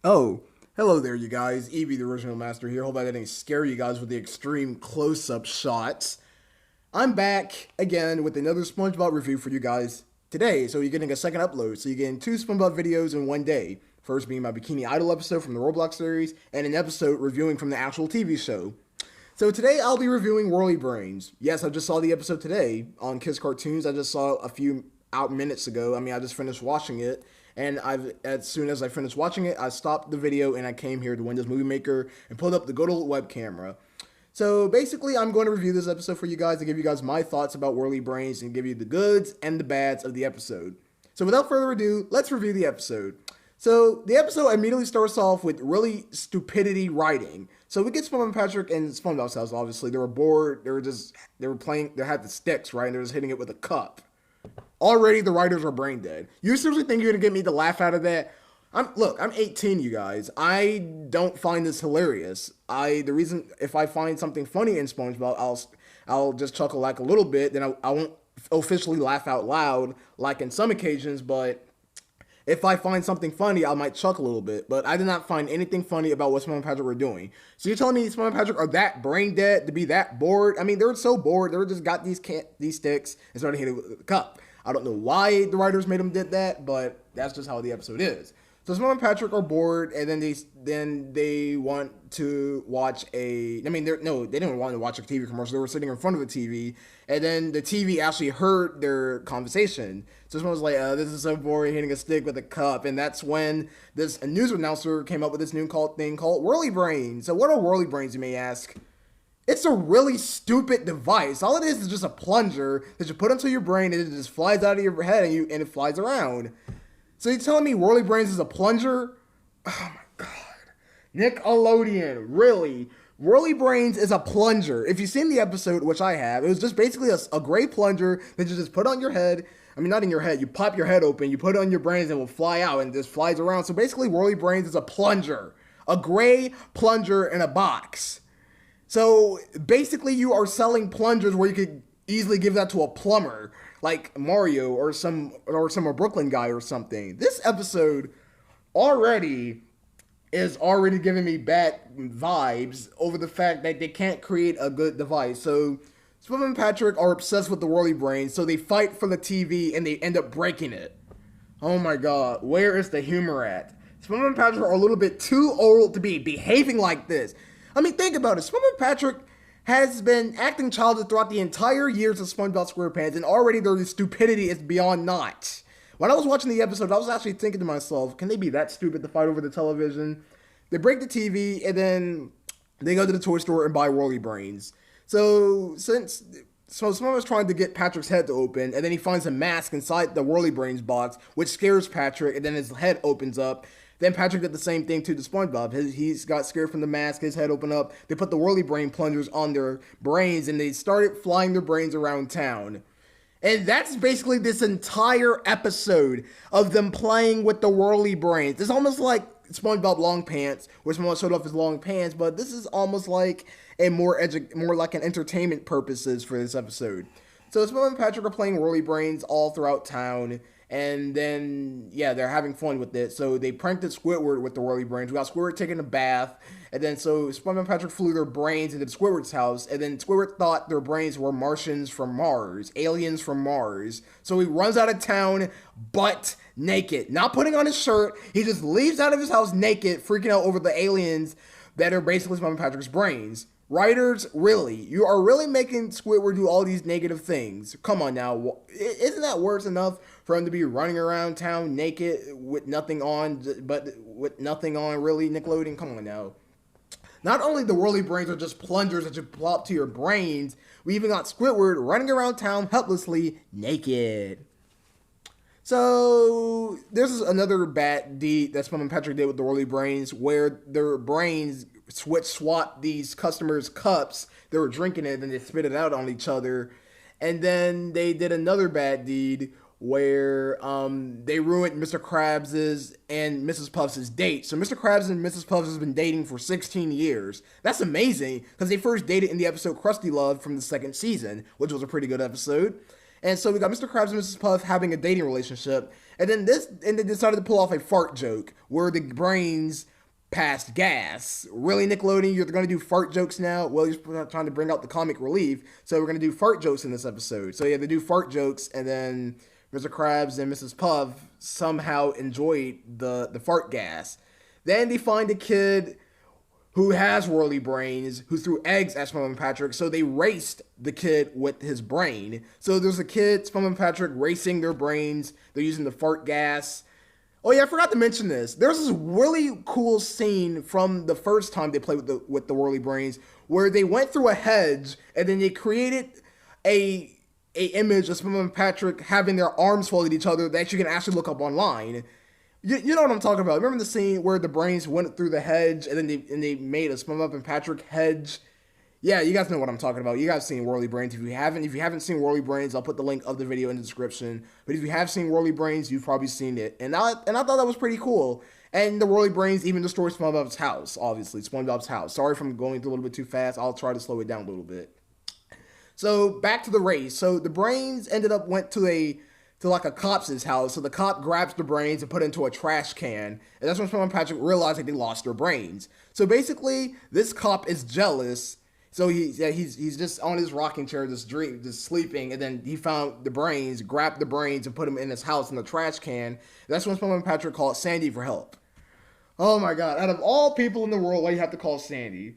Oh, hello there, you guys. Evie, the original master here. Hope I didn't scare you guys with the extreme close-up shots. I'm back again with another SpongeBob review for you guys today. So you're getting a second upload. So you're getting two SpongeBob videos in one day. First being my Bikini Idol episode from the Roblox series, and an episode reviewing from the actual TV show. So today I'll be reviewing Whirly Brains. Yes, I just saw the episode today on Kids Cartoons. I just saw a few out minutes ago. I just finished watching it, and as soon as I finished watching it, I stopped the video and I came here to Windows Movie Maker and pulled up the good old web camera. So basically, I'm going to review this episode for you guys to give you guys my thoughts about Whirly Brains and give you the goods and the bads of the episode. So without further ado, let's review the episode. So the episode immediately starts off with really stupidity writing. So we get SpongeBob Patrick and SpongeBob's house. Obviously, they were bored. They were playing. They had the sticks, right? And they're just hitting it with a cup. Already, the writers are brain dead. You seriously think you're gonna get me to laugh out of that? I'm 18, you guys. I don't find this hilarious. The reason if I find something funny in SpongeBob, I'll just chuckle like a little bit. Then I won't officially laugh out loud like in some occasions, but if I find something funny, I might chuckle a little bit, but I did not find anything funny about what SpongeBob and Patrick were doing. So you're telling me SpongeBob and Patrick are that brain dead to be that bored? They were so bored. They were just got these sticks and started hitting it with a cup. I don't know why the writers made them did that, but that's just how the episode is. So SpongeBob and Patrick are bored, and then they want to watch a. They didn't want to watch a TV commercial. They were sitting in front of the TV, and then the TV actually heard their conversation. So someone was like, "This is so boring, hitting a stick with a cup." And that's when a news announcer came up with this new thing called Whirly Brain. So what are Whirly Brains, you may ask? It's a really stupid device. All it is just a plunger that you put into your brain, and it just flies out of your head, and it flies around. So you're telling me Whirly Brains is a plunger? Oh my god. Nickelodeon, really? Whirly Brains is a plunger. If you've seen the episode, which I have, it was just basically a gray plunger that you just put on your head. Not in your head. You pop your head open, you put it on your brains, and it will fly out and just flies around. So basically, Whirly Brains is a plunger. A gray plunger in a box. So basically, you are selling plungers where you could easily give that to a plumber like Mario or some Brooklyn guy or something. This episode already is already giving me bad vibes over the fact that they can't create a good device. So SpongeBob and Patrick are obsessed with the Whirly Brain, so they fight for the TV and they end up breaking it. Oh my god, where is the humor at? SpongeBob and Patrick are a little bit too old to be behaving like this. Think about it. SpongeBob and Patrick has been acting childish throughout the entire years of SpongeBob SquarePants, and already their stupidity is beyond not. When I was watching the episode, I was actually thinking to myself, can they be that stupid to fight over the television? They break the TV, and then they go to the toy store and buy Whirly Brains. So someone was trying to get Patrick's head to open, and then he finds a mask inside the Whirly Brains box, which scares Patrick, and then his head opens up. Then Patrick did the same thing to the SpongeBob. He's got scared from the mask, his head opened up. They put the Whirly Brain plungers on their brains, and they started flying their brains around town. And that's basically this entire episode of them playing with the Whirly Brains. It's almost like SpongeBob Long Pants, where SpongeBob showed off his long pants, but this is almost like a more like an entertainment purposes for this episode. So SpongeBob and Patrick are playing Whirly Brains all throughout town, and then they're having fun with it. So they pranked Squidward with the Whirly Brains. We got Squidward taking a bath, and then so SpongeBob and Patrick flew their brains into Squidward's house, and then Squidward thought their brains were Martians from Mars, aliens from Mars. So he runs out of town butt naked, not putting on his shirt. He just leaves out of his house naked, freaking out over the aliens that are basically SpongeBob and Patrick's brains. Writers, really? You are really making Squidward do all these negative things. Come on now. Isn't that worse enough for him to be running around town naked with nothing on, really, Nickelodeon? Come on now. Not only the Whirly Brains are just plungers that you plop to your brains, we even got Squidward running around town helplessly naked. So there's another bad deed that SpongeBob and Patrick did with the Whirly Brains, where their brains swap these customers' cups. They were drinking it, and they spit it out on each other. And then they did another bad deed where they ruined Mr. Krabs's and Mrs. Puffs' date. So Mr. Krabs and Mrs. Puffs has been dating for 16 years. That's amazing, because they first dated in the episode Krusty Love from the second season, which was a pretty good episode. And so we got Mr. Krabs and Mrs. Puff having a dating relationship. And then they decided to pull off a fart joke where the brains passed gas. Really, Nickelodeon, you're going to do fart jokes now? Well, you're trying to bring out the comic relief. So we're going to do fart jokes in this episode. So yeah, they do fart jokes, and then Mr. Krabs and Mrs. Puff somehow enjoyed the fart gas. Then they find a kid who has whirly brains, who threw eggs at SpongeBob and Patrick, so they raced the kid with his brain. So there's a kid, SpongeBob and Patrick, racing their brains. They're using the fart gas. Oh yeah, I forgot to mention this. There's this really cool scene from the first time they played with the whirly brains, where they went through a hedge, and then they created a image of SpongeBob and Patrick having their arms folded each other that you can actually look up online. You know what I'm talking about. Remember the scene where the brains went through the hedge and then they made a SpongeBob and Patrick hedge? Yeah, you guys know what I'm talking about. You guys seen Whirly Brains. If you haven't seen Whirly Brains, I'll put the link of the video in the description. But if you have seen Whirly Brains, you've probably seen it. And I thought that was pretty cool. And the Whirly Brains even destroyed SpongeBob's house, obviously. SpongeBob's house. Sorry if I'm going through a little bit too fast. I'll try to slow it down a little bit. So back to the race. So the brains went to like a cop's house. So the cop grabs the brains and put it into a trash can. And that's when SpongeBob and Patrick realized that they lost their brains. So basically, this cop is jealous. So he's just on his rocking chair, just sleeping, and then he found the brains, grabbed the brains, and put them in his house in the trash can. And that's when SpongeBob and Patrick called Sandy for help. Oh my god, out of all people in the world, why do you have to call Sandy?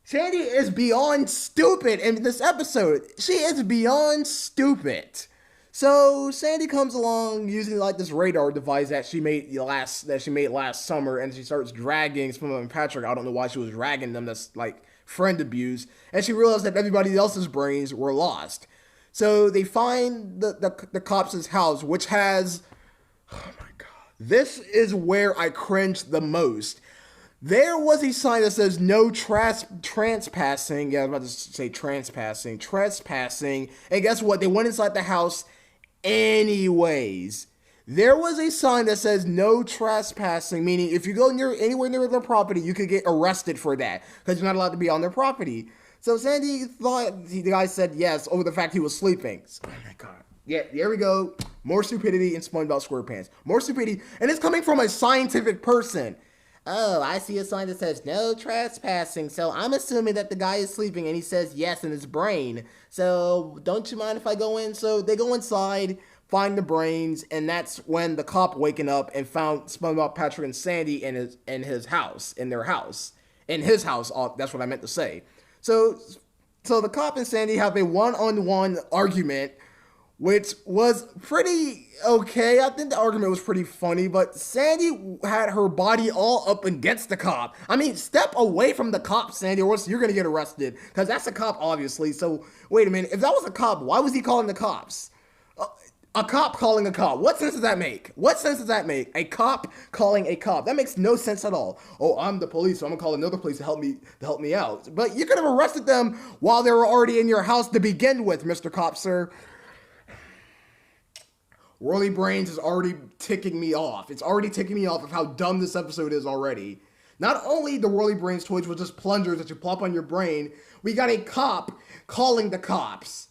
Sandy is beyond stupid in this episode. She is beyond stupid. So Sandy comes along using like this radar device that she made last summer, and she starts dragging SpongeBob and Patrick. I don't know why she was dragging them. That's like friend abuse. And she realized that everybody else's brains were lost. So they find the cops' house, which has, oh my god, this is where I cringed the most. There was a sign that says no trespassing. Yeah, I was about to say trespassing. And guess what? They went inside the house anyways. There was a sign that says no trespassing, meaning if you go anywhere near their property, you could get arrested for that because you're not allowed to be on their property. So Sandy thought the guy said yes over the fact he was sleeping. Oh my god. Yeah, there we go. More stupidity in SpongeBob SquarePants. More stupidity, and it's coming from a scientific person. Oh, I see a sign that says no trespassing, so I'm assuming that the guy is sleeping and he says yes in his brain. So don't you mind if I go in? So they go inside, find the brains, and that's when the cop waking up and found SpongeBob, Patrick, and Sandy in their house. That's what I meant to say. So the cop and Sandy have a one-on-one argument, which was pretty okay. I think the argument was pretty funny, but Sandy had her body all up against the cop. I mean, step away from the cop, Sandy, or else you're gonna get arrested, because that's a cop, obviously. So wait a minute, if that was a cop, why was he calling the cops? A cop calling a cop. What sense does that make? A cop calling a cop. That makes no sense at all. Oh, I'm the police, so I'm gonna call another police to help me out. But you could have arrested them while they were already in your house to begin with, Mr. Cop, sir. Whirly Brains is already ticking me off. It's already ticking me off of how dumb this episode is already. Not only the Whirly Brains toys were just plungers that you plop on your brain, we got a cop calling the cops.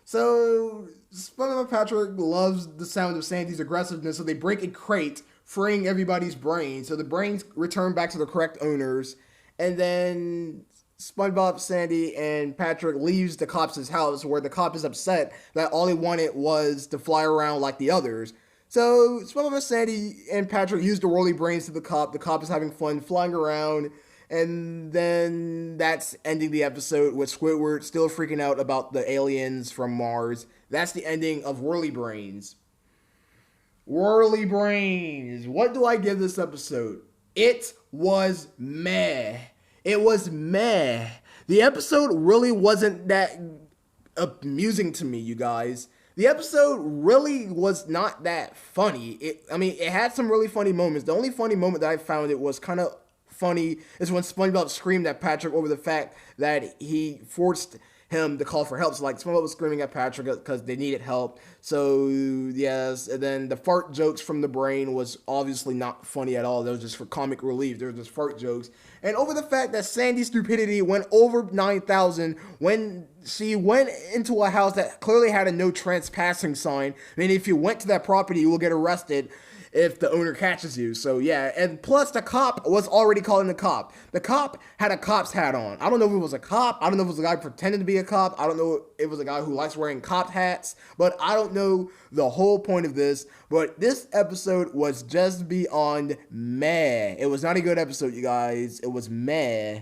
So SpongeBob and Patrick loves the sound of Sandy's aggressiveness, so they break a crate, freeing everybody's brains. So the brains return back to the correct owners, and then SpongeBob, Sandy, and Patrick leaves the cops' house, where the cop is upset that all he wanted was to fly around like the others. So SpongeBob, Sandy, and Patrick use the Whirly Brains to the cop. The cop is having fun flying around, and then that's ending the episode with Squidward still freaking out about the aliens from Mars. That's the ending of Whirly Brains. Whirly Brains. What do I give this episode? It was meh. It was meh. The episode really wasn't that amusing to me, you guys. The episode really was not that funny. It had some really funny moments. The only funny moment that I found it was kind of funny is when SpongeBob screamed at Patrick over the fact that he forced him to call for help. So like SpongeBob was screaming at Patrick because they needed help. So yes, and then the fart jokes from the brain was obviously not funny at all. That was just for comic relief. They were just fart jokes. And over the fact that Sandy's stupidity went over 9,000 when she went into a house that clearly had a no trespassing sign. I mean, if you went to that property, you will get arrested if the owner catches you. So yeah, and plus the cop was already calling the cop. The cop had a cop's hat on. I don't know if it was a cop. I don't know if it was a guy pretending to be a cop. I don't know if it was a guy who likes wearing cop hats. But I don't know the whole point of this. But this episode was just beyond meh. It was not a good episode, you guys. It was meh.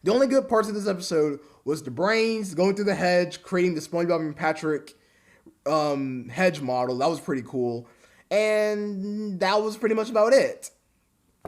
The only good parts of this episode was the brains going through the hedge, creating the SpongeBob and Patrick hedge model. That was pretty cool. And that was pretty much about it.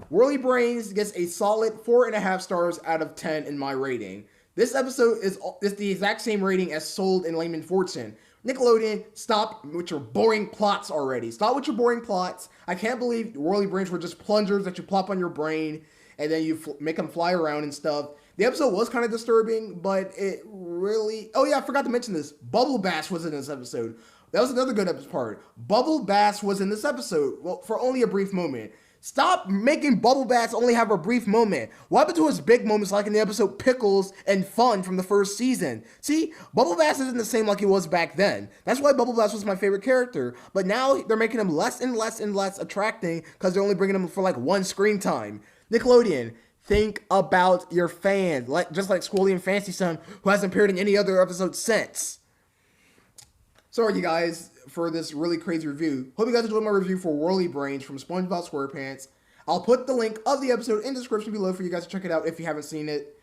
Whirly Brains gets a solid 4.5 stars out of 10 in my rating. This episode is the exact same rating as Sold and Layman Fortune. Nickelodeon, stop with your boring plots already. Stop with your boring plots. I can't believe Whirly Brains were just plungers that you plop on your brain and then you make them fly around and stuff. The episode was kind of disturbing, but it really... Oh yeah, I forgot to mention this. Bubble Bash was in this episode. That was another good part. Bubble Bass was in this episode, well, for only a brief moment. Stop making Bubble Bass only have a brief moment. What happened to his big moments like in the episode Pickles and Fun from the first season? See, Bubble Bass isn't the same like he was back then. That's why Bubble Bass was my favorite character. But now they're making him less and less and less attracting because they're only bringing him for like one screen time. Nickelodeon, think about your fans. Just like Squirrely and Fancy Son, who hasn't appeared in any other episode since. Sorry, you guys, for this really crazy review. Hope you guys enjoyed my review for Whirly Brains from SpongeBob SquarePants. I'll put the link of the episode in the description below for you guys to check it out if you haven't seen it.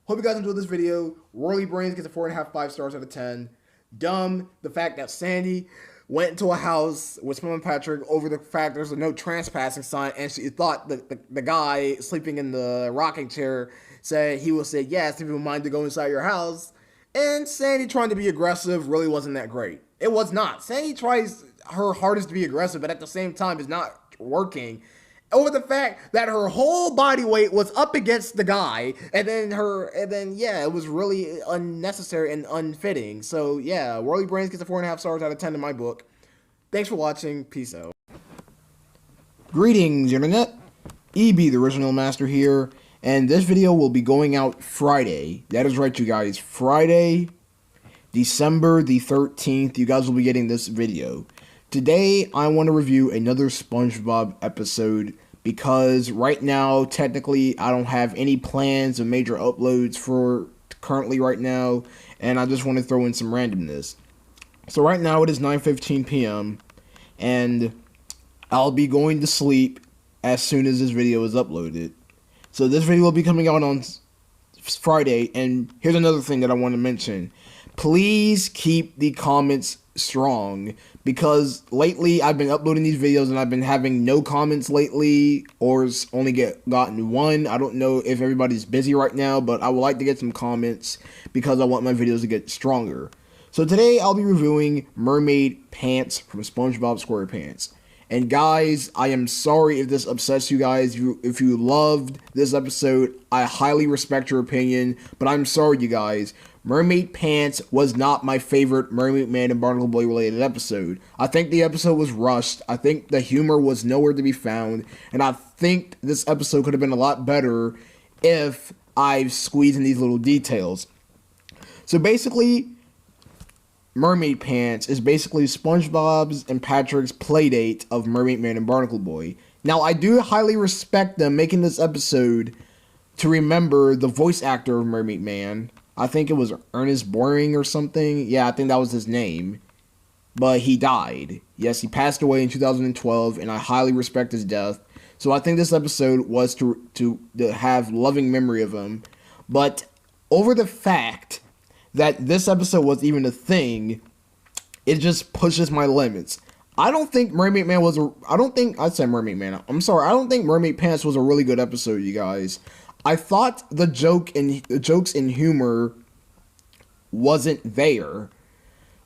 Hope you guys enjoyed this video. Whirly Brains gets a 4.5, 5 stars out of 10. Dumb, the fact that Sandy went into a house with SpongeBob and Patrick over the fact there's a no trespassing sign, and she thought the guy sleeping in the rocking chair said he will say yes if you mind to go inside your house. And Sandy trying to be aggressive really wasn't that great. It was not. Sandy tries her hardest to be aggressive, but at the same time is not working. Over the fact that her whole body weight was up against the guy, and then yeah, it was really unnecessary and unfitting. So yeah, Whirly Brains gets a 4.5 stars out of 10 in my book. Thanks for watching. Peace out. Greetings, Internet. EB, the original master here. And this video will be going out Friday. That is right, you guys. Friday, December the 13th. You guys will be getting this video. Today, I want to review another SpongeBob episode because right now, technically, I don't have any plans of major uploads for currently right now. And I just want to throw in some randomness. So right now, it is 9:15 p.m. And I'll be going to sleep as soon as this video is uploaded. So this video will be coming out on Friday, and here's another thing that I want to mention. Please keep the comments strong, because lately I've been uploading these videos and I've been having no comments lately, or only gotten one. I don't know if everybody's busy right now, but I would like to get some comments because I want my videos to get stronger. So today I'll be reviewing Mermaid Pants from SpongeBob SquarePants. And guys, I am sorry if this upsets you guys. If you loved this episode, I highly respect your opinion. But I'm sorry, you guys. Mermaid Pants was not my favorite Mermaid Man and Barnacle Boy related episode. I think the episode was rushed. I think the humor was nowhere to be found. And I think this episode could have been a lot better if I squeezed in these little details. So basically, Mermaid Pants is basically SpongeBob's and Patrick's playdate of Mermaid Man and Barnacle Boy. Now, I do highly respect them making this episode to remember the voice actor of Mermaid Man. I think it was Ernest Boring or something. Yeah, I think that was his name. But he died. Yes, he passed away in 2012, and I highly respect his death. So I think this episode was to have loving memory of him. But over the fact that this episode was even a thing, it just pushes my limits. I don't think Mermaid Man was I don't think Mermaid Man. I'm sorry. I don't think Mermaid Pants was a really good episode, you guys. I thought the jokes and humor wasn't there.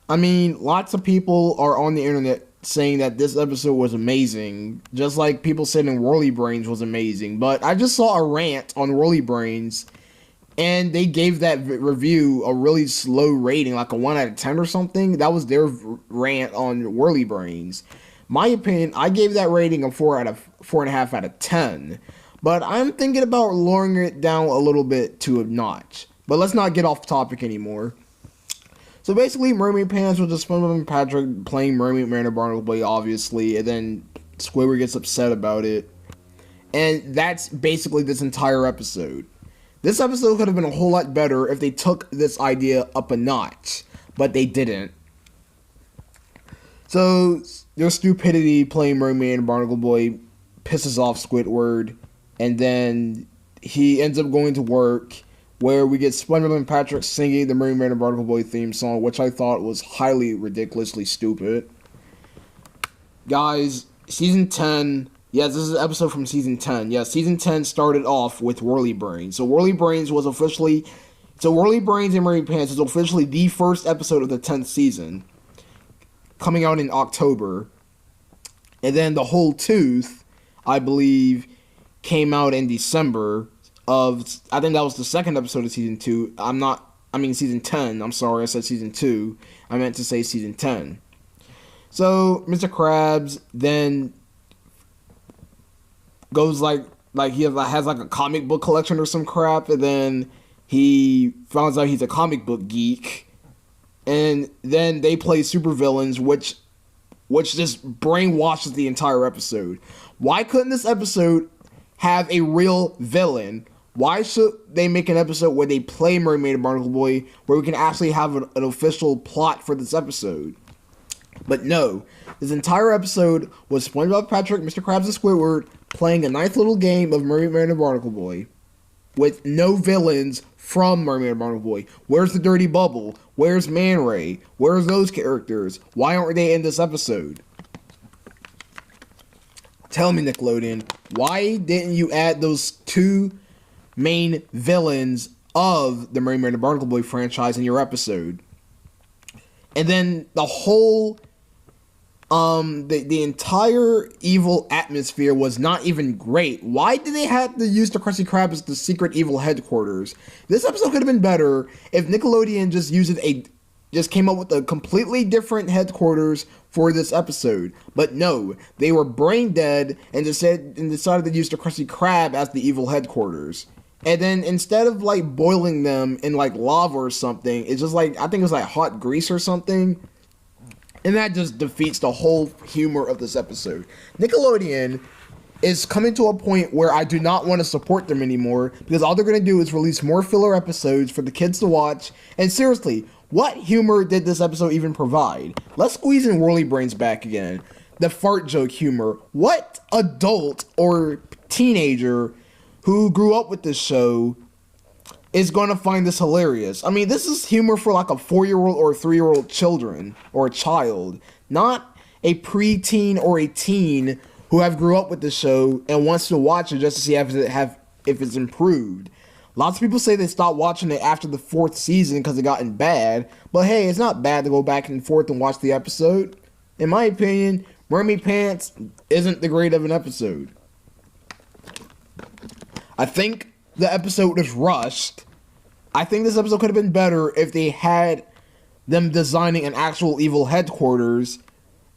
I mean, lots of people are on the internet saying that this episode was amazing, just like people saying Whirly Brains was amazing. But I just saw a rant on Whirly Brains And they gave that review a really slow rating, like a 1 out of 10 or something. That was their rant on Whirly Brains. My opinion, I gave that rating a 4.5 out of 10. But I'm thinking about lowering it down a little bit to a notch. But let's not get off topic anymore. So basically, Mermaid Pants was just SpongeBob and Patrick playing Mermaid Man and Barnacle Boy, obviously, and then Squidward gets upset about it. And that's basically this entire episode. This episode could have been a whole lot better if they took this idea up a notch, but they didn't. So, their stupidity playing Mermaid and Barnacle Boy pisses off Squidward, and then he ends up going to work, where we get SpongeBob and Patrick singing the Mermaid and Barnacle Boy theme song, which I thought was highly ridiculously stupid. Guys, Season 10... Yes, this is an episode from Season 10. Yes, Season 10 started off with Whirly Brain. So Whirly Brains and Mermaid Pants is officially the first episode of the 10th season, coming out in October. And then The Whole Tooth, I believe, came out in December of, I think that was the second episode of Season 2. Season 10. I'm sorry, I said Season 2. I meant to say Season 10. So, Mr. Krabs then goes like he has like a comic book collection or some crap, and then he finds out he's a comic book geek, and then they play supervillains, which just brainwashes the entire episode. Why couldn't this episode have a real villain? Why should they make an episode where they play Mermaid and Barnacle Boy, where we can actually have an official plot for this episode? But no, this entire episode was SpongeBob, Patrick, Mr. Krabs, and Squidward playing a nice little game of Mermaid and Barnacle Boy with no villains from Mermaid and Barnacle Boy. Where's the Dirty Bubble? Where's Man Ray? Where's those characters? Why aren't they in this episode? Tell me, Nickelodeon, why didn't you add those two main villains of the Mermaid and Barnacle Boy franchise in your episode? And then the whole the entire evil atmosphere was not even great. Why did they have to use the Krusty Krab as the secret evil headquarters? This episode could have been better if Nickelodeon just came up with a completely different headquarters for this episode. But no, they were brain dead and decided to use the Krusty Krab as the evil headquarters. And then instead of like boiling them in like lava or something, it's just like, I think it was like hot grease or something. And that just defeats the whole humor of this episode. Nickelodeon is coming to a point where I do not want to support them anymore, because all they're going to do is release more filler episodes for the kids to watch. And seriously, what humor did this episode even provide? Let's squeeze in Whirly Brains back again. The fart joke humor. What adult or teenager who grew up with this show is going to find this hilarious? I mean, this is humor for like a 4-year-old or 3-year-old children or a child, not a preteen or a teen who have grew up with the show and wants to watch it just to see if it's improved. Lots of people say they stopped watching it after the 4th season because it gotten bad, but hey, it's not bad to go back and forth and watch the episode. In my opinion, Mermaid Pants isn't the great of an episode. I think the episode was rushed. I think this episode could have been better if they had them designing an actual evil headquarters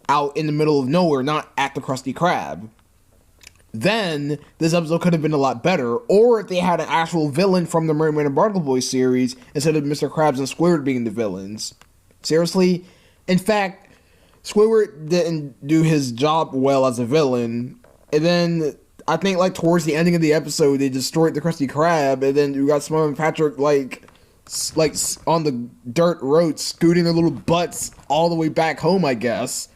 out in the middle of nowhere, not at the Krusty Krab. Then this episode could have been a lot better. Or if they had an actual villain from the Mermaid and Barnacle Boy series instead of Mr. Krabs and Squidward being the villains. Seriously? In fact, Squidward didn't do his job well as a villain. And then I think like towards the ending of the episode, they destroyed the Krusty Krab, and then you got SpongeBob and Patrick like on the dirt road, scooting their little butts all the way back home, I guess,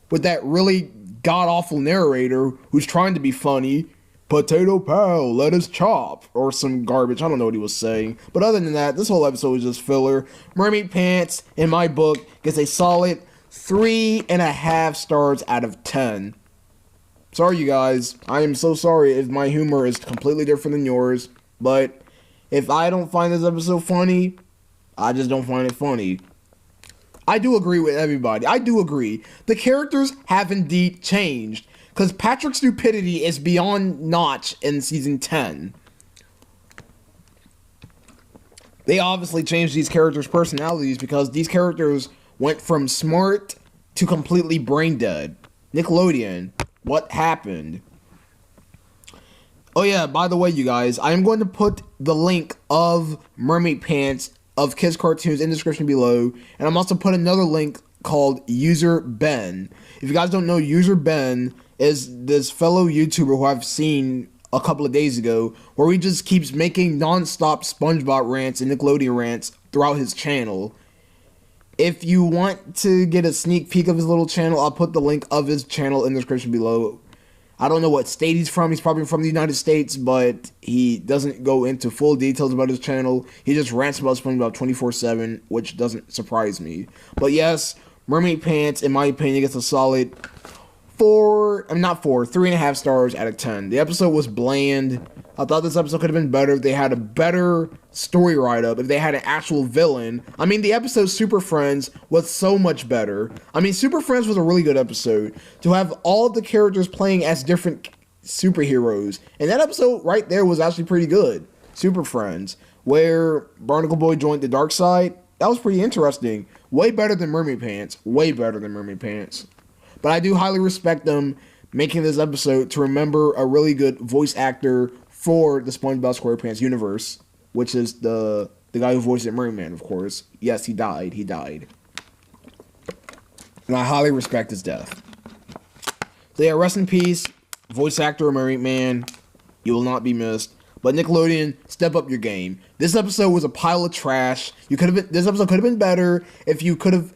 with that really god-awful narrator who's trying to be funny. Potato pal, let us chop, or some garbage. I don't know what he was saying. But other than that, this whole episode was just filler. Mermaid Pants, in my book, gets a solid 3.5 stars out of 10. Sorry, you guys. I am so sorry if my humor is completely different than yours. But if I don't find this episode funny, I just don't find it funny. I do agree with everybody. I do agree. The characters have indeed changed. Because Patrick's stupidity is beyond notch in Season 10. they obviously changed these characters' personalities because these characters went from smart to completely brain dead. Nickelodeon, what happened? Oh yeah, by the way, you guys, I am going to put the link of Mermaid Pants of kids cartoons in the description below, and I'm also put another link called User Ben. If you guys don't know, User Ben is this fellow YouTuber who I've seen a couple of days ago, where he just keeps making non-stop SpongeBob rants and Nickelodeon rants throughout his channel. If you want to get a sneak peek of his little channel, I'll put the link of his channel in the description below. I don't know what state he's from. He's probably from the United States, but he doesn't go into full details about his channel. He just rants about SpongeBob 24/7, which doesn't surprise me. But yes, Mermaid Pants, in my opinion, gets a solid 3.5 stars out of 10. The episode was bland. I thought this episode could have been better if they had a better story write-up, if they had an actual villain. I mean, the episode Super Friends was so much better. I mean, Super Friends was a really good episode. To have all the characters playing as different superheroes. And that episode right there was actually pretty good. Super Friends, where Barnacle Boy joined the dark side. That was pretty interesting. Way better than Mermaid Pants. Way better than Mermaid Pants. But I do highly respect them making this episode to remember a really good voice actor for the SpongeBob SquarePants universe, which is the guy who voiced it, Merman, of course. Yes, he died. He died. And I highly respect his death. So yeah, rest in peace, voice actor Mermaid Man. You will not be missed. But Nickelodeon, step up your game. This episode was a pile of trash. This episode could have been better if you could have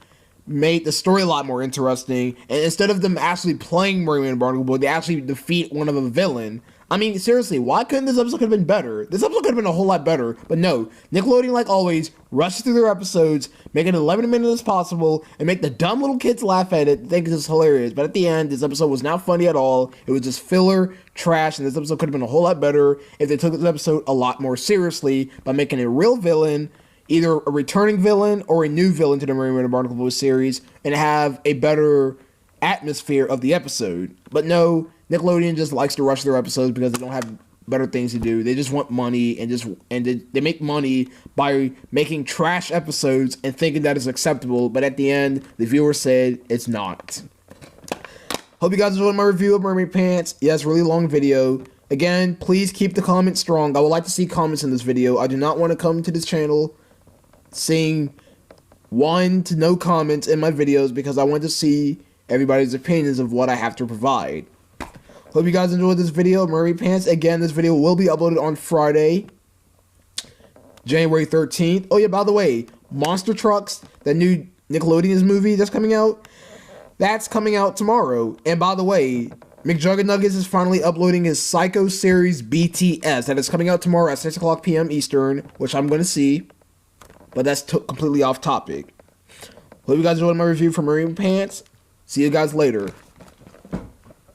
made the story a lot more interesting, and instead of them actually playing Mermaid and Barnacle Boy, they actually defeat one of a villain. I mean, seriously, why couldn't this episode have been better? This episode could have been a whole lot better, but no. Nickelodeon, like always, rushes through their episodes, make it 11 minutes as possible, and make the dumb little kids laugh at it, think it's hilarious. But at the end, this episode was not funny at all. It was just filler, trash, and this episode could have been a whole lot better if they took this episode a lot more seriously by making a real villain, either a returning villain or a new villain to the Mermaid and Barnacle Boy series, and have a better atmosphere of the episode. But no, Nickelodeon just likes to rush their episodes because they don't have better things to do. They just want money, and they make money by making trash episodes and thinking that is acceptable, but at the end, the viewer said it's not. Hope you guys enjoyed my review of Mermaid Pants. Yes, really long video. Again, please keep the comments strong. I would like to see comments in this video. I do not want to come to this channel seeing 1 to no comments in my videos because I want to see everybody's opinions of what I have to provide. Hope you guys enjoyed this video of Mermaid Pants. Again, this video will be uploaded on Friday, January 13th. Oh yeah, by the way, Monster Trucks, that new Nickelodeon's movie that's coming out, that's coming out tomorrow. And by the way, McJuggernuggets is finally uploading his Psycho series BTS. That is coming out tomorrow at 6 o'clock p.m. Eastern, which I'm going to see. But that's completely off topic. Hope you guys enjoyed my review for Mermaid Pants. See you guys later.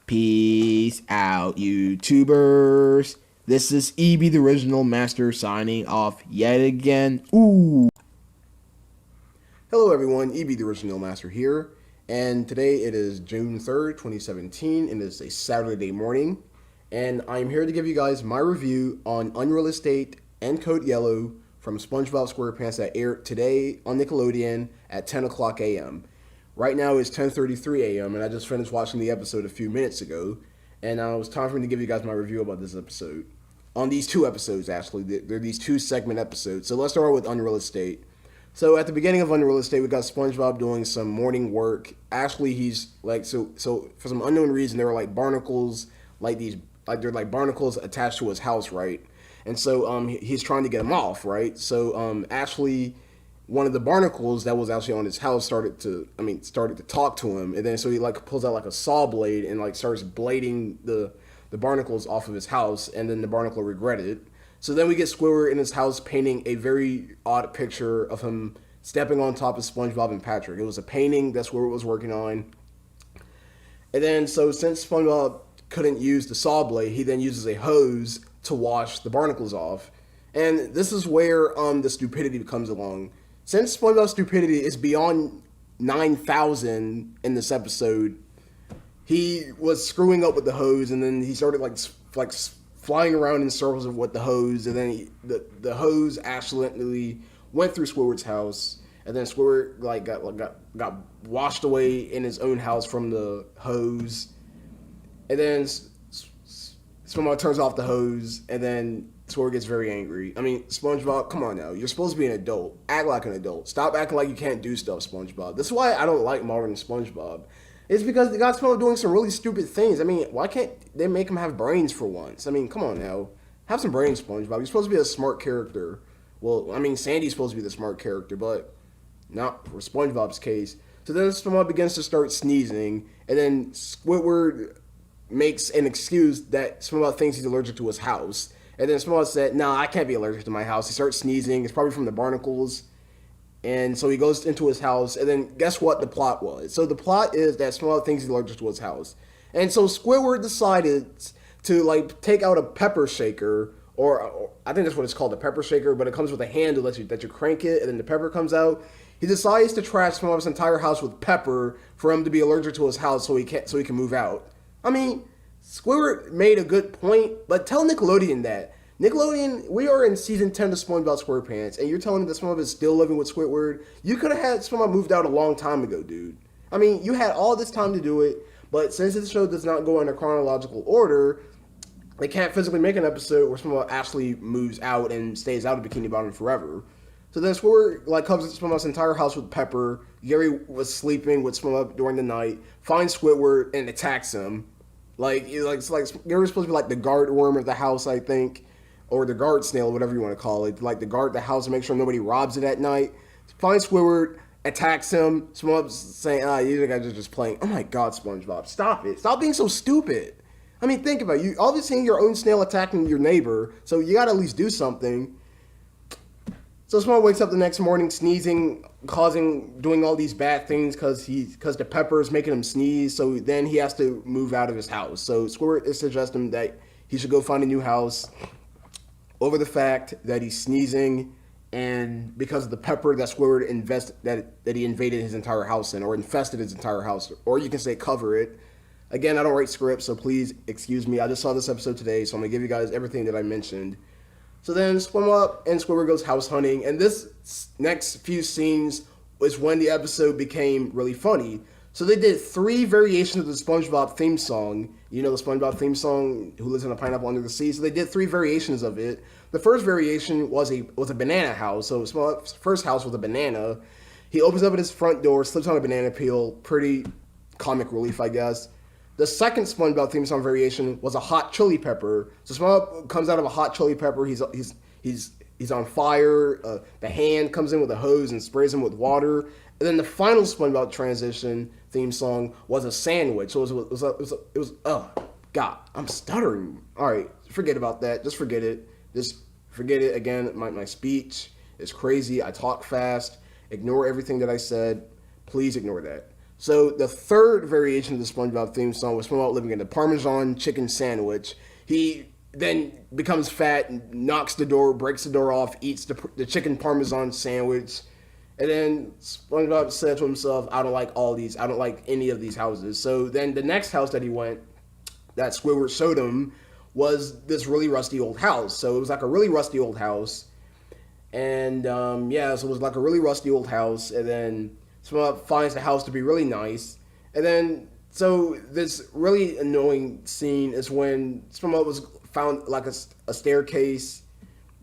Peace out, YouTubers. This is EB, the original master, signing off yet again. Ooh. Hello everyone, EB, the original master here. And today it is June 3rd, 2017, and it's a Saturday morning. And I'm here to give you guys my review on Unreal Estate and Code Yellow from SpongeBob SquarePants that aired today on Nickelodeon at 10 o'clock a.m. Right now it's 10:33 a.m. and I just finished watching the episode a few minutes ago. And it was time for me to give you guys my review about this episode. On these 2 episodes, actually. They're these 2 segment episodes. So let's start with Unreal Estate. So at the beginning of Unreal Estate, we got SpongeBob doing some morning work. Actually, he's like, so for some unknown reason, there were like barnacles, they're like barnacles attached to his house, right? And so he's trying to get them off, right? So actually, one of the barnacles that was actually on his house started to talk to him, and then so he like pulls out like a saw blade and like starts blading the barnacles off of his house, and then the barnacle regretted it. So then we get Squidward in his house painting a very odd picture of him stepping on top of SpongeBob and Patrick. It was a painting that Squidward was working on. And then, so since SpongeBob couldn't use the saw blade, he then uses a hose to wash the barnacles off. And this is where the stupidity comes along. Since SpongeBob's stupidity is beyond 9,000 in this episode, he was screwing up with the hose, and then he started like flying around in circles with the hose, and then the hose accidentally went through Squidward's house, and then Squidward got washed away in his own house from the hose, and then SpongeBob turns off the hose, and then Squidward gets very angry. I mean, SpongeBob, come on now. You're supposed to be an adult. Act like an adult. Stop acting like you can't do stuff, SpongeBob. This is why I don't like modern SpongeBob. It's because they got SpongeBob doing some really stupid things. I mean, why can't they make him have brains for once? I mean, come on now. Have some brains, SpongeBob. You're supposed to be a smart character. Well, I mean, Sandy's supposed to be the smart character, but not for SpongeBob's case. So then SpongeBob begins to start sneezing, and then Squidward makes an excuse that SpongeBob thinks he's allergic to his house. And then SpongeBob said, "No, I can't be allergic to my house." He starts sneezing. It's probably from the barnacles. And so he goes into his house, and then guess what the plot was? So the plot is that SpongeBob thinks he's allergic to his house. And so Squidward decided to take out a pepper shaker, or I think that's what it's called, a pepper shaker, but it comes with a handle that you crank it, and then the pepper comes out. He decides to trash SpongeBob's entire house with pepper for him to be allergic to his house so he can move out. I mean, Squidward made a good point, but tell Nickelodeon that. Nickelodeon, we are in season 10 of SpongeBob SquarePants, and you're telling me that SpongeBob is still living with Squidward? You could have had SpongeBob moved out a long time ago, dude. I mean, you had all this time to do it, but since this show does not go in a chronological order, they can't physically make an episode where SpongeBob actually moves out and stays out of Bikini Bottom forever. So then Squidward covers SpongeBob's entire house with pepper. Gary was sleeping with SpongeBob during the night, finds Squidward and attacks him. It's like Gary's supposed to be like the guard worm of the house, I think. Or the guard snail, whatever you want to call it, like to guard the house and make sure nobody robs it at night. Finds Squidward, attacks him. SpongeBob's saying, you guys are just playing. Oh my God, SpongeBob, stop it. Stop being so stupid. I mean, think about it. You obviously seeing your own snail attacking your neighbor, so you got to at least do something. So SpongeBob wakes up the next morning sneezing, doing all these bad things because the pepper is making him sneeze. So then he has to move out of his house. So Squidward is suggesting that he should go find a new house, over the fact that he's sneezing, and because of the pepper that Squidward that he invaded his entire house in, or infested his entire house, or you can say cover it. Again, I don't write scripts, so please excuse me. I just saw this episode today, so I'm gonna give you guys everything that I mentioned. So then SpongeBob and Squidward goes house hunting, and this next few scenes was when the episode became really funny. So they did 3 variations of the SpongeBob theme song. You know the SpongeBob theme song, Who Lives in a Pineapple Under the Sea? So they did 3 variations of it. The first variation was a banana house. So SpongeBob's first house was a banana. He opens up at his front door, slips on a banana peel. Pretty comic relief, I guess. The second SpongeBob theme song variation was a hot chili pepper. So SpongeBob comes out of a hot chili pepper. He's on fire. The hand comes in with a hose and sprays him with water. And then the final SpongeBob transition theme song was a sandwich. So it was God, I'm stuttering. All right, forget about that. Just forget it. Just forget it. Again, my speech is crazy. I talk fast. Ignore everything that I said. Please ignore that. So the third variation of the SpongeBob theme song was SpongeBob living in a Parmesan chicken sandwich. He then becomes fat, knocks the door, breaks the door off, eats the chicken Parmesan sandwich. And then SpongeBob said to himself, I don't like all these. I don't like any of these houses. So then the next house that he went, that Squidward showed him, was this really rusty old house. So it was like a really rusty old house. And so it was like a really rusty old house. And then SpongeBob finds the house to be really nice. And then, so this really annoying scene is when SpongeBob was found like a staircase.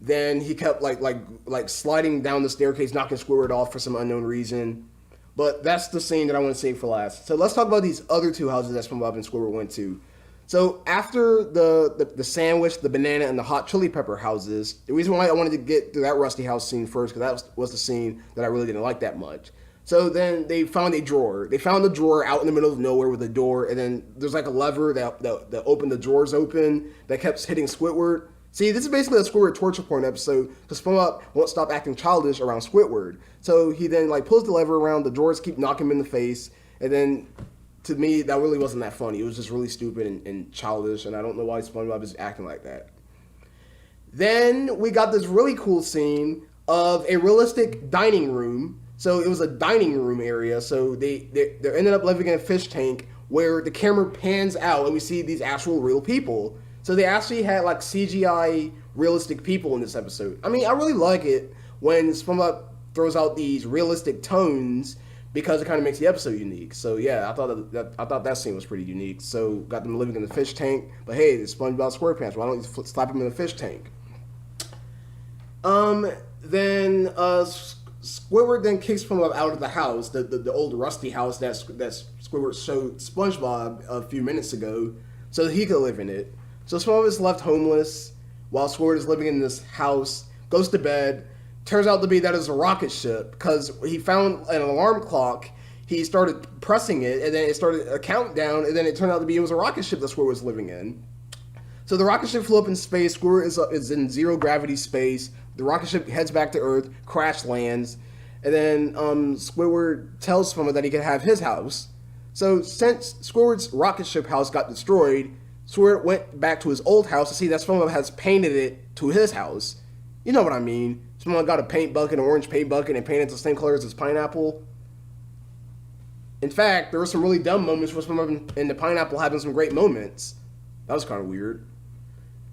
Then he kept like sliding down the staircase, knocking Squidward off for some unknown reason. But that's the scene that I want to save for last. So let's talk about these other 2 houses that SpongeBob and Squidward went to. So after the sandwich, the banana, and the hot chili pepper houses, the reason why I wanted to get to that rusty house scene first, because that was the scene that I really didn't like that much. So then they found a drawer. They found a drawer out in the middle of nowhere with a door, and then there's like a lever that opened the drawers open that kept hitting Squidward. See, this is basically a Squidward torture porn episode, because SpongeBob won't stop acting childish around Squidward. So he then pulls the lever around, the drawers keep knocking him in the face, and then to me, that really wasn't that funny. It was just really stupid and childish, and I don't know why SpongeBob is acting like that. Then we got this really cool scene of a realistic dining room. So it was a dining room area. So they ended up living in a fish tank where the camera pans out and we see these actual real people. So they actually had like CGI realistic people in this episode. I mean, I really like it when SpongeBob throws out these realistic tones because it kind of makes the episode unique. So yeah, I thought that scene was pretty unique. So got them living in the fish tank, but hey, it's SpongeBob SquarePants. Why don't you slap them in the fish tank? Then Squidward then kicks SpongeBob out of the house, the old rusty house that Squidward showed SpongeBob a few minutes ago, so that he could live in it. So SpongeBob is left homeless while Squidward is living in this house, goes to bed. Turns out to be that it's a rocket ship because he found an alarm clock. He started pressing it, and then it started a countdown, and then it turned out to be it was a rocket ship that Squidward was living in. So the rocket ship flew up in space. Squidward is in zero gravity space. The rocket ship heads back to Earth, crash lands, and then Squidward tells SpongeBob that he can have his house. So since Squidward's rocket ship house got destroyed, Squidward went back to his old house to see that SpongeBob has painted it to his house. You know what I mean. SpongeBob got a paint bucket, an orange paint bucket, and painted it the same color as his pineapple. In fact, there were some really dumb moments where SpongeBob and the pineapple having some great moments. That was kind of weird.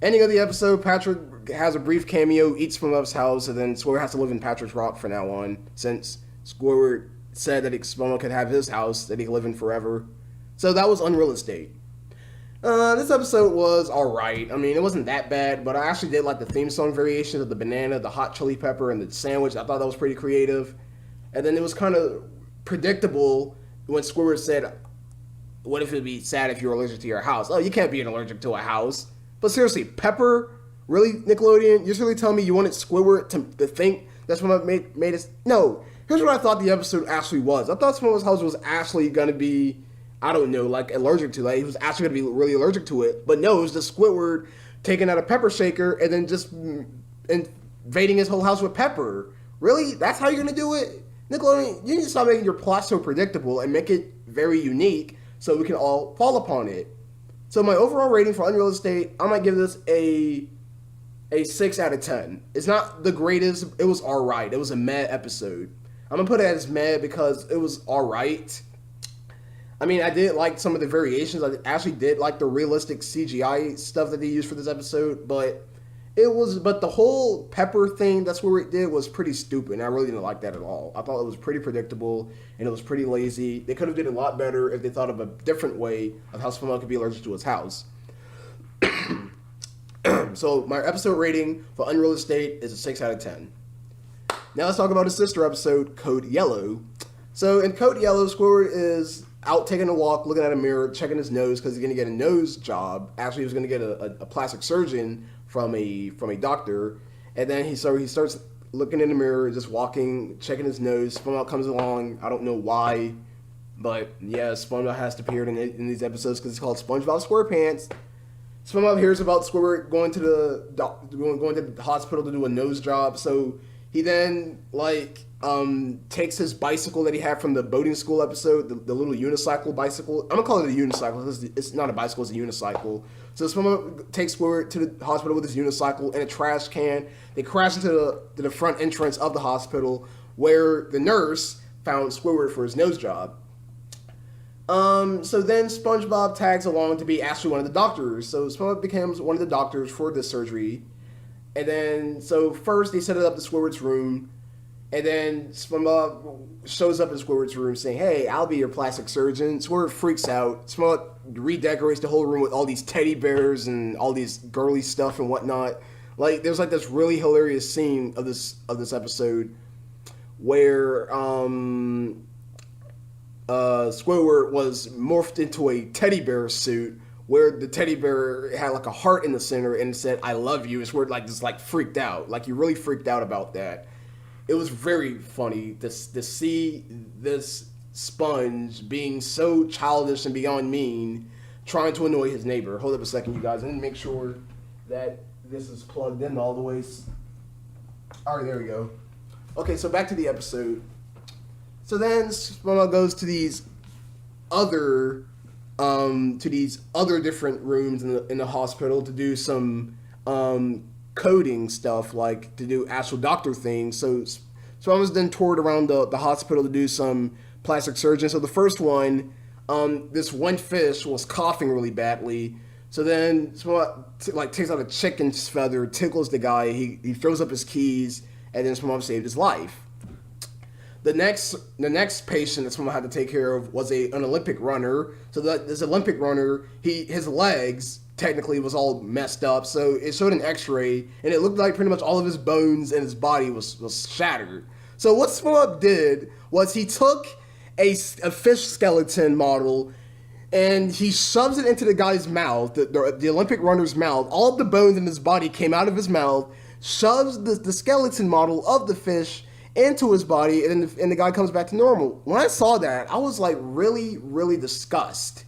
Ending of the episode, Patrick has a brief cameo, eats SpongeBob's house, and then Squidward has to live in Patrick's Rock from now on, since Squidward said that SpongeBob could have his house that he could live in forever. So that was Unreal Estate. This episode was alright. I mean, it wasn't that bad, but I actually did like the theme song variations of the banana, the hot chili pepper, and the sandwich. I thought that was pretty creative. And then it was kind of predictable when Squidward said, what if it would be sad if you were allergic to your house? Oh, you can't be allergic to a house. But seriously, pepper? Really, Nickelodeon? You're really telling me you wanted Squidward to think that's what made us... No. Here's what I thought the episode actually was. I thought SpongeBob's house was actually going to be... I don't know, like allergic to, like he was actually going to be really allergic to it. But no, it was just Squidward taking out a pepper shaker and then just invading his whole house with pepper. Really? That's how you're going to do it? Nickelodeon, you need to stop making your plot so predictable and make it very unique so we can all fall upon it. So my overall rating for Unreal Estate, I might give this a 6 out of 10. It's not the greatest, it was alright. It was a meh episode. I'm going to put it as meh because it was alright. I mean, I did like some of the variations. I actually did like the realistic CGI stuff that they used for this episode, but the whole pepper thing, that's what it did, was pretty stupid, and I really didn't like that at all. I thought it was pretty predictable, and it was pretty lazy. They could have did a lot better if they thought of a different way of how SpongeBob could be allergic to his house. So my episode rating for Unreal Estate is a 6 out of 10. Now let's talk about his sister episode, Code Yellow. So in Code Yellow, Squidward is out taking a walk, looking at a mirror, checking his nose because he's going to get a nose job. Actually, he was going to get a plastic surgeon from a doctor. And then he starts looking in the mirror, just walking, checking his nose. SpongeBob comes along. I don't know why, but yeah, SpongeBob has to appear in these episodes because it's called SpongeBob SquarePants. SpongeBob hears about Squidward going to the hospital to do a nose job, so he then takes his bicycle that he had from the boating school episode, the little unicycle bicycle. I'm gonna call it a unicycle because it's not a bicycle, it's a unicycle. So SpongeBob takes Squidward to the hospital with his unicycle and a trash can. They crash into the front entrance of the hospital where the nurse found Squidward for his nose job. So then SpongeBob tags along to be actually one of the doctors. So SpongeBob becomes one of the doctors for this surgery. And then, so first they set it up to Squidward's room. And then SpongeBob shows up in Squidward's room saying, hey, I'll be your plastic surgeon. Squidward freaks out. SpongeBob redecorates the whole room with all these teddy bears and all these girly stuff and whatnot. Like, there's like this really hilarious scene of this episode where Squidward was morphed into a teddy bear suit where the teddy bear had like a heart in the center and said, I love you. And Squidward just freaked out. Like, he really freaked out about that. It was very funny to see this sponge being so childish and beyond mean, trying to annoy his neighbor. Hold up a second, you guys. I need to make sure that this is plugged in all the way. All right, there we go. Okay, so back to the episode. So then SpongeBob goes to these other different rooms in the hospital to do some coding stuff, like to do actual doctor things. So I was then toured around the hospital to do some plastic surgery. So the first one, this one fish was coughing really badly. So then SpongeBob takes out a chicken's feather, tickles the guy. He throws up his keys, and then SpongeBob saved his life. The next patient that SpongeBob had to take care of was an Olympic runner. So this Olympic runner, his legs technically was all messed up. So it showed an X-ray, and it looked like pretty much all of his bones and his body was shattered. So what SpongeBob did was he took a fish skeleton model and he shoves it into the guy's mouth, the Olympic runner's mouth. All of the bones in his body came out of his mouth, shoves the skeleton model of the fish into his body, and the guy comes back to normal. When I saw that, I was like really, really disgusted,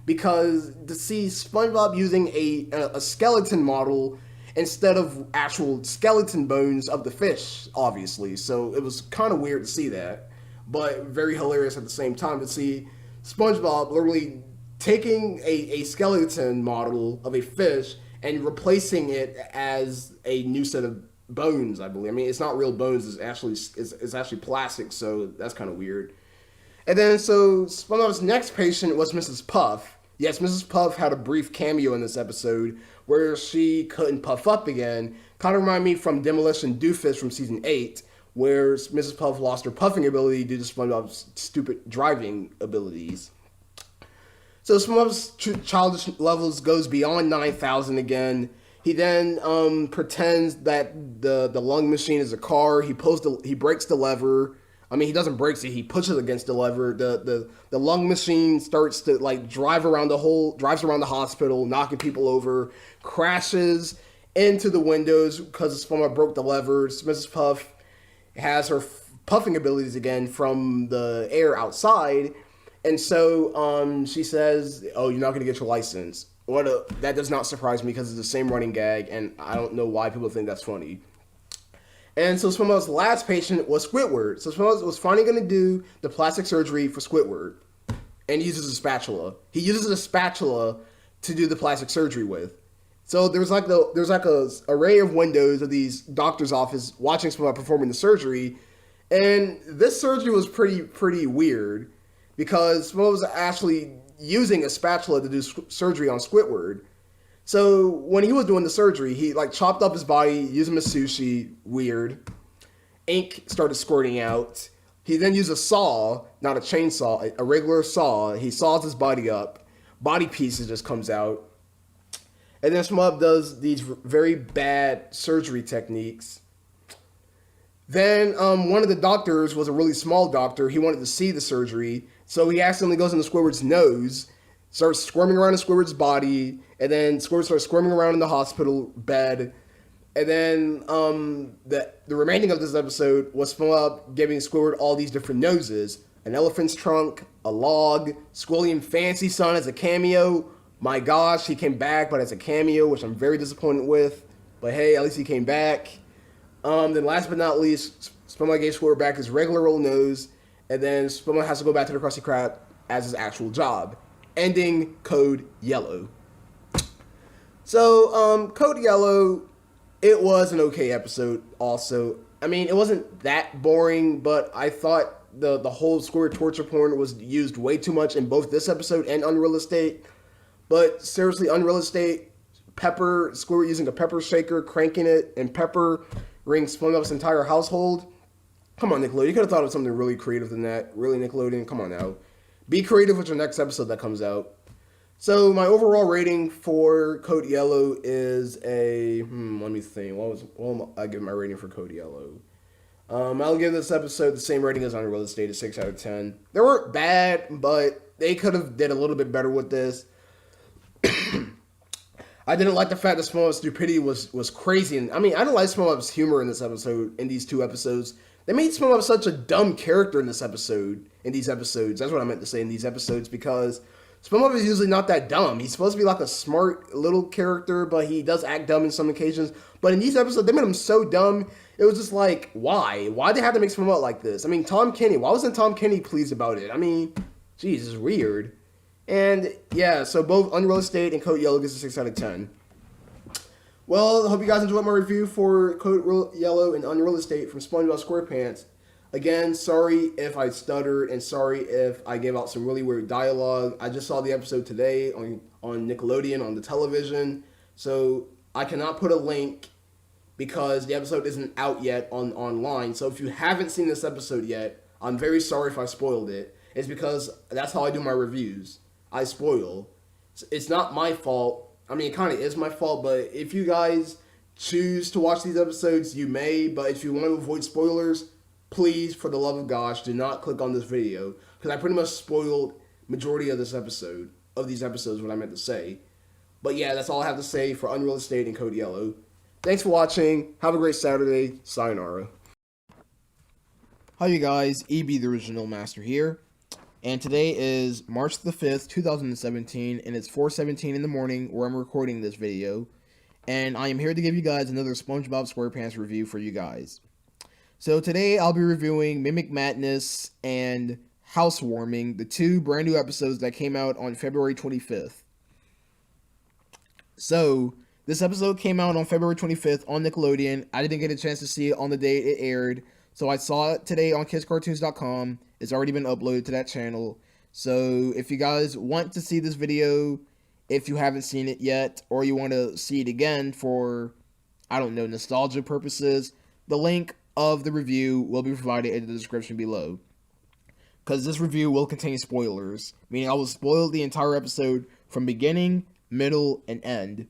because to see SpongeBob using a skeleton model instead of actual skeleton bones of the fish, obviously. So it was kind of weird to see that, but very hilarious at the same time to see SpongeBob literally taking a skeleton model of a fish and replacing it as a new set of bones, I believe. I mean, it's not real bones, it's actually plastic, so that's kind of weird. And then, so SpongeBob's next patient was Mrs. Puff. Yes, Mrs. Puff had a brief cameo in this episode where she couldn't puff up again. Kind of remind me from Demolition Doofus from season 8, where Mrs. Puff lost her puffing ability due to SpongeBob's stupid driving abilities. So SpongeBob's childish levels goes beyond 9,000 again. He then pretends that the lung machine is a car. He breaks the lever. I mean, he doesn't break it. He pushes against the lever. The lung machine starts to drives around the hospital, knocking people over, crashes into the windows because SpongeBob broke the levers. Mrs. Puff has her puffing abilities again from the air outside, and so she says, "Oh, you're not going to get your license." That does not surprise me because it's the same running gag, and I don't know why people think that's funny. And so SpongeBob's last patient was Squidward. So SpongeBob was finally going to do the plastic surgery for Squidward, and he uses a spatula. He uses a spatula to do the plastic surgery with. So there's like a array of windows of these doctor's office watching SpongeBob performing the surgery, and this surgery was pretty weird because SpongeBob was actually using a spatula to do surgery on Squidward. So when he was doing the surgery, he chopped up his body, used him as sushi. Weird. Ink started squirting out. He then used a saw, not a chainsaw, a regular saw. He saws his body up. Body pieces just comes out. And then SpongeBob does these very bad surgery techniques. Then one of the doctors was a really small doctor. He wanted to see the surgery. So he accidentally goes into Squidward's nose, starts squirming around in Squidward's body, and then Squidward starts squirming around in the hospital bed. And then the remaining of this episode was SpongeBob giving Squidward all these different noses. An elephant's trunk, a log, Squilliam Fancy Son as a cameo. My gosh, he came back, but as a cameo, which I'm very disappointed with. But hey, at least he came back. Then last but not least, SpongeBob gave Squidward back his regular old nose. And then SpongeBob has to go back to the Krusty Krab as his actual job, ending Code Yellow. So, Code Yellow, it was an okay episode also. I mean, it wasn't that boring, but I thought the whole Squidward torture porn was used way too much in both this episode and Unreal Estate. But seriously, Unreal Estate, Squidward using a pepper shaker, cranking it, and peppering SpongeBob's entire household. Come on, Nickelodeon. You could have thought of something really creative than that. Really, Nickelodeon? Come on now. Be creative with your next episode that comes out. So, my overall rating for Code Yellow is a... let me think. What am I give my rating for Code Yellow? I'll give this episode the same rating as Unreal Estate, a 6 out of 10. They weren't bad, but they could have did a little bit better with this. I didn't like the fact that SpongeBob's stupidity was crazy. And I mean, I didn't like SpongeBob's humor in this episode, in these two episodes. They made SpongeBob such a dumb character in these episodes. That's what I meant to say, in these episodes, because SpongeBob is usually not that dumb. He's supposed to be like a smart little character, but he does act dumb in some occasions. But in these episodes, they made him so dumb, it was just like, why? Why they have to make SpongeBob like this? I mean, Tom Kenny, why wasn't Tom Kenny pleased about it? I mean, geez, it's weird. And yeah, so both Unreal Estate and Code Yellow gets a 6 out of 10. Well, I hope you guys enjoyed my review for Code Yellow and Unreal Estate from SpongeBob SquarePants. Again, sorry if I stuttered and sorry if I gave out some really weird dialogue. I just saw the episode today on on Nickelodeon on the television. So I cannot put a link because the episode isn't out yet online. So if you haven't seen this episode yet, I'm very sorry if I spoiled it. It's because that's how I do my reviews. I spoil. It's not my fault. I mean, it kind of is my fault, but if you guys choose to watch these episodes, you may. But if you want to avoid spoilers, please, for the love of gosh, do not click on this video, because I pretty much spoiled majority of these episodes, what I meant to say. But yeah, that's all I have to say for Unreal Estate and Code Yellow. Thanks for watching. Have a great Saturday. Sayonara. Hi you guys, EB the Original Master here, and today is March the 5th, 2017, and it's 4:17 in the morning where I'm recording this video, and I am here to give you guys another SpongeBob SquarePants review for you guys. So today I'll be reviewing Mimic Madness and Housewarming, the two brand new episodes that came out on February 25th. So, this episode came out on February 25th on Nickelodeon. I didn't get a chance to see it on the day it aired, so I saw it today on kidscartoons.com. It's already been uploaded to that channel. So if you guys want to see this video, if you haven't seen it yet, or you want to see it again for, I don't know, nostalgia purposes, the link of the review will be provided in the description below. Because this review will contain spoilers, meaning I will spoil the entire episode from beginning, middle, and end.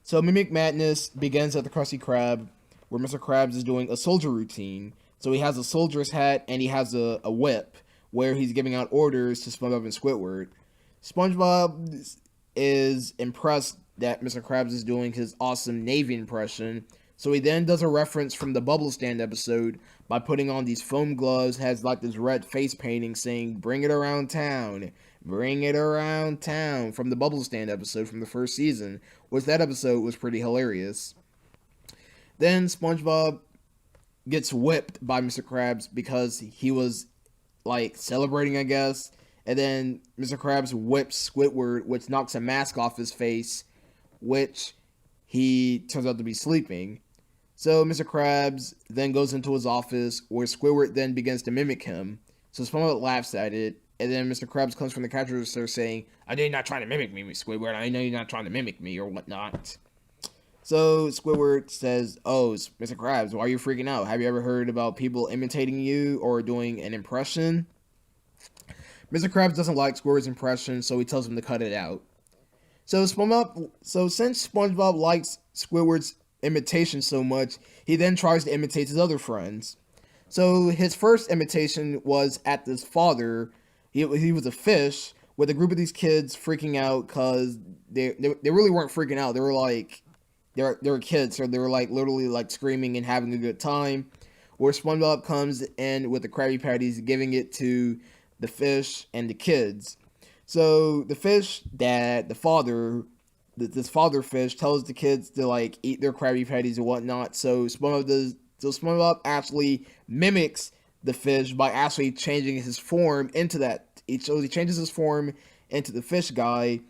So Mimic Madness begins at the Krusty Krab, where Mr. Krabs is doing a soldier routine. So he has a soldier's hat, and he has a whip, where he's giving out orders to SpongeBob and Squidward. SpongeBob is impressed that Mr. Krabs is doing his awesome Navy impression, so he then does a reference from the Bubble Stand episode by putting on these foam gloves, has like this red face painting saying, "Bring it around town, bring it around town," from the Bubble Stand episode from the first season, which that episode was pretty hilarious. Then SpongeBob gets whipped by Mr. Krabs because he was like celebrating, I guess, and then Mr. Krabs whips Squidward, which knocks a mask off his face, which he turns out to be sleeping. So Mr. Krabs then goes into his office, where Squidward then begins to mimic him. So SpongeBob laughs at it, and then Mr. Krabs comes from the cash register saying, "I know you're not trying to mimic me, Squidward. I know you're not trying to mimic me," or whatnot. So Squidward says, "Oh, Mr. Krabs, why are you freaking out? Have you ever heard about people imitating you or doing an impression?" Mr. Krabs doesn't like Squidward's impression, so he tells him to cut it out. So since SpongeBob likes Squidward's imitation so much, he then tries to imitate his other friends. So his first imitation was at this father. He was a fish with a group of these kids freaking out because they really weren't freaking out. They were like, they were kids, so they were like literally like screaming and having a good time. Where SpongeBob comes in with the Krabby Patties, giving it to the fish and the kids. So the fish dad, the father, this father fish tells the kids to like eat their Krabby Patties and whatnot. So SpongeBob actually mimics the fish by actually changing his form into that. So he changes his form into the fish guy,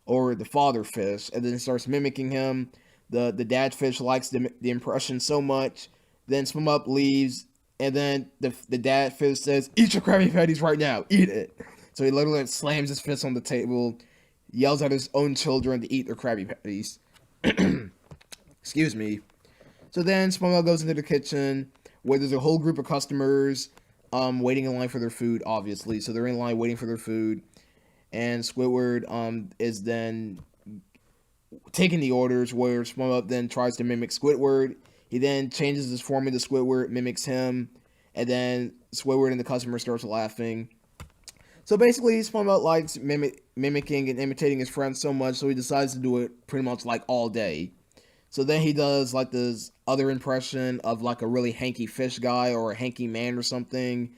or the father fish, and then starts mimicking him. The dad fish likes the impression so much. Then SpongeBob leaves, and then the dad fish says, "Eat your Krabby Patties right now, eat it." So he literally slams his fist on the table, yells at his own children to eat their Krabby Patties. Excuse me. So then SpongeBob goes into the kitchen, where there's a whole group of customers waiting in line for their food, obviously. So they're in line waiting for their food, and Squidward is then taking the orders, where SpongeBob then tries to mimic Squidward. He then changes his form into Squidward, mimics him, and then Squidward and the customer starts laughing. So basically, SpongeBob likes mimicking and imitating his friends so much, so he decides to do it pretty much like all day. So then he does like this other impression of like a really hanky fish guy or a hanky man or something.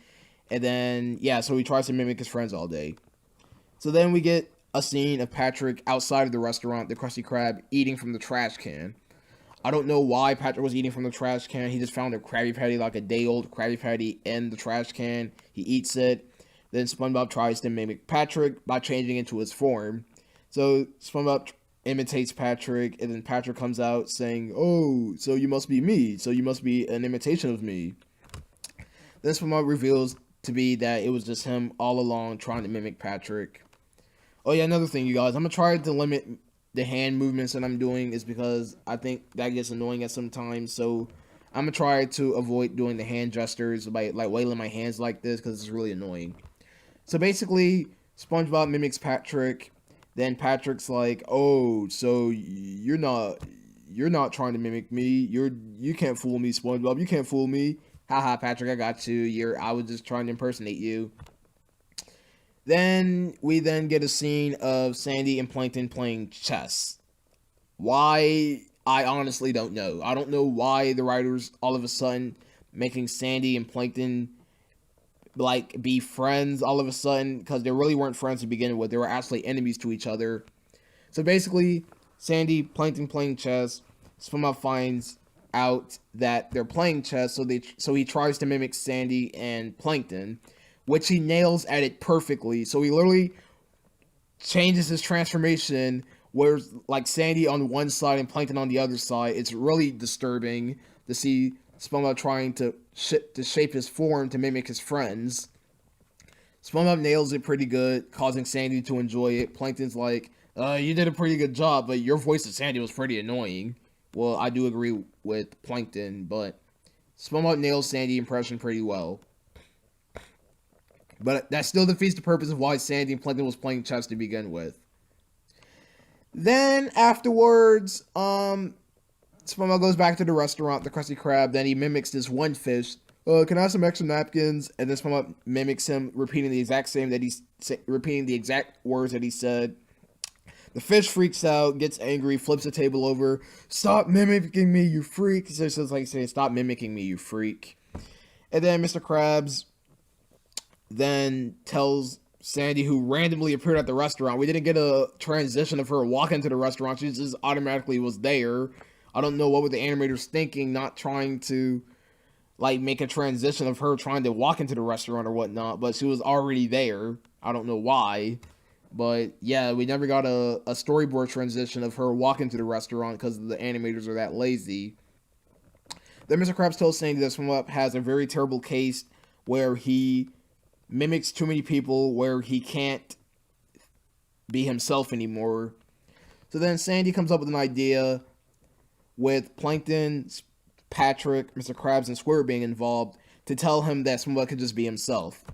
And then, yeah, so he tries to mimic his friends all day. So then we get a scene of Patrick outside of the restaurant, the Krusty Krab, eating from the trash can. I don't know why Patrick was eating from the trash can. He just found a Krabby Patty, like a day-old Krabby Patty, in the trash can. He eats it. Then SpongeBob tries to mimic Patrick by changing into his form. So SpongeBob imitates Patrick, and then Patrick comes out saying, "Oh, so you must be me. So you must be an imitation of me." Then SpongeBob reveals to be that it was just him all along trying to mimic Patrick. Oh yeah, another thing, you guys. I'm gonna try to limit the hand movements that I'm doing, is because I think that gets annoying at some times. So I'm gonna try to avoid doing the hand gestures by like wailing my hands like this, because it's really annoying. So basically, SpongeBob mimics Patrick. Then Patrick's like, "Oh, so you're not trying to mimic me. You can't fool me, SpongeBob. You can't fool me. Haha, Patrick, I got you. I was just trying to impersonate you." Then we then get a scene of Sandy and Plankton playing chess. Why? I honestly don't know. I don't know why the writers all of a sudden making Sandy and Plankton like be friends all of a sudden, because they really weren't friends to begin with. They were actually enemies to each other. So basically, Sandy, Plankton playing chess. SpongeBob finds out that they're playing chess, so he tries to mimic Sandy and Plankton, which he nails at it perfectly. So he literally changes his transformation, where like Sandy on one side and Plankton on the other side. It's really disturbing to see SpongeBob trying to shape his form to mimic his friends. SpongeBob nails it pretty good, causing Sandy to enjoy it. Plankton's like, you did a pretty good job, but your voice of Sandy was pretty annoying. Well, I do agree with Plankton, but SpongeBob nails Sandy impression pretty well. But that still defeats the purpose of why Sandy and Plankton was playing chess to begin with. Then afterwards, SpongeBob goes back to the restaurant, the Krusty Krab. Then he mimics this one fish. Can I have some extra napkins? And then SpongeBob mimics him, repeating the exact words that he said. The fish freaks out, gets angry, flips the table over. Stop mimicking me, you freak! So it's like saying, "Stop mimicking me, you freak." And then Mr. Krabs then tells Sandy, who randomly appeared at the restaurant. We didn't get a transition of her walking to the restaurant. She just automatically was there. I don't know what were the animators thinking, not trying to like make a transition of her trying to walk into the restaurant or whatnot, but she was already there. I don't know why. But yeah, we never got a storyboard transition of her walking to the restaurant because the animators are that lazy. Then Mr. Krabs tells Sandy that SpongeBob has a very terrible case where he mimics too many people, where he can't be himself anymore. So then Sandy comes up with an idea with Plankton, Patrick, Mr. Krabs, and Square being involved to tell him that SpongeBob could just be himself.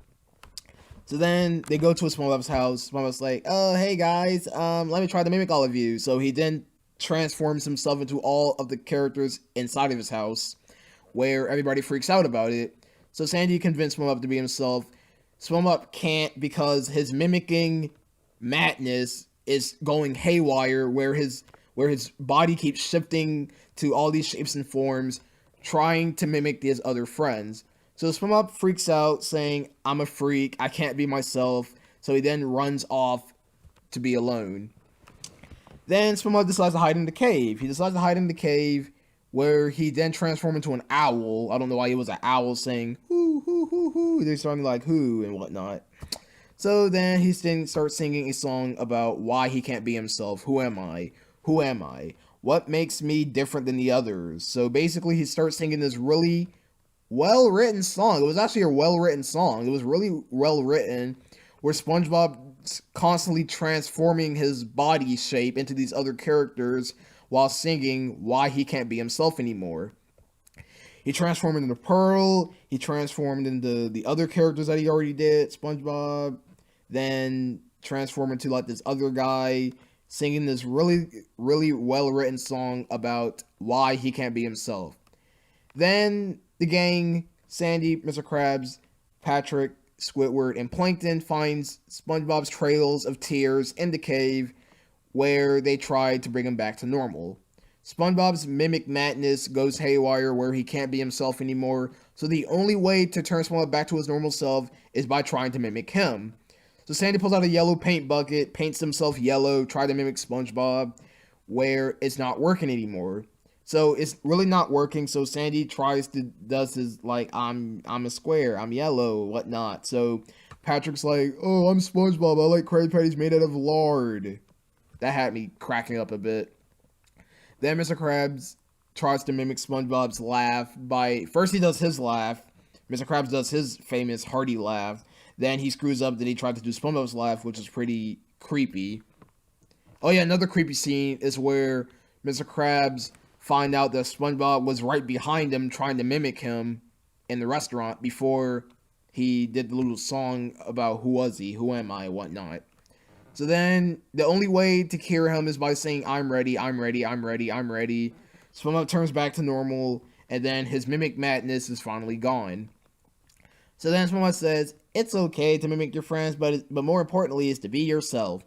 So then they go to SpongeBob's house. SpongeBob's like, "Oh, hey guys, let me try to mimic all of you." So he then transforms himself into all of the characters inside of his house, where everybody freaks out about it. So Sandy convinced SpongeBob to be himself. SpongeBob can't, because his mimicking madness is going haywire, where his body keeps shifting to all these shapes and forms, trying to mimic his other friends. So SpongeBob freaks out, saying, "I'm a freak, I can't be myself." So he then runs off to be alone. Then SpongeBob decides to hide in the cave. He decides to hide in the cave, where he then transforms into an owl. I don't know why he was an owl saying, "Hoo, hoo, hoo, hoo." They're sounding like "who" and whatnot. So then he starts singing a song about why he can't be himself. Who am I? Who am I? What makes me different than the others? So basically he starts singing this really well-written song. It was actually a well-written song. It was really well-written, where SpongeBob's constantly transforming his body shape into these other characters while singing why he can't be himself anymore. He transformed into Pearl. He transformed into the other characters that he already did, SpongeBob. Then transformed into like this other guy singing this really, really well-written song about why he can't be himself. Then the gang, Sandy, Mr. Krabs, Patrick, Squidward, and Plankton finds SpongeBob's trails of tears in the cave, where they try to bring him back to normal. SpongeBob's mimic madness goes haywire, where he can't be himself anymore, so the only way to turn SpongeBob back to his normal self is by trying to mimic him. So Sandy pulls out a yellow paint bucket, paints himself yellow, try to mimic SpongeBob, where it's not working anymore. So it's really not working, so Sandy does his, like, I'm a square, I'm yellow, whatnot. So Patrick's like, "Oh, I'm SpongeBob, I like Krabby Patties made out of lard." That had me cracking up a bit. Then Mr. Krabs tries to mimic SpongeBob's laugh by... First he does his laugh. Mr. Krabs does his famous hearty laugh. Then he screws up that he tried to do SpongeBob's laugh, which is pretty creepy. Oh yeah, another creepy scene is where Mr. Krabs find out that SpongeBob was right behind him trying to mimic him in the restaurant before he did the little song about who was he, who am I, whatnot. So then the only way to cure him is by saying I'm ready, I'm ready, I'm ready, I'm ready. SpongeBob turns back to normal, and then his mimic madness is finally gone. So then SpongeBob says, it's okay to mimic your friends, but more importantly is to be yourself.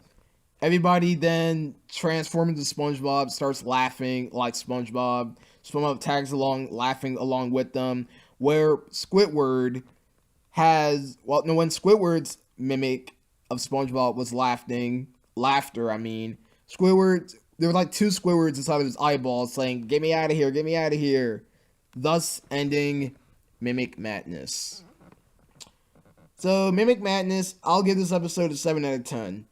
Everybody then transforms into SpongeBob, starts laughing like SpongeBob. SpongeBob tags along, laughing along with them. Where Squidward when Squidward's mimic of SpongeBob was Squidward, there were like two Squidwards inside of his eyeballs saying, get me out of here, get me out of here. Thus ending Mimic Madness. So, Mimic Madness, I'll give this episode a 7 out of 10.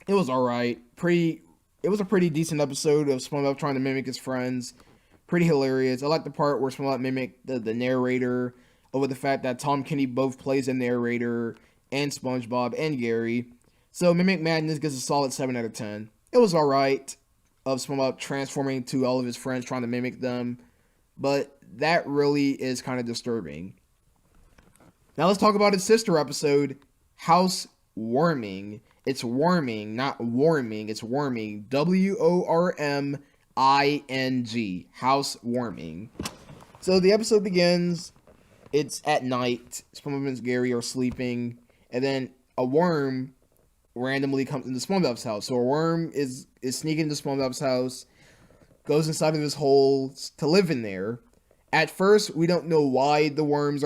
It was alright. It was a pretty decent episode of SpongeBob trying to mimic his friends. Pretty hilarious. I like the part where SpongeBob mimicked the narrator over the fact that Tom Kenny both plays a narrator and SpongeBob and Gary. So, Mimic Madness gets a solid 7 out of 10. It was alright of SpongeBob transforming to all of his friends trying to mimic them. But that really is kind of disturbing. Now let's talk about its sister episode, Housewarming. It's warming, not warming. It's warming. WORMING. Housewarming. So the episode begins. It's at night. SpongeBob and Gary are sleeping. And then a worm randomly comes into SpongeBob's house. So a worm is sneaking into SpongeBob's house. Goes inside of his hole to live in there. At first, we don't know why this worm is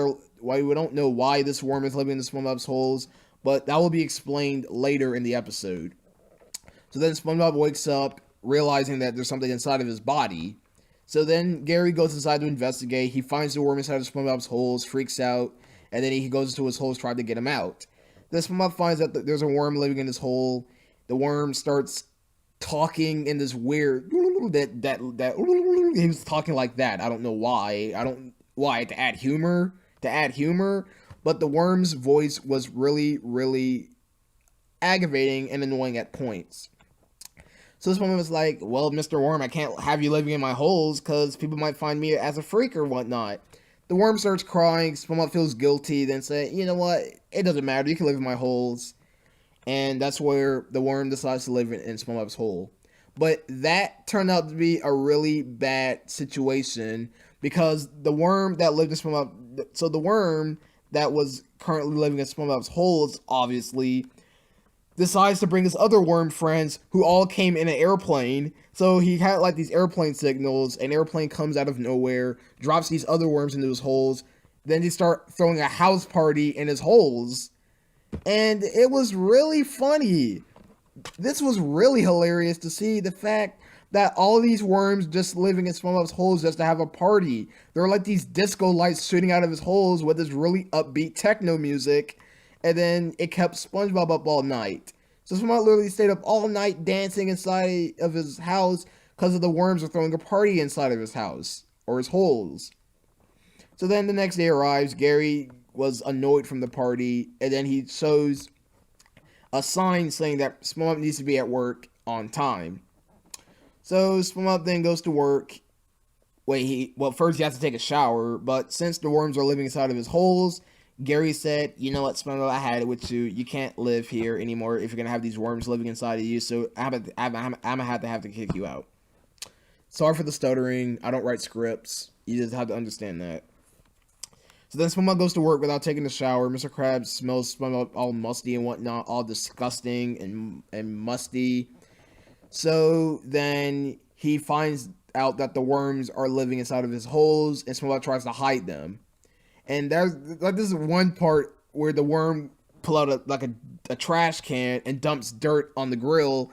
living in the SpongeBob's holes, but that will be explained later in the episode. So then SpongeBob wakes up, realizing that there's something inside of his body. So then Gary goes inside to investigate. He finds the worm inside of SpongeBob's holes, freaks out, and then he goes into his holes trying to get him out. Then SpongeBob finds out that there's a worm living in his hole. The worm starts talking in this weird he was talking like that. I don't know why. To add humor, but the worm's voice was really, really aggravating and annoying at points. So this woman was like, well, Mr. Worm, I can't have you living in my holes because people might find me as a freak or whatnot. The worm starts crying. SpongeBob feels guilty, then say, you know what? It doesn't matter. You can live in my holes. And that's where the worm decides to live in SpongeBob's hole. But that turned out to be a really bad situation because the worm that lived in SpongeBob... So the worm that was currently living in SpongeBob's holes, obviously, decides to bring his other worm friends who all came in an airplane. So he had like these airplane signals. An airplane comes out of nowhere, drops these other worms into his holes. Then they start throwing a house party in his holes. And it was really funny. This was really hilarious to see the fact that all these worms just living in SpongeBob's holes just to have a party. There were like these disco lights shooting out of his holes with this really upbeat techno music. And then it kept SpongeBob up all night. So SpongeBob literally stayed up all night dancing inside of his house because of the worms were throwing a party inside of his house or his holes. So then the next day arrives. Gary was annoyed from the party, and then he shows a sign saying that SpongeBob needs to be at work on time. So SpongeBob then goes to work. First he has to take a shower, but since the worms are living inside of his holes, Gary said, you know what, SpongeBob, I had it with you. You can't live here anymore if you're going to have these worms living inside of you, so I'm going to have to kick you out. Sorry for the stuttering. I don't write scripts. You just have to understand that. So then SpongeBob goes to work without taking a shower. Mr. Krabs smells SpongeBob all musty and whatnot, all disgusting and musty. So then he finds out that the worms are living inside of his holes, and SpongeBob tries to hide them. And there's like this one part where the worm pull out a trash can and dumps dirt on the grill.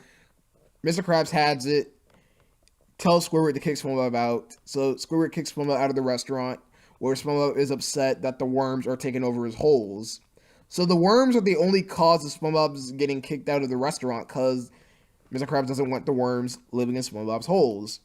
Mr. Krabs has it, tells Squidward to kick SpongeBob out. So Squidward kicks SpongeBob out of the restaurant, where SpongeBob is upset that the worms are taking over his holes. So the worms are the only cause of SpongeBob's getting kicked out of the restaurant because Mr. Krabs doesn't want the worms living in SpongeBob's holes.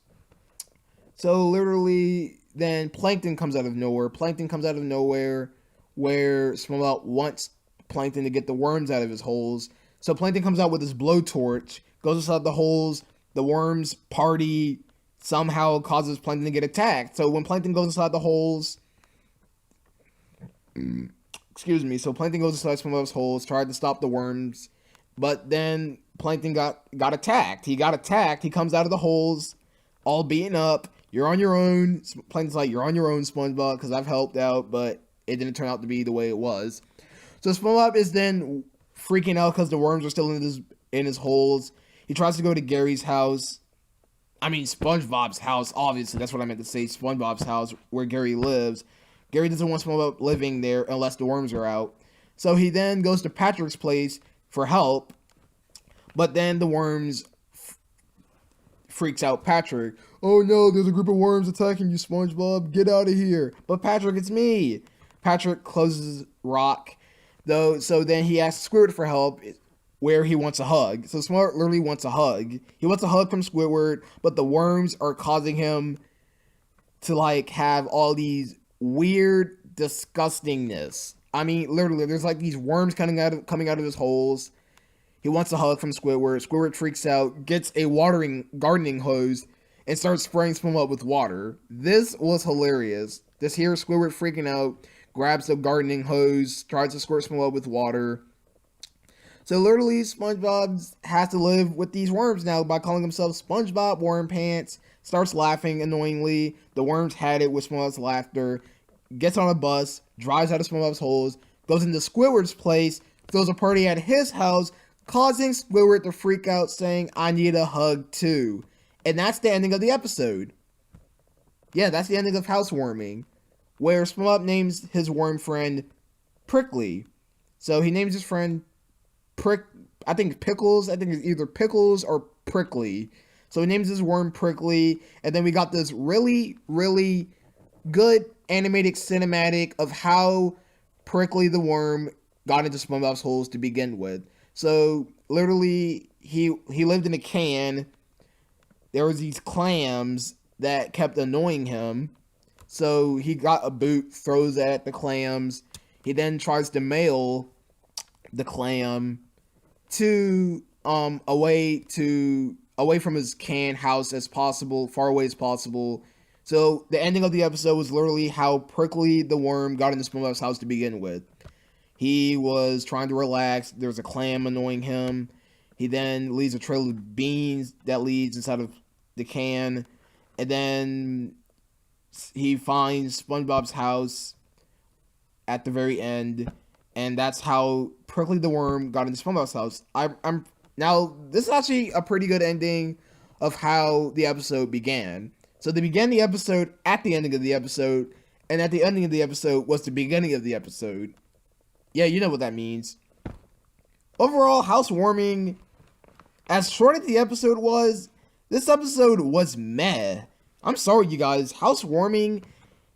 So literally, then Plankton comes out of nowhere. Plankton comes out of nowhere where SpongeBob wants Plankton to get the worms out of his holes. So Plankton comes out with his blowtorch, goes inside the holes. The worms party somehow causes Plankton to get attacked. So when Plankton goes inside the holes, so Plankton goes inside SpongeBob's holes, tried to stop the worms, but then Plankton got attacked. He got attacked. He comes out of the holes, all beaten up. You're on your own. Plankton's like, you're on your own, SpongeBob, because I've helped out, but it didn't turn out to be the way it was. So SpongeBob is then freaking out because the worms are still in his holes. He tries to go to Gary's house. I mean, SpongeBob's house, obviously. That's what I meant to say. SpongeBob's house, where Gary lives. Gary doesn't want SpongeBob living there unless the worms are out. So he then goes to Patrick's place for help. But then the worms freaks out Patrick. Oh no, there's a group of worms attacking you, SpongeBob. Get out of here. But Patrick, it's me. Patrick closes rock. So then he asks Squidward for help, where he wants a hug. So SpongeBob literally wants a hug. He wants a hug from Squidward, but the worms are causing him to like have all these weird disgustingness. I mean, literally, there's like these worms coming out of his holes. He wants a hug from Squidward. Squidward freaks out, gets a gardening hose, and starts spraying SpongeBob with water. This was hilarious. Just here, Squidward freaking out, grabs the gardening hose, tries to squirt SpongeBob with water. So literally, SpongeBob has to live with these worms now by calling himself SpongeBob SquarePants. Starts laughing annoyingly. The worms had it with SpongeBob's laughter. Gets on a bus, drives out of SpongeBob's holes, goes into Squidward's place, throws a party at his house, causing Squidward to freak out, saying, "I need a hug too." And that's the ending of the episode. Yeah, that's the ending of Housewarming, where SpongeBob names his worm friend Prickly. So he names his friend I think Pickles. I think it's either Pickles or Prickly. So he names his worm Prickly, and then we got this really, really good animated cinematic of how Prickly the worm got into SpongeBob's holes to begin with. So literally, he lived in a can. There was these clams that kept annoying him. So he got a boot, throws that at the clams. He then tries to mail the clam to away from his can house as possible, far away as possible. So the ending of the episode was literally how Prickly the worm got into SpongeBob's house to begin with. He was trying to relax. There was a clam annoying him. He then leaves a trail of beans that leads inside of the can. And then he finds SpongeBob's house at the very end. And that's how Prickly the worm got into SpongeBob's house. Now, this is actually a pretty good ending of how the episode began. So they began the episode at the ending of the episode. And at the ending of the episode was the beginning of the episode. Yeah, you know what that means. Overall, Housewarming, as short as the episode was, this episode was meh. I'm sorry, you guys. Housewarming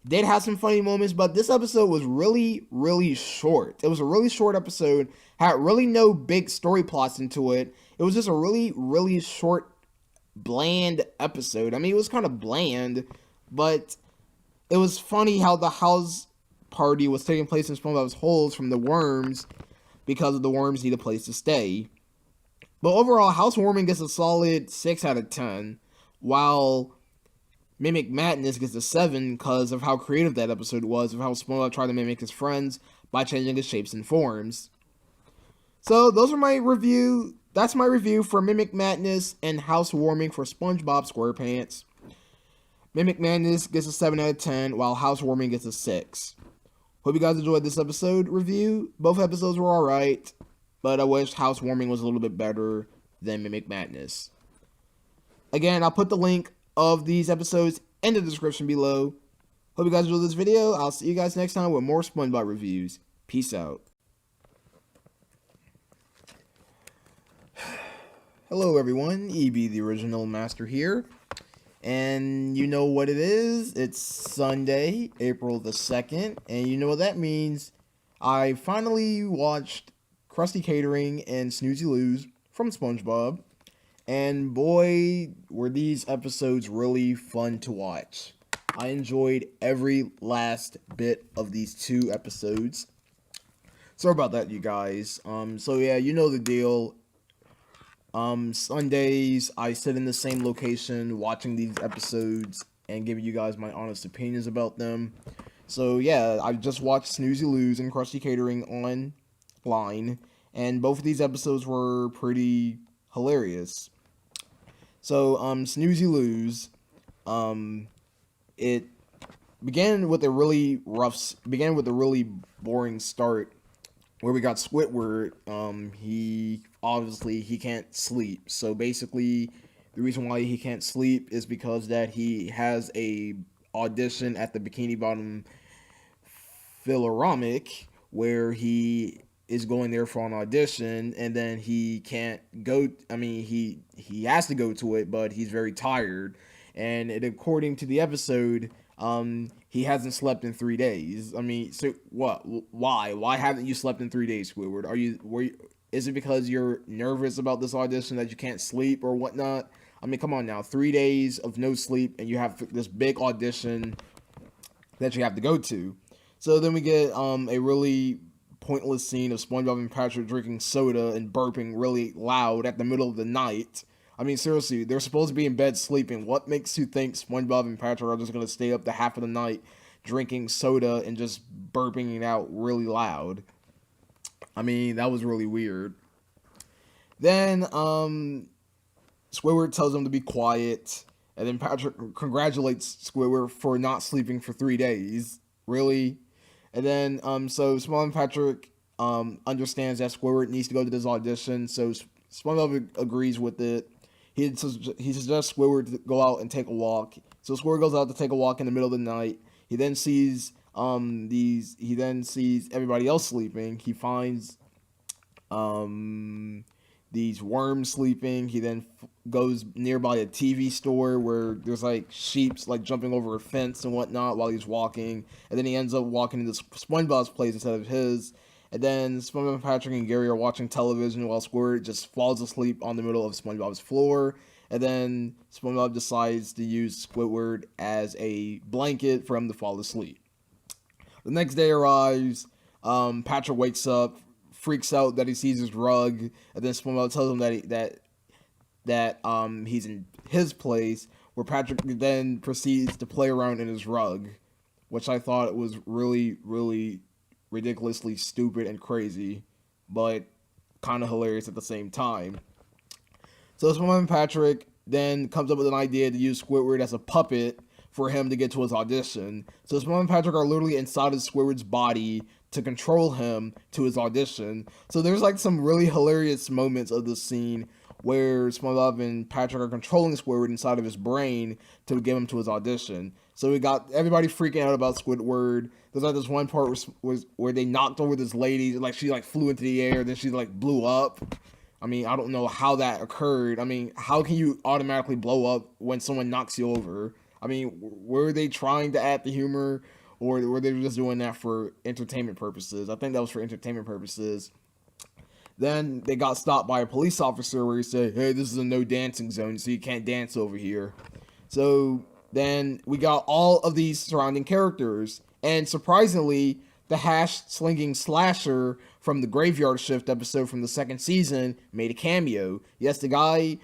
did have some funny moments, but this episode was really, really short. It was a really short episode, had really no big story plots into it. It was just a really, really short, bland episode. I mean, it was kind of bland, but it was funny how the house party was taking place in SpongeBob's holes from the worms because the worms need a place to stay. But overall, Housewarming gets a solid 6 out of 10, while Mimic Madness gets a 7 because of how creative that episode was, of how SpongeBob tried to mimic his friends by changing his shapes and forms. So those are my review. That's my review for Mimic Madness and Housewarming for SpongeBob SquarePants. Mimic Madness gets a 7 out of 10, while Housewarming gets a 6. Hope you guys enjoyed this episode review. Both episodes were alright, but I wish Housewarming was a little bit better than Mimic Madness. Again, I'll put the link of these episodes in the description below. Hope you guys enjoyed this video. I'll see you guys next time with more SpongeBob reviews. Peace out. Hello everyone, EB the Original Master here. And you know what it is. It's Sunday, April the 2nd, and you know what that means. I finally watched Krusty Catering and Snoozy Loos from SpongeBob. And boy, were these episodes really fun to watch. I enjoyed every last bit of these 2 episodes. Sorry about that, you guys. So yeah, you know the deal. Sundays I sit in the same location watching these episodes and giving you guys my honest opinions about them. So yeah, I just watched Snoozy Lose and Krusty Catering online, and both of these episodes were pretty hilarious. So Snoozy Lose, um, it began with a really boring start where we got Squidward. He can't sleep. So basically, the reason why he can't sleep is because that he has a audition at the Bikini Bottom Philharmonic where he is going there for an audition, and then he can't go. I mean, he has to go to it, but he's very tired. And according to the episode, he hasn't slept in 3 days. I mean, so what? Why? Why haven't you slept in 3 days, Squidward? Is it because you're nervous about this audition that you can't sleep or whatnot? I mean, come on now, 3 days of no sleep, and you have this big audition that you have to go to. So then we get a really pointless scene of SpongeBob and Patrick drinking soda and burping really loud at the middle of the night. I mean, seriously, they're supposed to be in bed sleeping. What makes you think SpongeBob and Patrick are just going to stay up to half of the night drinking soda and just burping it out really loud? I mean, that was really weird. Then, Squidward tells him to be quiet, and then Patrick congratulates Squidward for not sleeping for 3 days. Really? And then, so SpongeBob and Patrick, understands that Squidward needs to go to this audition, so SpongeBob agrees with it. He suggests Squidward to go out and take a walk. So Squidward goes out to take a walk in the middle of the night. He then sees everybody else sleeping. He finds these worms sleeping. He then goes nearby a TV store where there's like sheeps like jumping over a fence and whatnot while he's walking. And then he ends up walking into SpongeBob's place instead of his. And then SpongeBob, Patrick, and Gary are watching television while Squidward just falls asleep on the middle of SpongeBob's floor. And then SpongeBob decides to use Squidward as a blanket for him to fall asleep. The next day arrives. Patrick wakes up, freaks out that he sees his rug, and then SpongeBob tells him that he's in his place, where Patrick then proceeds to play around in his rug, which I thought was really, really ridiculously stupid and crazy, but kind of hilarious at the same time. So SpongeBob and Patrick then comes up with an idea to use Squidward as a puppet for him to get to his audition. So SpongeBob and Patrick are literally inside of Squidward's body to control him to his audition. So there's like some really hilarious moments of this scene where SpongeBob and Patrick are controlling Squidward inside of his brain to get him to his audition. So we got everybody freaking out about Squidward. There's like this one part where they knocked over this lady, like she like flew into the air, then she like blew up. I mean, I don't know how that occurred. I mean, how can you automatically blow up when someone knocks you over? I mean, were they trying to add the humor, or were they just doing that for entertainment purposes? I think that was for entertainment purposes. Then they got stopped by a police officer where he said, "Hey, this is a no dancing zone, so you can't dance over here." So then we got all of these surrounding characters, and surprisingly, the hash-slinging slasher from the Graveyard Shift episode from the second season made a cameo. Yes, the guy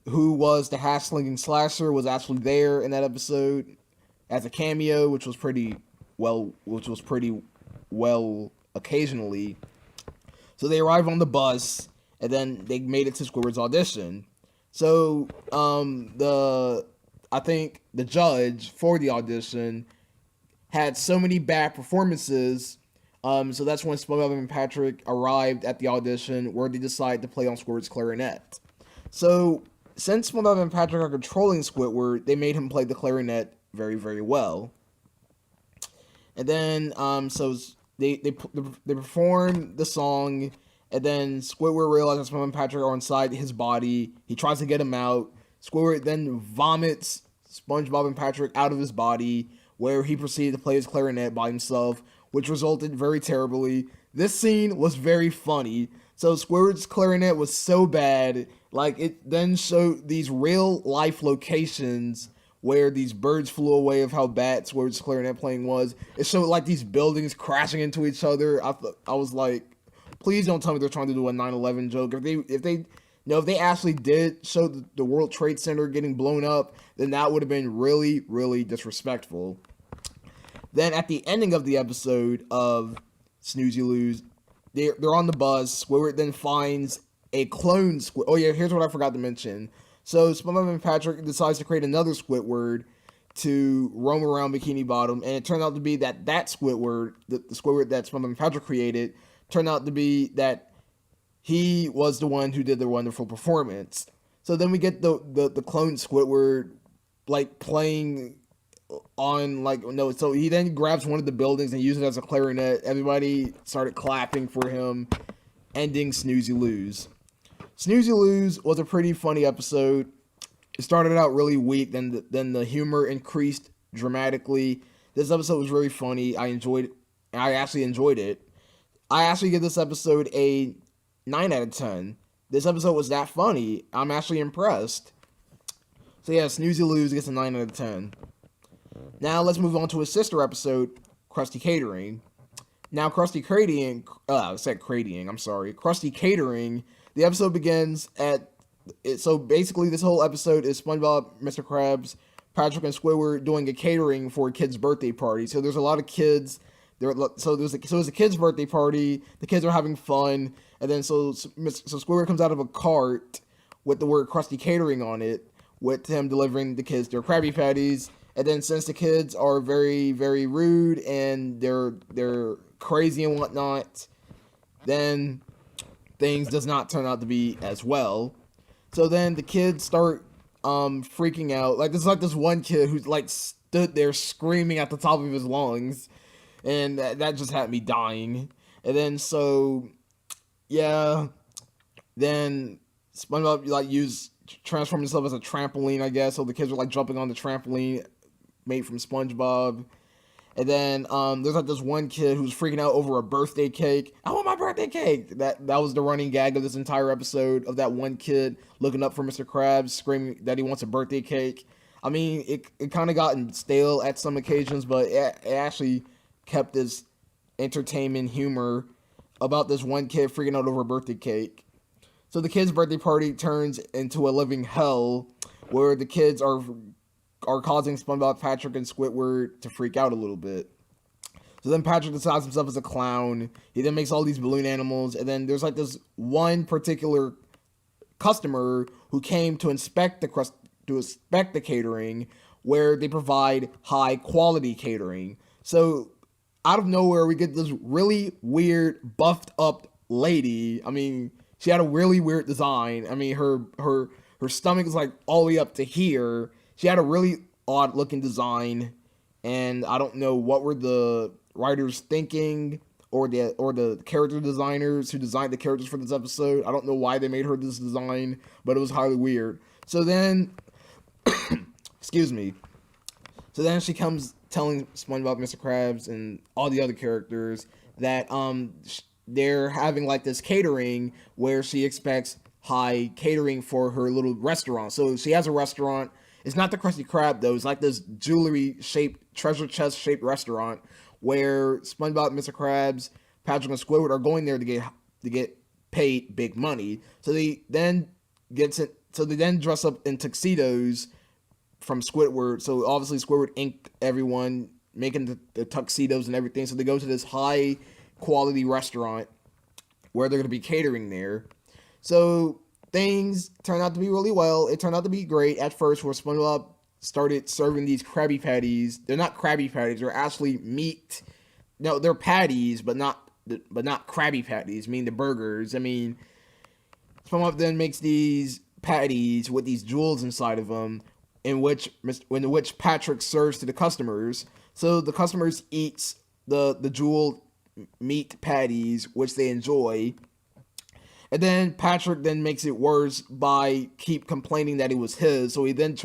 who was the hash-slinging slasher was actually there in that episode as a cameo, which was pretty well occasionally. So they arrive on the bus, and then they made it to Squidward's audition. So I think the judge for the audition had so many bad performances. So that's when SpongeBob and Patrick arrived at the audition, where they decided to play on Squidward's clarinet. So since SpongeBob and Patrick are controlling Squidward, they made him play the clarinet very, very well. And then so they perform the song, and then Squidward realizes SpongeBob and Patrick are inside his body. He tries to get him out. Squidward then vomits SpongeBob and Patrick out of his body, where he proceeded to play his clarinet by himself, which resulted very terribly. This scene was very funny. So Squidward's clarinet was so bad, like it then showed these real life locations where these birds flew away, of how bad Squidward's clarinet playing was. It showed like these buildings crashing into each other. I was like, please don't tell me they're trying to do a 9/11 joke. If they actually did show the World Trade Center getting blown up, then that would have been really, really disrespectful. Then at the ending of the episode of Snooze You Lose, they're on the bus. Squidward then finds a clone Squidward. Oh yeah, here's what I forgot to mention. So SpongeBob and Patrick decides to create another Squidward to roam around Bikini Bottom, and it turned out to be that Squidward, the Squidward that SpongeBob and Patrick created, turned out to be that he was the one who did the wonderful performance. So then we get the clone Squidward like playing on like no. So he then grabs one of the buildings and uses it as a clarinet. Everybody started clapping for him, ending Snooze You Lose. Snooze You Lose was a pretty funny episode. It started out really weak, then the humor increased dramatically. This episode was really funny. I actually enjoyed it. I actually give this episode a 9 out of 10. This episode was that funny. I'm actually impressed. So yeah, Snooze You Lose gets a 9 out of 10. Now let's move on to a sister episode, Krusty Catering. Now Krusty Catering, Krusty Catering. The episode begins so basically this whole episode is SpongeBob, Mr. Krabs, Patrick, and Squidward doing a catering for a kid's birthday party. So there's a lot of kids. So it's a kid's birthday party. The kids are having fun, and then so Squidward comes out of a cart with the word Krusty Catering on it, with him delivering the kids their Krabby Patties. And then since the kids are very, very rude and they're crazy and whatnot, then things does not turn out to be as well. So then the kids start freaking out. Like there's like this one kid who's like stood there screaming at the top of his lungs, and that just had me dying. And then so yeah, then SpongeBob like transformed himself as a trampoline, I guess. So the kids were like jumping on the trampoline made from SpongeBob. And then there's like this one kid who's freaking out over a birthday cake. I want my birthday cake. That was the running gag of this entire episode, of that one kid looking up for Mr. Krabs, screaming that he wants a birthday cake. I mean, it kind of gotten stale at some occasions, but it actually kept this entertainment humor about this one kid freaking out over a birthday cake. So the kid's birthday party turns into a living hell, where the kids are causing SpongeBob, Patrick, and Squidward to freak out a little bit. So then Patrick decides himself as a clown. He then makes all these balloon animals, and then there's like this one particular customer who came to inspect the catering, where they provide high quality catering. So out of nowhere, we get this really weird, buffed up lady. I mean, she had a really weird design. I mean, her stomach is like all the way up to here. She had a really odd looking design, and I don't know what were the writers thinking, or the character designers who designed the characters for this episode. I don't know why they made her this design, but it was highly weird. So then, excuse me. So then she comes telling SpongeBob, Mr. Krabs, and all the other characters that they're having like this catering where she expects high catering for her little restaurant. So she has a restaurant. It's not the Krusty Krab though. It's like this jewelry-shaped, treasure chest-shaped restaurant where SpongeBob, Mr. Krabs, Patrick, and Squidward are going there to get paid big money. So they then dress up in tuxedos from Squidward. So obviously Squidward inked everyone, making the tuxedos and everything. So they go to this high-quality restaurant where they're going to be catering there. So things turned out to be really well. It turned out to be great at first, where SpongeBob started serving these Krabby Patties. They're not Krabby Patties. They're actually meat. No, they're patties, but not Krabby Patties. I mean, the burgers. I mean, SpongeBob then makes these patties with these jewels inside of them, in which Patrick serves to the customers. So the customers eat the jewel meat patties, which they enjoy. And then Patrick then makes it worse by keep complaining that it was his. So he then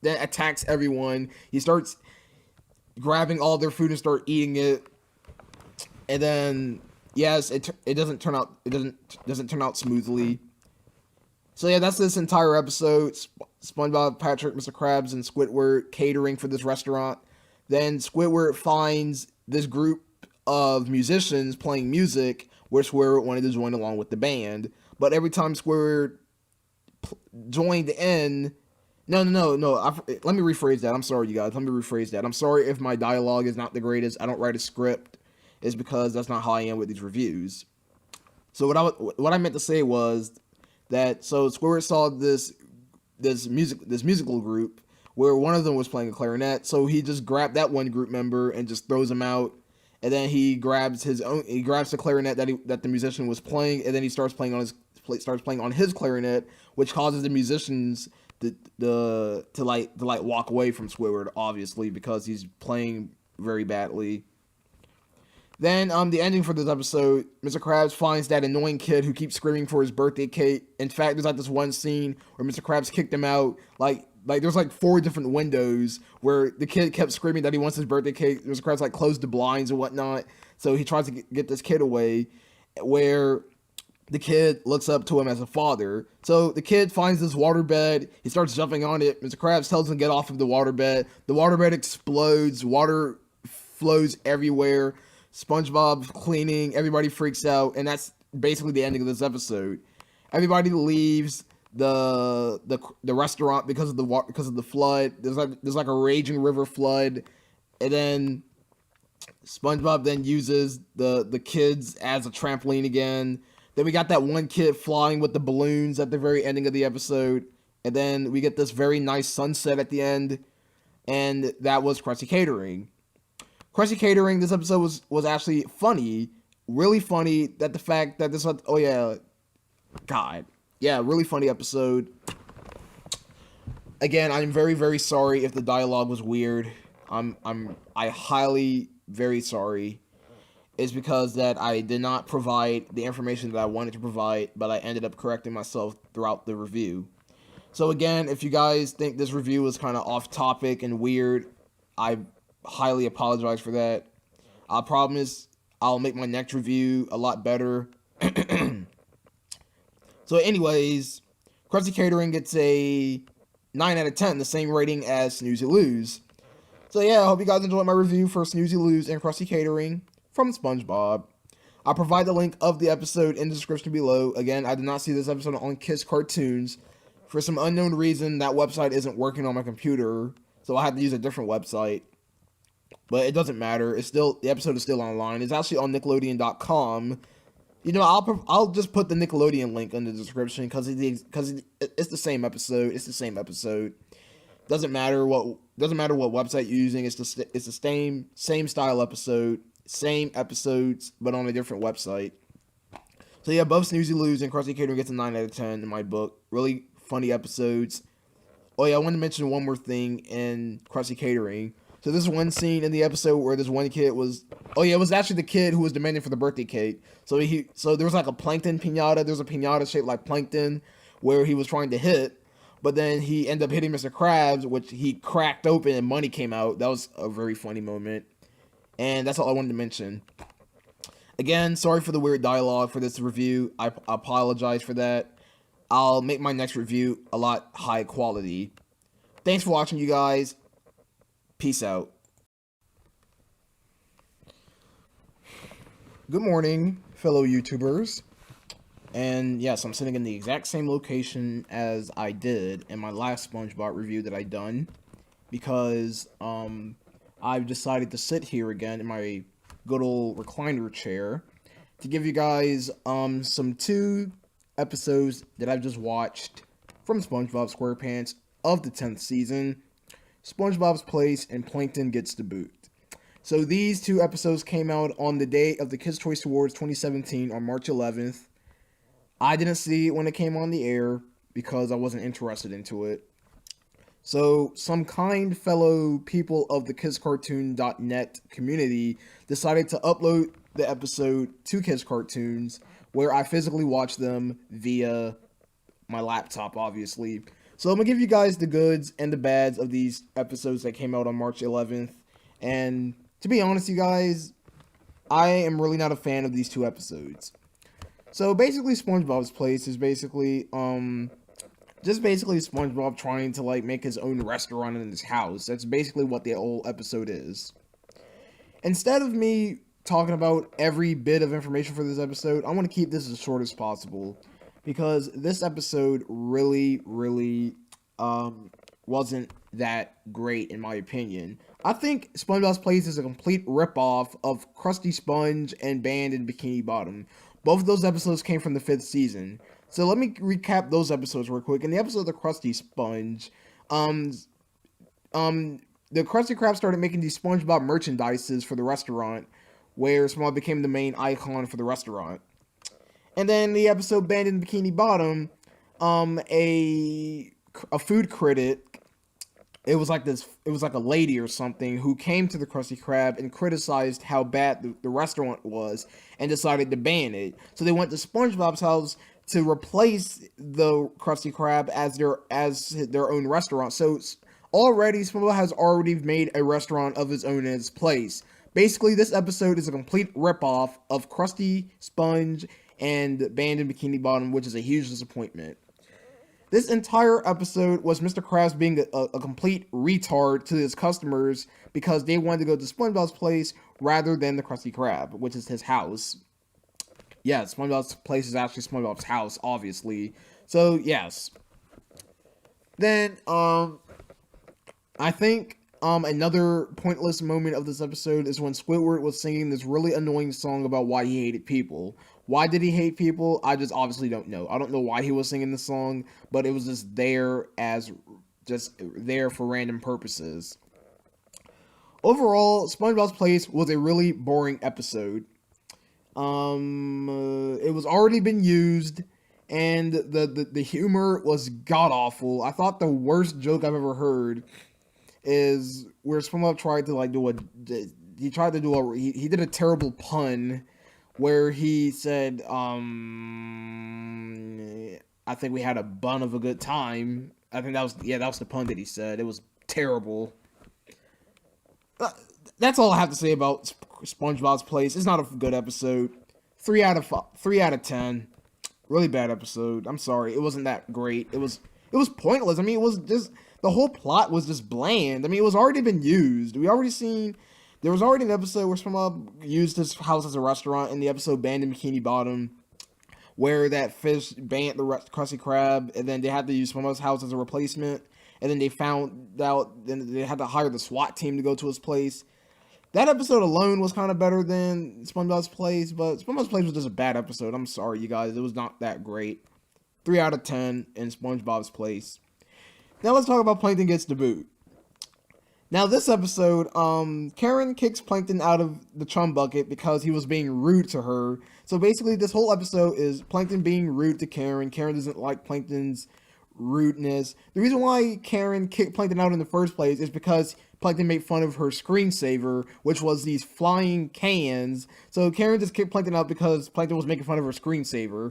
attacks everyone. He starts grabbing all their food and start eating it. And then yes, it doesn't turn out smoothly. So yeah, that's this entire episode. SpongeBob, Patrick, Mr. Krabs, and Squidward catering for this restaurant. Then Squidward finds this group of musicians playing music, where Squidward wanted to join along with the band. But every time Squidward joined in, no. Let me rephrase that. I'm sorry, you guys. Let me rephrase that. I'm sorry if my dialogue is not the greatest. I don't write a script. It's because that's not how I am with these reviews. So what I meant to say was that Squidward saw this musical group where one of them was playing a clarinet, so he just grabbed that one group member and just throws him out, and then he grabs the clarinet that the musician was playing, and then he starts playing on his clarinet, which causes the musicians to walk away from Squidward, obviously, because he's playing very badly. Then, the ending for this episode, Mr. Krabs finds that annoying kid who keeps screaming for his birthday cake. In fact, there's this one scene where Mr. Krabs kicked him out. There's 4 different windows where the kid kept screaming that he wants his birthday cake. Mr. Krabs closed the blinds and whatnot. So he tries to get this kid away, where the kid looks up to him as a father. So the kid finds this waterbed. He starts jumping on it. Mr. Krabs tells him to get off of the waterbed. The waterbed explodes. Water flows everywhere. SpongeBob's cleaning, everybody freaks out, and that's basically the ending of this episode. Everybody leaves the restaurant because of the flood. There's a raging river flood, and then SpongeBob then uses the kids as a trampoline again. Then we got that one kid flying with the balloons at the very ending of the episode, and then we get this very nice sunset at the end, and that was Krusty Catering. Krusty Catering, this episode was actually funny, really funny. That the fact that this, really funny episode. Again, I'm very, very sorry if the dialogue was weird. I highly very sorry. It's because that I did not provide the information that I wanted to provide, but I ended up correcting myself throughout the review. So again, if you guys think this review was kind of off topic and weird, I highly apologize for that. I promise I'll make my next review a lot better. So anyways, Krusty Catering gets a 9 out of 10, the same rating as Snoozy Lose. So yeah, I hope you guys enjoyed my review for Snoozy Lose and Krusty Catering from SpongeBob. I'll provide the link of the episode in the description below. Again, I did not see this episode on Kiss Cartoons. For some unknown reason, that website isn't working on my computer, so I had to use a different website. But it doesn't matter. The episode is still online. It's actually on Nickelodeon.com. You know, I'll just put the Nickelodeon link in the description because it's the same episode. It's the same episode. Doesn't matter what website you're using. It's the same style episode, same episodes, but on a different website. So yeah, both Snoozy Lose and Krusty Catering gets a 9 out of 10 in my book. Really funny episodes. Oh yeah, I want to mention one more thing in Krusty Catering. So this one scene in the episode where this one kid was, it was actually the kid who was demanding for the birthday cake. So there was like a plankton piñata. There's a piñata shaped like plankton where he was trying to hit, but then he ended up hitting Mr. Krabs, which he cracked open and money came out. That was a very funny moment. And that's all I wanted to mention. Again, sorry for the weird dialogue for this review. I apologize for that. I'll make my next review a lot high quality. Thanks for watching, you guys. Peace out. Good morning, fellow YouTubers. And yes, I'm sitting in the exact same location as I did in my last SpongeBob review that I done. Because I've decided to sit here again in my good old recliner chair to give you guys some 2 episodes that I've just watched from SpongeBob SquarePants of the 10th season. SpongeBob's Place and Plankton Gets the Boot. So these 2 episodes came out on the day of the Kids' Choice Awards 2017 on March 11th. I didn't see it when it came on the air because I wasn't interested into it. So some kind fellow people of the kidscartoon.net community decided to upload the episode to Kids Cartoons, where I physically watched them via my laptop, obviously. So I'm going to give you guys the goods and the bads of these episodes that came out on March 11th. And to be honest, you guys, I am really not a fan of these 2 episodes. So basically, SpongeBob's Place is basically just basically SpongeBob trying to like make his own restaurant in his house. That's basically what the whole episode is. Instead of me talking about every bit of information for this episode, I want to keep this as short as possible because this episode really wasn't that great in my opinion. I think SpongeBob's Place is a complete ripoff of Krusty Sponge and Band in Bikini Bottom. Both of those episodes came from the 5th season. So let me recap those episodes real quick. In the episode of the Krusty Sponge, the Krusty Krab started making these SpongeBob merchandises for the restaurant, where SpongeBob became the main icon for the restaurant. And then the episode Band in Bikini Bottom, a food critic, it was like a lady or something who came to the Krusty Krab and criticized how bad the restaurant was and decided to ban it. So they went to SpongeBob's house to replace the Krusty Krab as their own restaurant. So already SpongeBob has already made a restaurant of his own in his place. Basically, this episode is a complete ripoff of Krusty Sponge and Band in Bikini Bottom, which is a huge disappointment. This entire episode was Mr. Krabs being a complete retard to his customers because they wanted to go to SpongeBob's place rather than the Krusty Krab, which is his house. Yes, SpongeBob's place is actually SpongeBob's house, obviously. So, yes. Then, I think another pointless moment of this episode is when Squidward was singing this really annoying song about why he hated people. Why did he hate people? I just obviously don't know. I don't know why he was singing the song, but it was just there for random purposes. Overall, SpongeBob's Place was a really boring episode. It was already been used, and the humor was god awful. I thought the worst joke I've ever heard is where SpongeBob tried to he did a terrible pun where he said, I think we had a bun of a good time. I think that was the pun that he said. It was terrible. That's all I have to say about SpongeBob's Place. It's not a good episode. 3 out of 10. Really bad episode. I'm sorry. It wasn't that great. It was pointless. I mean, it was just, the whole plot was just bland. I mean, it was already been used. There was already an episode where SpongeBob used his house as a restaurant in the episode Band in Bikini Bottom, where that fish banned the Krusty Krab, and then they had to use SpongeBob's house as a replacement, and then they found out, then they had to hire the SWAT team to go to his place. That episode alone was kind of better than SpongeBob's Place, but SpongeBob's Place was just a bad episode. I'm sorry, you guys. It was not that great. 3 out of 10 in SpongeBob's Place. Now let's talk about Plankton Gets the Boot. Now this episode, Karen kicks Plankton out of the chum bucket because he was being rude to her. So basically this whole episode is Plankton being rude to Karen. Karen doesn't like Plankton's rudeness. The reason why Karen kicked Plankton out in the first place is because Plankton made fun of her screensaver, which was these flying cans. So Karen just kicked Plankton out because Plankton was making fun of her screensaver.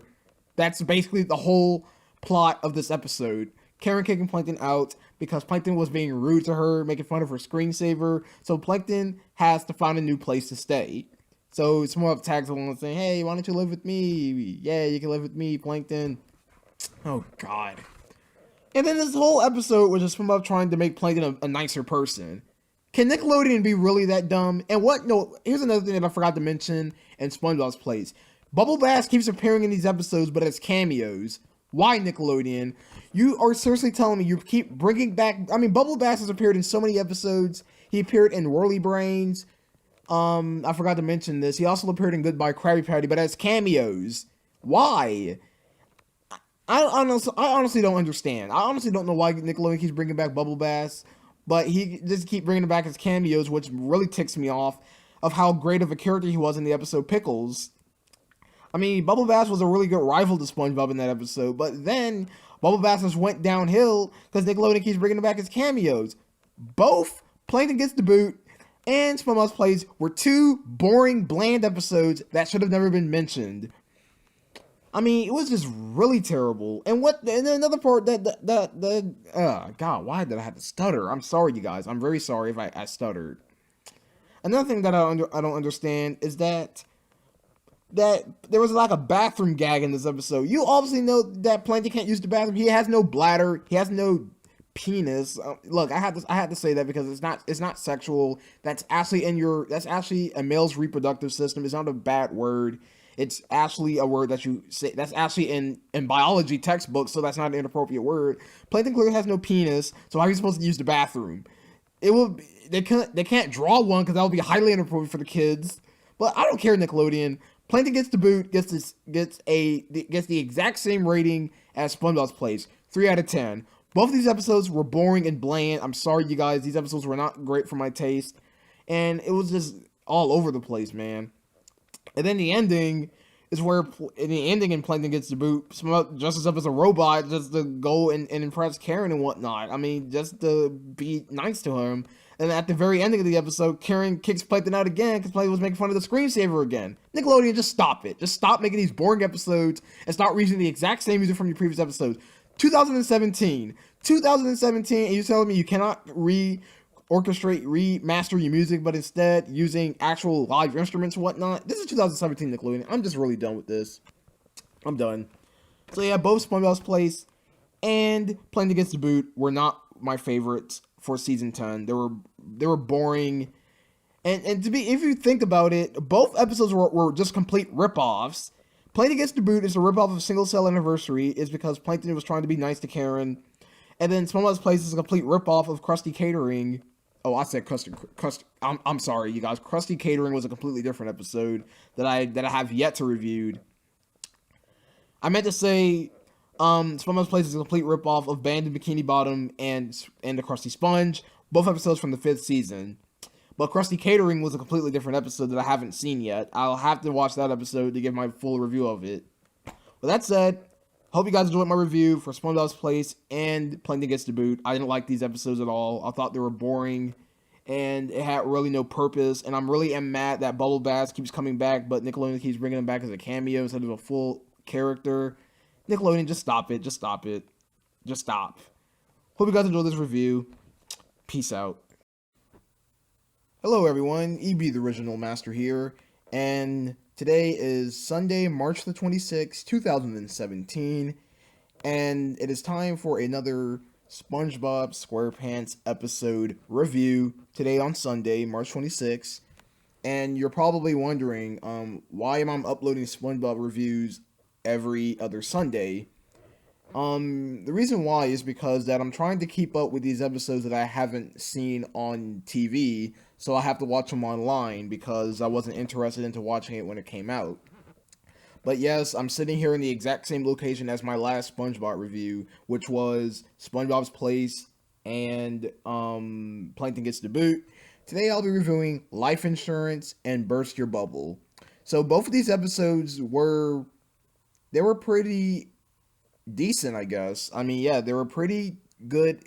That's basically the whole plot of this episode. Karen kicking Plankton out because Plankton was being rude to her, making fun of her screensaver. So Plankton has to find a new place to stay. So SpongeBob tags along saying, "Hey, why don't you live with me? Yeah, you can live with me, Plankton." Oh, God. And then this whole episode was just SpongeBob trying to make Plankton a nicer person. Can Nickelodeon be really that dumb? And here's another thing that I forgot to mention in SpongeBob's Place. Bubble Bass keeps appearing in these episodes, but as cameos. Why, Nickelodeon? You are seriously telling me you keep bringing back... I mean, Bubble Bass has appeared in so many episodes. He appeared in Whirly Brains. I forgot to mention this. He also appeared in Goodbye Krabby Patty, but as cameos. Why? I honestly don't understand. I honestly don't know why Nickelodeon keeps bringing back Bubble Bass, but he just keep bringing it back as cameos, which really ticks me off of how great of a character he was in the episode Pickles. I mean, Bubble Bass was a really good rival to SpongeBob in that episode, but then Bubble Bass just went downhill because Nickelodeon keeps bringing it back as cameos. Both Plankton Gets the Boot and SpongeBob's Place were two boring, bland episodes that should have never been mentioned. I mean, it was just really terrible. And another part God, why did I have to stutter? I'm sorry, you guys. I'm very sorry if I stuttered. Another thing that I don't understand is that that there was like a bathroom gag in this episode. You obviously know that Plankton can't use the bathroom. He has no bladder. He has no penis. Look, I had to say that because it's not sexual. That's actually that's actually a male's reproductive system. It's not a bad word. It's actually a word that you say. That's actually in biology textbooks, so that's not an inappropriate word. Plankton clearly has no penis, so how are you supposed to use the bathroom? It will. They can't draw one because that would be highly inappropriate for the kids. But I don't care, Nickelodeon. Plankton gets the boot. Gets the exact same rating as SpongeBob's Place. 3 out of 10. Both of these episodes were boring and bland. I'm sorry, you guys. These episodes were not great for my taste, and it was just all over the place, man. And then the ending is where in the ending and Plankton gets the boot, dresses up as a robot just to go and impress Karen and whatnot. I mean, just to be nice to him. And at the very ending of the episode, Karen kicks Plankton out again because Plankton was making fun of the screensaver again. Nickelodeon, just stop it. Just stop making these boring episodes and start using the exact same music from your previous episodes. 2017, and you're telling me you cannot orchestrate, remaster your music, but instead using actual live instruments and whatnot. This is 2017 Nickelodeon. I'm just really done with this. I'm done. So yeah, both SpongeBob's Place and Plankton Gets the Boot were not my favorites for season 10. They were boring. And if you think about it, both episodes were just complete rip-offs. Plankton Gets the Boot is a rip-off of Single Cell Anniversary, is because Plankton was trying to be nice to Karen. And then SpongeBob's Place is a complete rip-off of Krusty Catering. Oh, I said Krusty. I'm sorry, you guys. Krusty Catering was a completely different episode that I have yet to review. I meant to say, SpongeBob's Place is a complete rip-off of Band in Bikini Bottom and the Krusty Sponge, both episodes from the 5th season. But Krusty Catering was a completely different episode that I haven't seen yet. I'll have to watch that episode to give my full review of it. With that said, hope you guys enjoyed my review for SpongeBob's Place and Plankton Gets the Boot. I didn't like these episodes at all. I thought they were boring, and it had really no purpose. And I'm really mad that Bubble Bass keeps coming back, but Nickelodeon keeps bringing him back as a cameo instead of a full character. Nickelodeon, just stop it. Just stop it. Just stop. Hope you guys enjoyed this review. Peace out. Hello everyone, EB the Original Master here, and today is Sunday, March the 26th, 2017, and it is time for another SpongeBob SquarePants episode review today on Sunday, March 26th, and you're probably wondering, why am I uploading SpongeBob reviews every other Sunday? The reason why is because that I'm trying to keep up with these episodes that I haven't seen on TV, so I have to watch them online because I wasn't interested into watching it when it came out. But yes, I'm sitting here in the exact same location as my last SpongeBob review, which was SpongeBob's Place and Plankton Gets the Boot. Today I'll be reviewing Life Insurance and Burst Your Bubble. So both of these episodes were pretty decent, I guess. I mean, yeah, they were pretty good,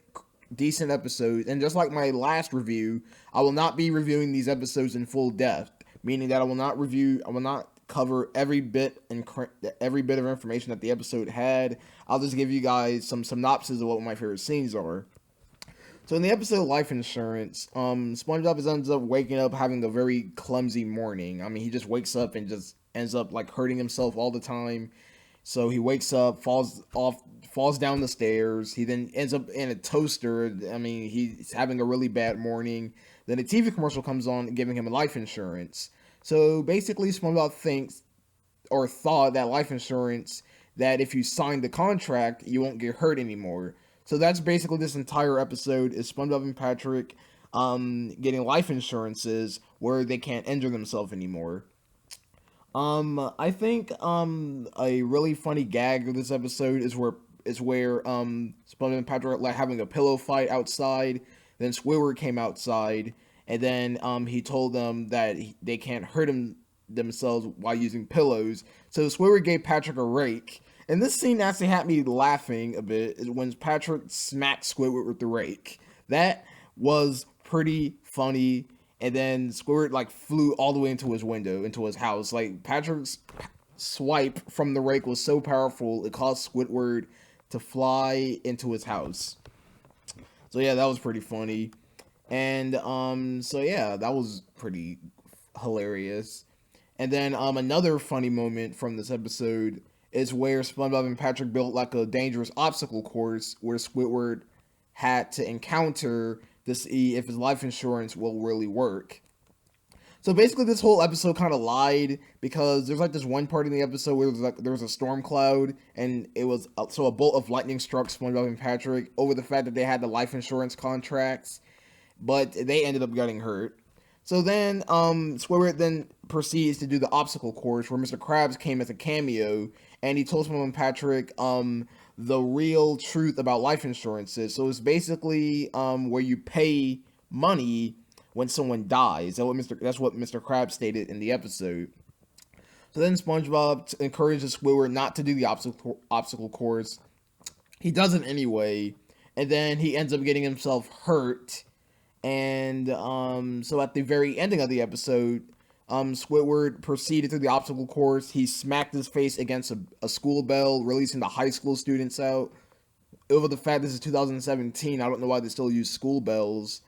decent episodes. And just like my last review, I will not be reviewing these episodes in full depth, meaning that I will not cover every bit of information that the episode had. I'll just give you guys some synopsis of what my favorite scenes are. So in the episode Life Insurance, SpongeBob ends up waking up having a very clumsy morning. I mean, he just wakes up and just ends up like hurting himself all the time. So he wakes up, falls down the stairs. He then ends up in a toaster. I mean, he's having a really bad morning. Then a TV commercial comes on giving him life insurance. So basically, SpongeBob thought that life insurance, that if you sign the contract, you won't get hurt anymore. So that's basically this entire episode is SpongeBob and Patrick getting life insurances where they can't injure themselves anymore. I think a really funny gag of this episode is where SpongeBob and Patrick like having a pillow fight outside. Then Squidward came outside, and then he told them that they can't hurt themselves while using pillows. So Squidward gave Patrick a rake, and this scene actually had me laughing a bit. Is when Patrick smacked Squidward with the rake. That was pretty funny. And then Squidward like flew all the way into his window, into his house. Like Patrick's swipe from the rake was so powerful, it caused Squidward to fly into his house. So yeah, that was pretty funny. And so yeah, that was pretty hilarious. And then another funny moment from this episode is where SpongeBob and Patrick built like a dangerous obstacle course where Squidward had to encounter to see if his life insurance will really work. So basically, this whole episode kind of lied because there's like this one part in the episode where there was a storm cloud and it was so a bolt of lightning struck SpongeBob and Patrick over the fact that they had the life insurance contracts, but they ended up getting hurt. So then, Squidward then proceeds to do the obstacle course where Mr. Krabs came as a cameo, and he told SpongeBob and Patrick the real truth about life insurances. So it's basically where you pay money when someone dies. That's what Mr. Krabs stated in the episode. So then SpongeBob encourages Squidward not to do the obstacle course. He does it anyway, and then he ends up getting himself hurt. And so at the very ending of the episode, Squidward proceeded through the obstacle course. He smacked his face against a school bell, releasing the high school students out. Over the fact this is 2017, I don't know why they still use school bells.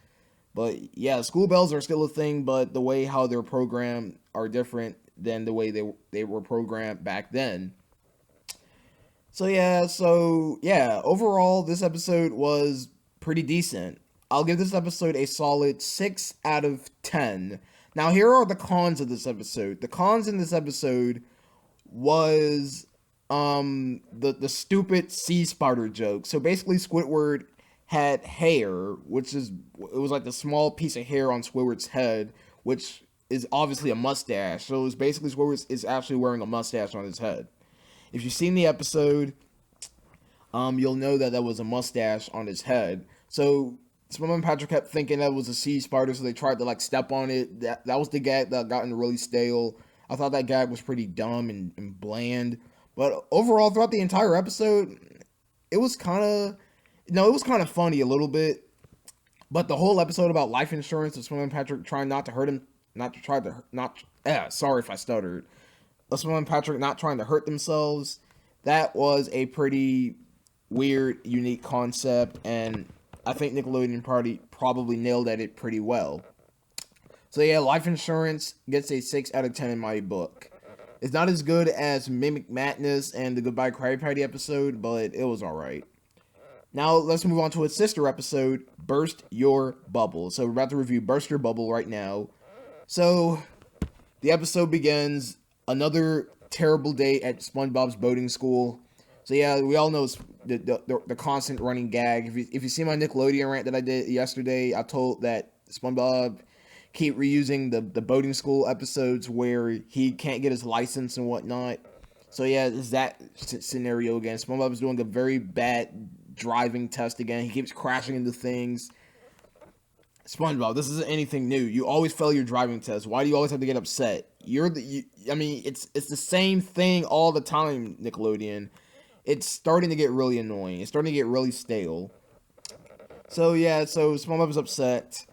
But yeah, school bells are still a thing, but the way how they're programmed are different than the way they were programmed back then. So yeah, overall, this episode was pretty decent. I'll give this episode a solid 6 out of 10. Now, here are the cons of this episode. The cons in this episode was the stupid sea spider joke. So basically, Squidward had hair, it was like the small piece of hair on Squidward's head, which is obviously a mustache. So it's basically Squidward is actually wearing a mustache on his head. If you've seen the episode, you'll know that was a mustache on his head. So SpongeBob and Patrick kept thinking that was a sea spider, so they tried to like step on it. That was the gag that got really stale. I thought that gag was pretty dumb and bland. But overall, throughout the entire episode, it was kind of funny a little bit. But the whole episode about life insurance of SpongeBob and Patrick trying not to hurt him, sorry if I stuttered. SpongeBob and Patrick not trying to hurt themselves, that was a pretty weird, unique concept, and I think Nickelodeon probably nailed at it pretty well. So yeah, life insurance gets a 6 out of 10 in my book. It's not as good as Mimic Madness and the Goodbye Krabby Patty episode, but it was alright. Now let's move on to its sister episode, Burst Your Bubble. So we're about to review Burst Your Bubble right now. So the episode begins, another terrible day at SpongeBob's boating school. So yeah, we all know the constant running gag. If you see my Nickelodeon rant that I did yesterday, I told that SpongeBob keep reusing the boating school episodes where he can't get his license and whatnot. So yeah, it's that scenario again. SpongeBob is doing a very bad driving test again. He keeps crashing into things. SpongeBob, this isn't anything new. You always fail your driving test. Why do you always have to get upset? It's the same thing all the time, Nickelodeon. It's starting to get really annoying. It's starting to get really stale. So yeah, so SpongeBob is upset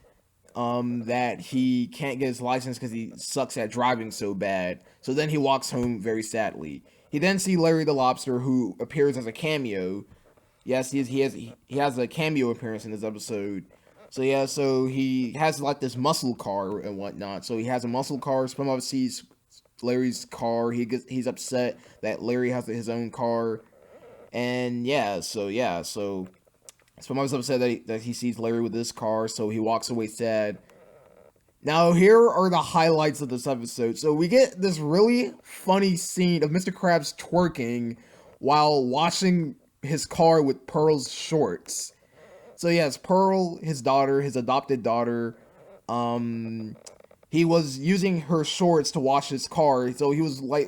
that he can't get his license because he sucks at driving so bad. So then he walks home very sadly. He then sees Larry the Lobster, who appears as a cameo. Yes, he has a cameo appearance in this episode. So yeah, so he has like this muscle car and whatnot. So he has a muscle car. SpongeBob sees Larry's car. He's upset that Larry has his own car. And so SpongeBob's upset that he sees Larry with this car, so he walks away sad. Now, here are the highlights of this episode. So we get this really funny scene of Mr. Krabs twerking while washing his car with Pearl's shorts. So yes, Pearl, his adopted daughter, he was using her shorts to wash his car. So he was like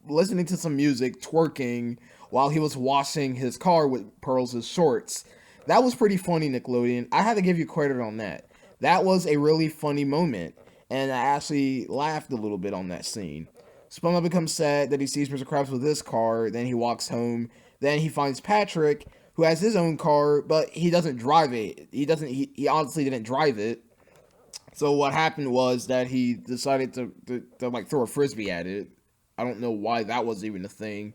listening to some music, twerking, while he was washing his car with Pearl's shorts. That was pretty funny, Nickelodeon. I had to give you credit on that. That was a really funny moment, and I actually laughed a little bit on that scene. SpongeBob becomes sad that he sees Mr. Krabs with his car, then he walks home, then he finds Patrick, who has his own car, but he doesn't drive it. He honestly didn't drive it. So what happened was that he decided to like throw a frisbee at it. I don't know why that was even a thing.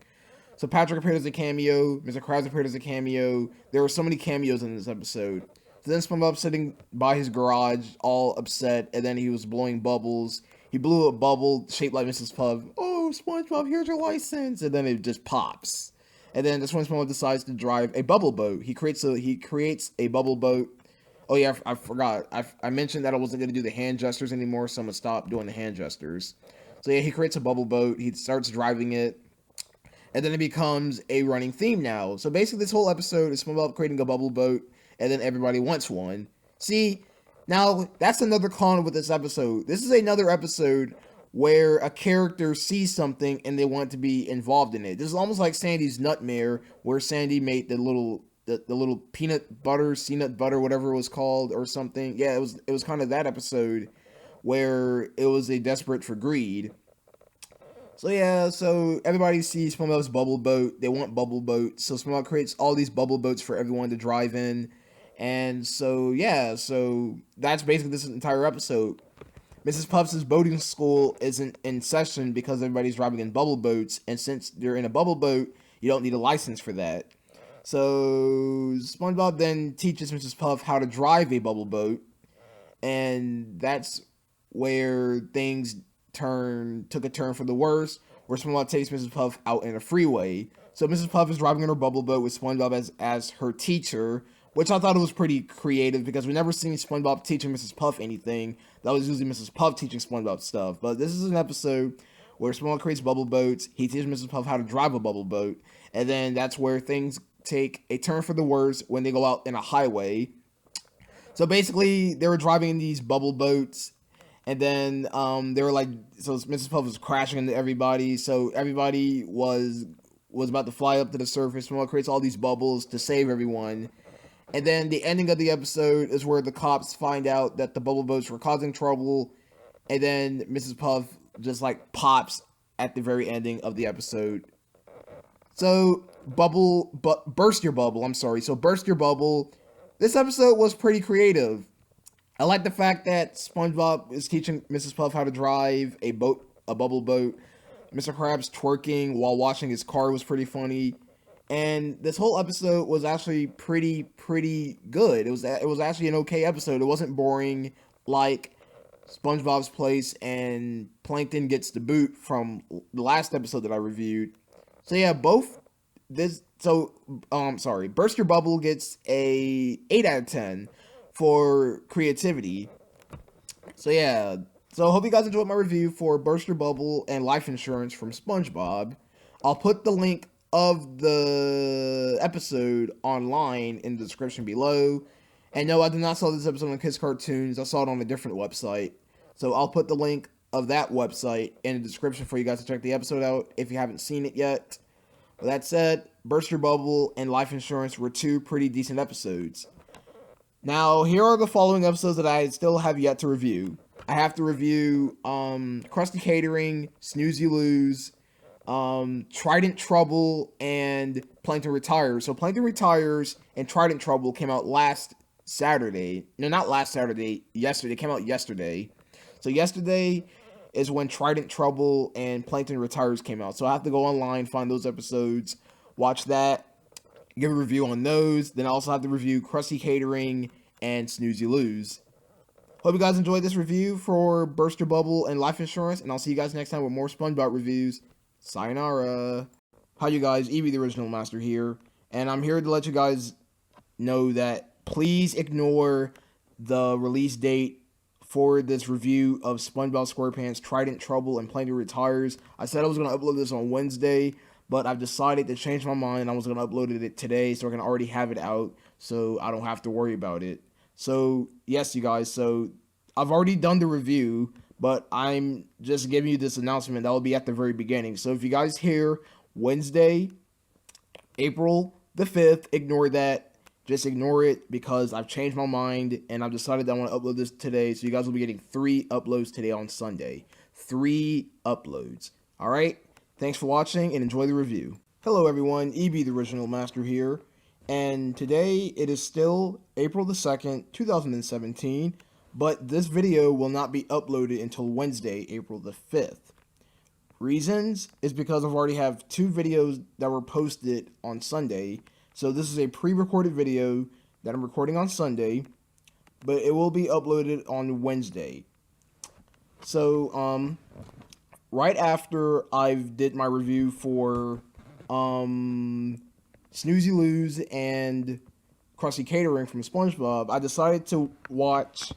So Patrick appeared as a cameo. Mr. Krabs appeared as a cameo. There were so many cameos in this episode. So then SpongeBob sitting by his garage, all upset, and then he was blowing bubbles. He blew a bubble shaped like Mrs. Puff. Oh, SpongeBob, here's your license, and then it just pops. And then that's when SpongeBob decides to drive a bubble boat. He creates a bubble boat. Oh yeah, I forgot. I mentioned that I wasn't gonna do the hand gestures anymore, so I'm gonna stop doing the hand gestures. So yeah, he creates a bubble boat. He starts driving it, and then it becomes a running theme now. So basically, this whole episode is SpongeBob creating a bubble boat, and then everybody wants one. See, now that's another con with this episode. This is another episode where a character sees something and they want to be involved in it. This is almost like Sandy's Nutmare, where Sandy made the little peanut butter, nut butter, whatever it was called, or something. Yeah, it was kind of that episode where it was a desperate for greed. So yeah, so everybody sees SpongeBob's bubble boat. They want bubble boats. So SpongeBob creates all these bubble boats for everyone to drive in. And so yeah, so that's basically this entire episode. Mrs. Puff's boating school isn't in session because everybody's driving in bubble boats, and since they're in a bubble boat, you don't need a license for that. So SpongeBob then teaches Mrs. Puff how to drive a bubble boat, and that's where things took a turn for the worse, where SpongeBob takes Mrs. Puff out in a freeway. So Mrs. Puff is driving in her bubble boat with SpongeBob as her teacher, which I thought it was pretty creative because we never seen SpongeBob teaching Mrs. Puff anything. That was usually Mrs. Puff teaching SpongeBob stuff. But this is an episode where SpongeBob creates bubble boats. He teaches Mrs. Puff how to drive a bubble boat, and then that's where things take a turn for the worse when they go out in a highway. So basically, they were driving in these bubble boats, and then they were like, so Mrs. Puff was crashing into everybody. So everybody was about to fly up to the surface. SpongeBob creates all these bubbles to save everyone. And then the ending of the episode is where the cops find out that the bubble boats were causing trouble. And then Mrs. Puff just like pops at the very ending of the episode. So burst your bubble. I'm sorry. So burst your bubble. This episode was pretty creative. I like the fact that SpongeBob is teaching Mrs. Puff how to drive a bubble boat. Mr. Krabs twerking while washing his car was pretty funny. And this whole episode was actually pretty good. It was actually an okay episode. It wasn't boring like SpongeBob's Place and Plankton Gets the Boot from the last episode that I reviewed. So yeah, Burst Your Bubble gets a 8 out of 10 for creativity. So yeah, so I hope you guys enjoyed my review for Burst Your Bubble and Life Insurance from SpongeBob. I'll put the link of the episode online in the description below. And no, I did not saw this episode on Kids Cartoons. I saw it on a different website. So I'll put the link of that website in the description for you guys to check the episode out if you haven't seen it yet. With that said, Burst Your Bubble and Life Insurance were two pretty decent episodes. Now, here are the following episodes that I still have yet to review. I have to review Krusty Catering, Snooze You Lose, Trident Trouble, and Plankton Retires. So Plankton Retires and Trident Trouble came out last Saturday. No, not last Saturday. Yesterday. They came out yesterday. So yesterday is when Trident Trouble and Plankton Retires came out. So I have to go online, find those episodes, watch that, give a review on those. Then I also have to review Krusty Catering and Snooze You Lose. Hope you guys enjoyed this review for Burst Your Bubble and Life Insurance, and I'll see you guys next time with more SpongeBob reviews. Sayonara. Hi you guys, Evie the Original Master here, and I'm here to let you guys know that please ignore the release date for this review of SpongeBob SquarePants, Trident Trouble, and Plankton Retires. I said I was going to upload this on Wednesday, but I've decided to change my mind. I was going to upload it today, so I can already have it out, so I don't have to worry about it. So, yes, you guys, so I've already done the review, but I'm just giving you this announcement that will be at the very beginning. So if you guys hear Wednesday, April the 5th, ignore that. Just ignore it because I've changed my mind and I've decided that I want to upload this today. So you guys will be getting 3 uploads today on Sunday. 3 uploads. All right? Thanks for watching and enjoy the review. Hello everyone, EB the Original Master here. And today it is still April the 2nd, 2017. But this video will not be uploaded until Wednesday, April the 5th. Reasons is because I've already have 2 videos that were posted on Sunday. So this is a pre-recorded video that I'm recording on Sunday, but it will be uploaded on Wednesday. So, right after I did my review for Snoozy Loos and Krusty Catering from SpongeBob, I decided to watch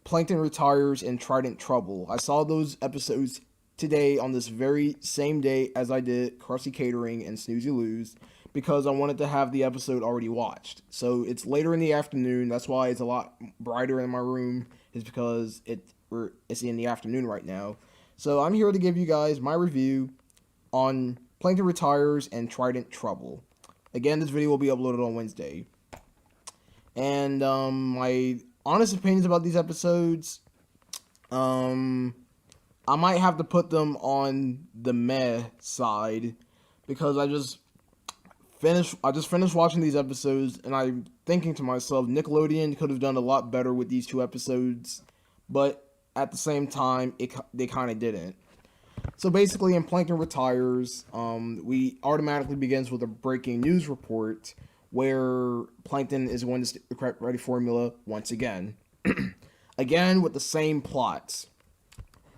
Plankton Retires and Trident Trouble. I saw those episodes today on this very same day as I did Krusty Catering and Snoozy Loos because I wanted to have the episode already watched. So it's later in the afternoon. That's why it's a lot brighter in my room. Is because it's in the afternoon right now. So I'm here to give you guys my review on Plankton Retires and Trident Trouble. Again, this video will be uploaded on Wednesday. And my honest opinions about these episodes, I might have to put them on the meh side because I just finished watching these episodes and I'm thinking to myself, Nickelodeon could have done a lot better with these two episodes, but at the same time, they kind of didn't. So basically, in Plankton Retires, we automatically begins with a breaking news report where Plankton is going to stick the correct ready formula once again. Again, with the same plots.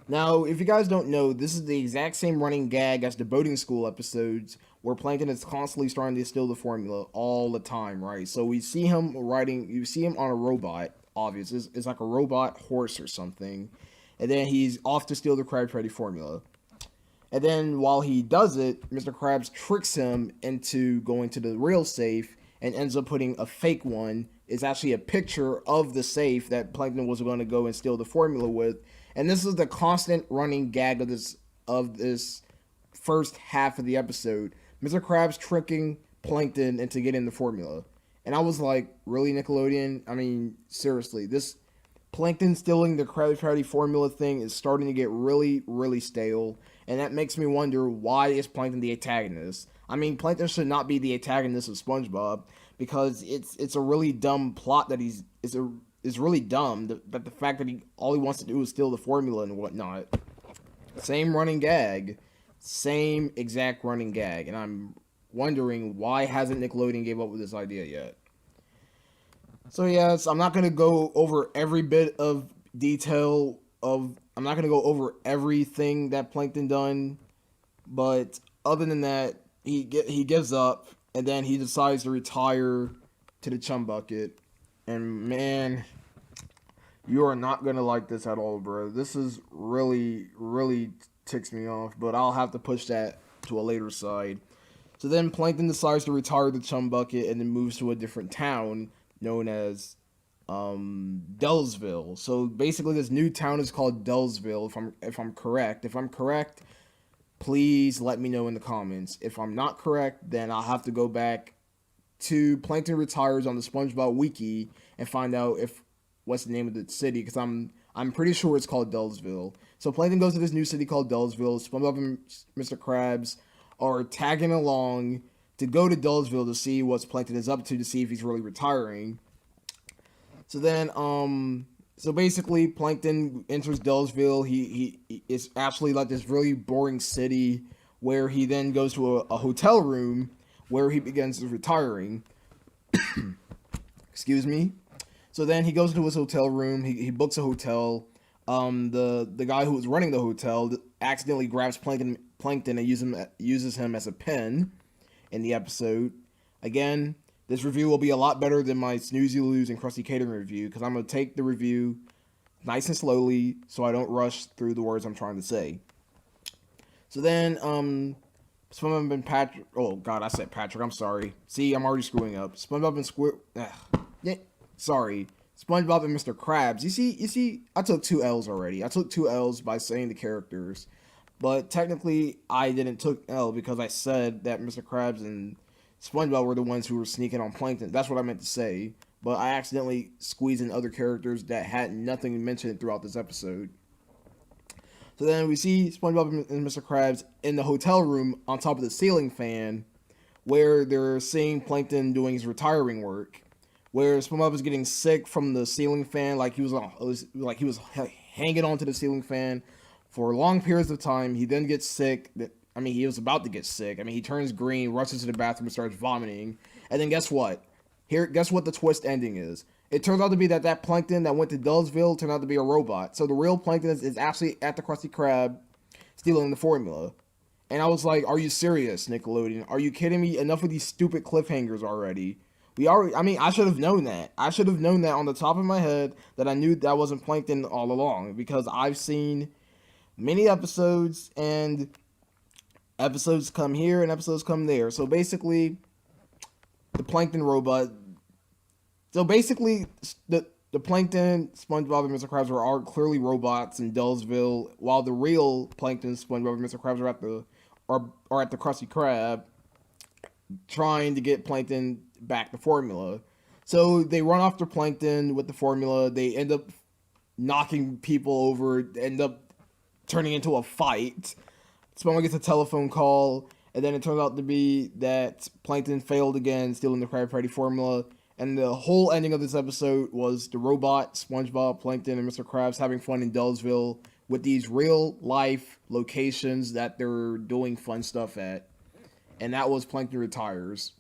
Now, if you guys don't know, this is the exact same running gag as the boating school episodes where Plankton is constantly starting to steal the formula all the time, right? So you see him on a robot, obviously. It's like a robot horse or something. And then he's off to steal the Krabs Ready formula. And then while he does it, Mr. Krabs tricks him into going to the real safe and ends up putting a fake one. It's actually a picture of the safe that Plankton was going to go and steal the formula with. And this is the constant running gag of this first half of the episode. Mr. Krabs tricking Plankton into getting the formula. And I was like, really, Nickelodeon? I mean, seriously, this Plankton stealing the Krabs Patty formula thing is starting to get really, really stale. And that makes me wonder, why is Plankton the antagonist? I mean, Plankton should not be the antagonist of SpongeBob because it's a really dumb plot that is really dumb. That the fact that all he wants to do is steal the formula and whatnot. Same running gag, same exact running gag, and I'm wondering why hasn't Nickelodeon gave up with this idea yet. So yes, I'm not gonna go over every bit of detail of. I'm not gonna go over everything that Plankton done, but other than that, he gives up and then he decides to retire to the chum bucket. And man, you are not gonna like this at all, bro. This is really, really ticks me off, but I'll have to push that to a later side. So then Plankton decides to retire the chum bucket and then moves to a different town known as Dellsville. So basically, this new town is called Dellsville. If I'm correct, please let me know in the comments. If I'm not correct, then I'll have to go back to Plankton Retires on the SpongeBob Wiki and find out what's the name of the city, because I'm pretty sure it's called Dellsville. So Plankton goes to this new city called Dellsville. SpongeBob and Mr. Krabs are tagging along to go to Dellsville to see what Plankton is up to see if he's really retiring. So then, so basically, Plankton enters Dellsville. He is actually like this really boring city where he then goes to a hotel room where he begins retiring. Excuse me. So then he goes to his hotel room. He books a hotel. The guy who was running the hotel accidentally grabs Plankton and uses him as a pen in the episode. Again, this review will be a lot better than my Snoozy Loos and Krusty Catering review because I'm going to take the review nice and slowly so I don't rush through the words I'm trying to say. So then, SpongeBob and Patrick. Oh God, I said Patrick. I'm sorry. See, I'm already screwing up. SpongeBob and Sorry. SpongeBob and Mr. Krabs. You see, I took 2 L's already. I took 2 L's by saying the characters. But technically, I didn't took L because I said that Mr. Krabs and SpongeBob were the ones who were sneaking on Plankton. That's what I meant to say. But I accidentally squeezed in other characters that had nothing mentioned throughout this episode. So then we see SpongeBob and Mr. Krabs in the hotel room on top of the ceiling fan where they're seeing Plankton doing his retiring work. Where SpongeBob was getting sick from the ceiling fan, like he was hanging onto the ceiling fan for long periods of time. He then gets sick. He was about to get sick. He turns green, rushes to the bathroom, and starts vomiting. And then guess what? Guess what the twist ending is? It turns out to be that Plankton that went to Dullsville turned out to be a robot. So the real Plankton is actually at the Krusty Krab stealing the formula. And I was like, are you serious, Nickelodeon? Are you kidding me? Enough of these stupid cliffhangers already. I should have known that. I should have known that on the top of my head that I knew that wasn't Plankton all along because I've seen many episodes and episodes come here and episodes come there. So basically, the Plankton robot. So basically, the Plankton, SpongeBob, and Mr. Krabs are clearly robots in Dullsville, while the real Plankton, SpongeBob, and Mr. Krabs are at the Krusty Krab, trying to get Plankton back the formula. So they run after Plankton with the formula. They end up knocking people over, end up turning into a fight. SpongeBob gets a telephone call, and then it turns out to be that Plankton failed again, stealing the Krabby Patty formula. And the whole ending of this episode was the robot, SpongeBob, Plankton, and Mr. Krabs having fun in Dullsville with these real-life locations that they're doing fun stuff at. And that was Plankton Retires.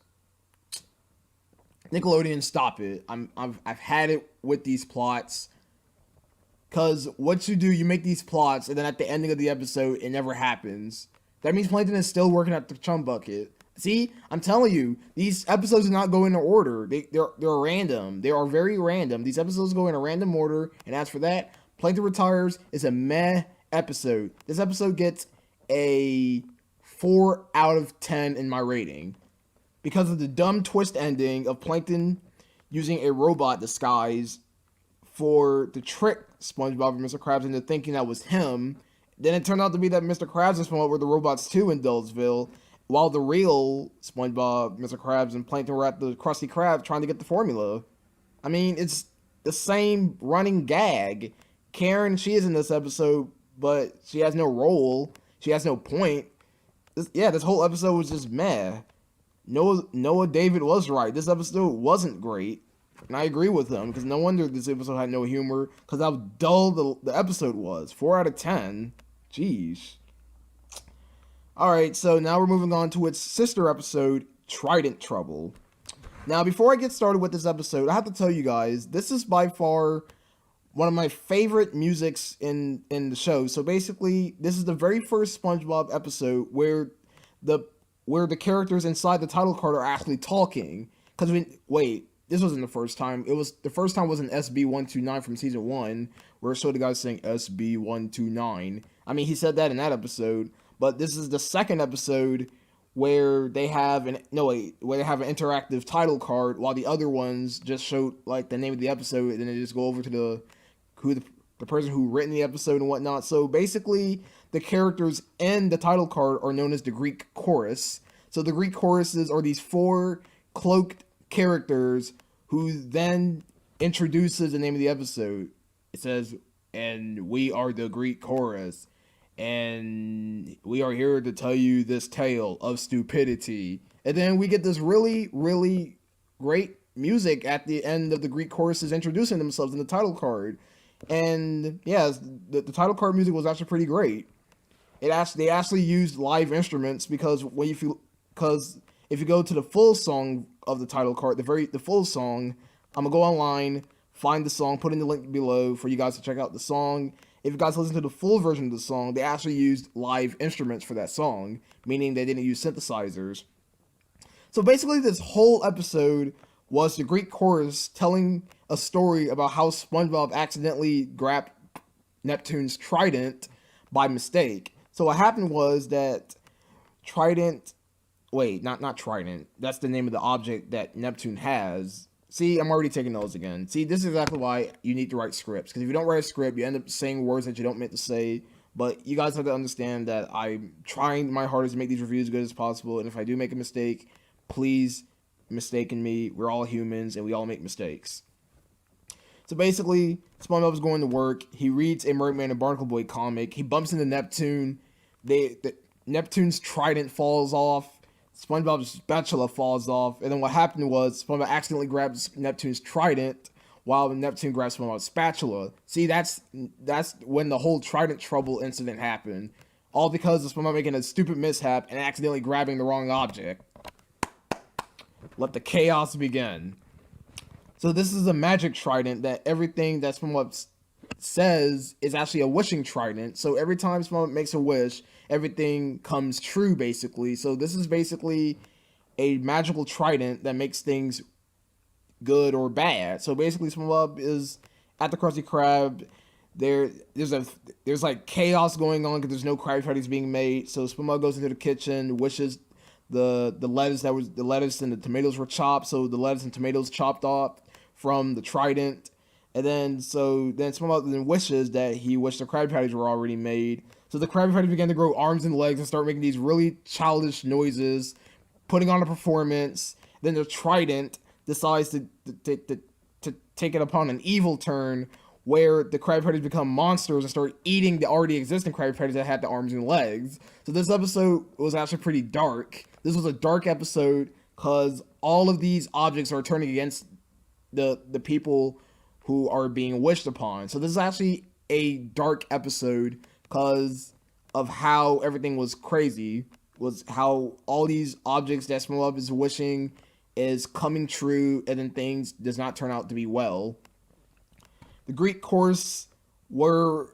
Nickelodeon, stop it. I've had it with these plots. Because what you do, you make these plots, and then at the ending of the episode, it never happens. That means Plankton is still working at the chum bucket. See, I'm telling you, these episodes do not go in order. They're random. They are very random. These episodes go in a random order, and as for that, Plankton Retires is a meh episode. This episode gets a 4 out of 10 in my rating because of the dumb twist ending of Plankton using a robot disguise to trick SpongeBob and Mr. Krabs into thinking that was him. Then it turned out to be that Mr. Krabs and SpongeBob were the robots too in Dullsville, while the real SpongeBob, Mr. Krabs, and Plankton were at the Krusty Krab trying to get the formula. I mean, it's the same running gag. Karen, she is in this episode, but she has no role. She has no point. This whole episode was just meh. Noah David was right. This episode wasn't great. And I agree with him, because no wonder this episode had no humor, because how dull the episode was. 4 out of 10. Jeez. Alright, so now we're moving on to its sister episode, Trident Trouble. Now, before I get started with this episode, I have to tell you guys, this is by far one of my favorite musics in the show. So basically, this is the very first SpongeBob episode where the characters inside the title card are actually talking. Because this wasn't the first time. The first time was in SB129 from season 1, where it showed the guy saying SB129. I mean, he said that in that episode. But this is the second episode where they have an interactive title card, while the other ones just showed like the name of the episode, and then they just go over to the person who written the episode and whatnot. So basically, the characters in the title card are known as the Greek chorus. So the Greek choruses are these 4 cloaked characters who then introduces the name of the episode. It says, "And we are the Greek chorus. And we are here to tell you this tale of stupidity." And then we get this really, really great music at the end of the Greek choruses introducing themselves in the title card. And yeah, the title card music was actually pretty great. They actually used live instruments because if you go to the full song of the title card, the full song, I'm gonna go online, find the song, put in the link below for you guys to check out the song. If you guys listen to the full version of the song, they actually used live instruments for that song, meaning they didn't use synthesizers. So basically, this whole episode was the Greek chorus telling a story about how SpongeBob accidentally grabbed Neptune's trident by mistake. So what happened was that not Trident. That's the name of the object that Neptune has. See, I'm already taking those again. See, this is exactly why you need to write scripts. Because if you don't write a script, you end up saying words that you don't meant to say. But you guys have to understand that I'm trying my hardest to make these reviews as good as possible. And if I do make a mistake, please mistake me. We're all humans and we all make mistakes. So basically, SpongeBob's going to work. He reads a Merman and Barnacle Boy comic. He bumps into Neptune. Neptune's trident falls off. SpongeBob's spatula falls off, and then what happened was SpongeBob accidentally grabs Neptune's trident while Neptune grabs SpongeBob's spatula. See, that's when the whole Trident Trouble incident happened. All because of SpongeBob making a stupid mishap and accidentally grabbing the wrong object. Let the chaos begin. So this is a magic trident that everything that SpongeBob says is actually a wishing trident. So every time SpongeBob makes a wish, everything comes true basically. So this is basically a magical trident that makes things good or bad. So basically SpongeBob is at the Krusty Krab. There's like chaos going on because there's no Krabby Patties being made. So SpongeBob goes into the kitchen, wishes the lettuce and the tomatoes were chopped. So the lettuce and tomatoes chopped off from the trident, and then SpongeBob then wishes that he wished the Krabby Patties were already made. So the Krabby Patties began to grow arms and legs and start making these really childish noises, putting on a performance. Then the trident decides to take it upon an evil turn, where the Krabby Patties become monsters and start eating the already existing Krabby Patties that had the arms and legs. So this episode was actually pretty dark. This was a dark episode because all of these objects are turning against the people who are being wished upon. So this is actually a dark episode because of how everything was crazy, was how all these objects that SpongeBob is wishing is coming true, and then things does not turn out to be well. The Greek chorus were,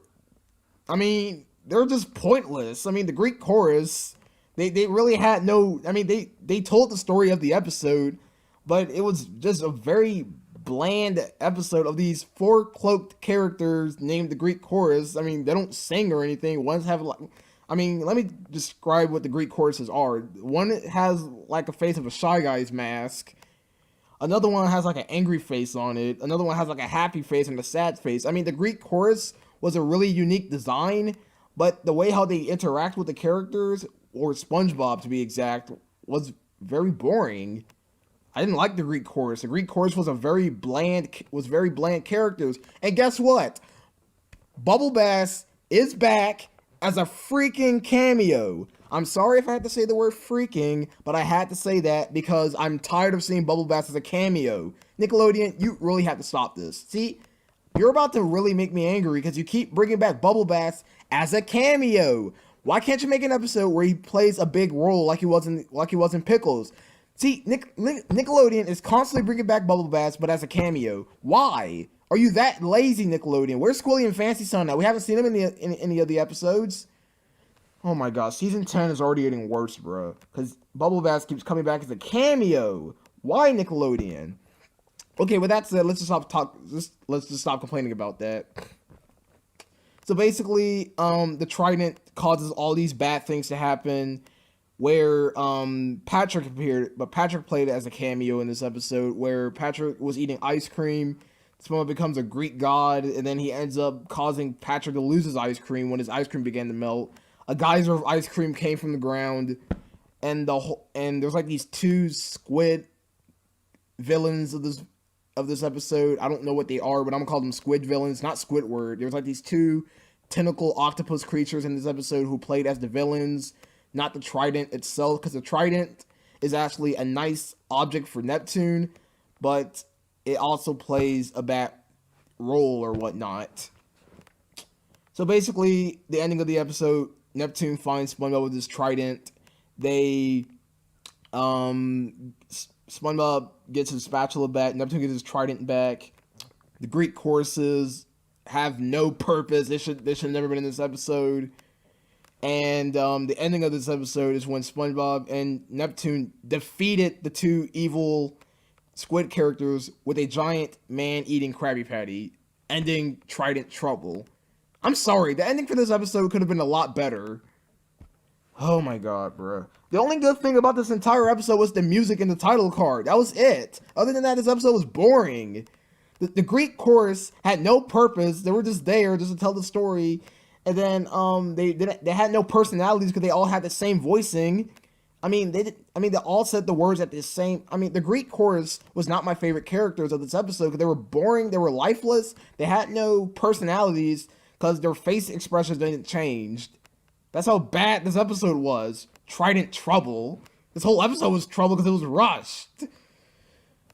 they're just pointless. The Greek chorus, they really had no, they told the story of the episode, but it was just a very bland episode of these four cloaked characters named the Greek chorus. They don't sing or anything. One's have like, let me describe what the Greek choruses are. One has like a face of a Shy Guy's mask. Another one has like an angry face on it. Another one has like a happy face and a sad face. The Greek chorus was a really unique design, but the way how they interact with the characters, or SpongeBob to be exact, was very boring. I didn't like the Greek chorus. The Greek chorus was very bland characters. And guess what? Bubble Bass is back as a freaking cameo. I'm sorry if I had to say the word freaking, but I had to say that because I'm tired of seeing Bubble Bass as a cameo. Nickelodeon, you really have to stop this. See, you're about to really make me angry because you keep bringing back Bubble Bass as a cameo. Why can't you make an episode where he plays a big role like he was in Pickles? See, Nickelodeon is constantly bringing back Bubble Bass, but as a cameo. Why? Are you that lazy, Nickelodeon? Where's Squilly and Fancy Son now? We haven't seen him in any of the episodes. Oh my gosh, season 10 is already getting worse, bro. Because Bubble Bass keeps coming back as a cameo. Why, Nickelodeon? Okay, with that said, let's just stop complaining about that. So basically, the Trident causes all these bad things to happen, where Patrick appeared, but Patrick played as a cameo in this episode, where Patrick was eating ice cream. SpongeBob becomes a Greek god, and then he ends up causing Patrick to lose his ice cream when his ice cream began to melt. A geyser of ice cream came from the ground, and there's like these two squid villains of this episode. I don't know what they are, but I'm gonna call them squid villains, not Squidward. There's like these two tentacle octopus creatures in this episode who played as the villains, not the Trident itself, because the Trident is actually a nice object for Neptune, but it also plays a bad role or whatnot. So basically, the ending of the episode, Neptune finds SpongeBob with his trident. SpongeBob gets his spatula back. Neptune gets his trident back. The Greek choruses have no purpose. They should never been in this episode. And the ending of this episode is when SpongeBob and Neptune defeated the two evil squid characters with a giant man-eating Krabby Patty, ending Trident Trouble. I'm sorry, the ending for this episode could have been a lot better. Oh my god, bro. The only good thing about this entire episode was the music and the title card. That was it. Other than that, this episode was boring. The Greek chorus had no purpose. They were just there just to tell the story. And then they had no personalities because they all had the same voicing. They all said the words at the same. The Greek chorus was not my favorite characters of this episode because they were boring. They were lifeless. They had no personalities because their face expressions didn't change. That's how bad this episode was. Trident Trouble. This whole episode was trouble because it was rushed.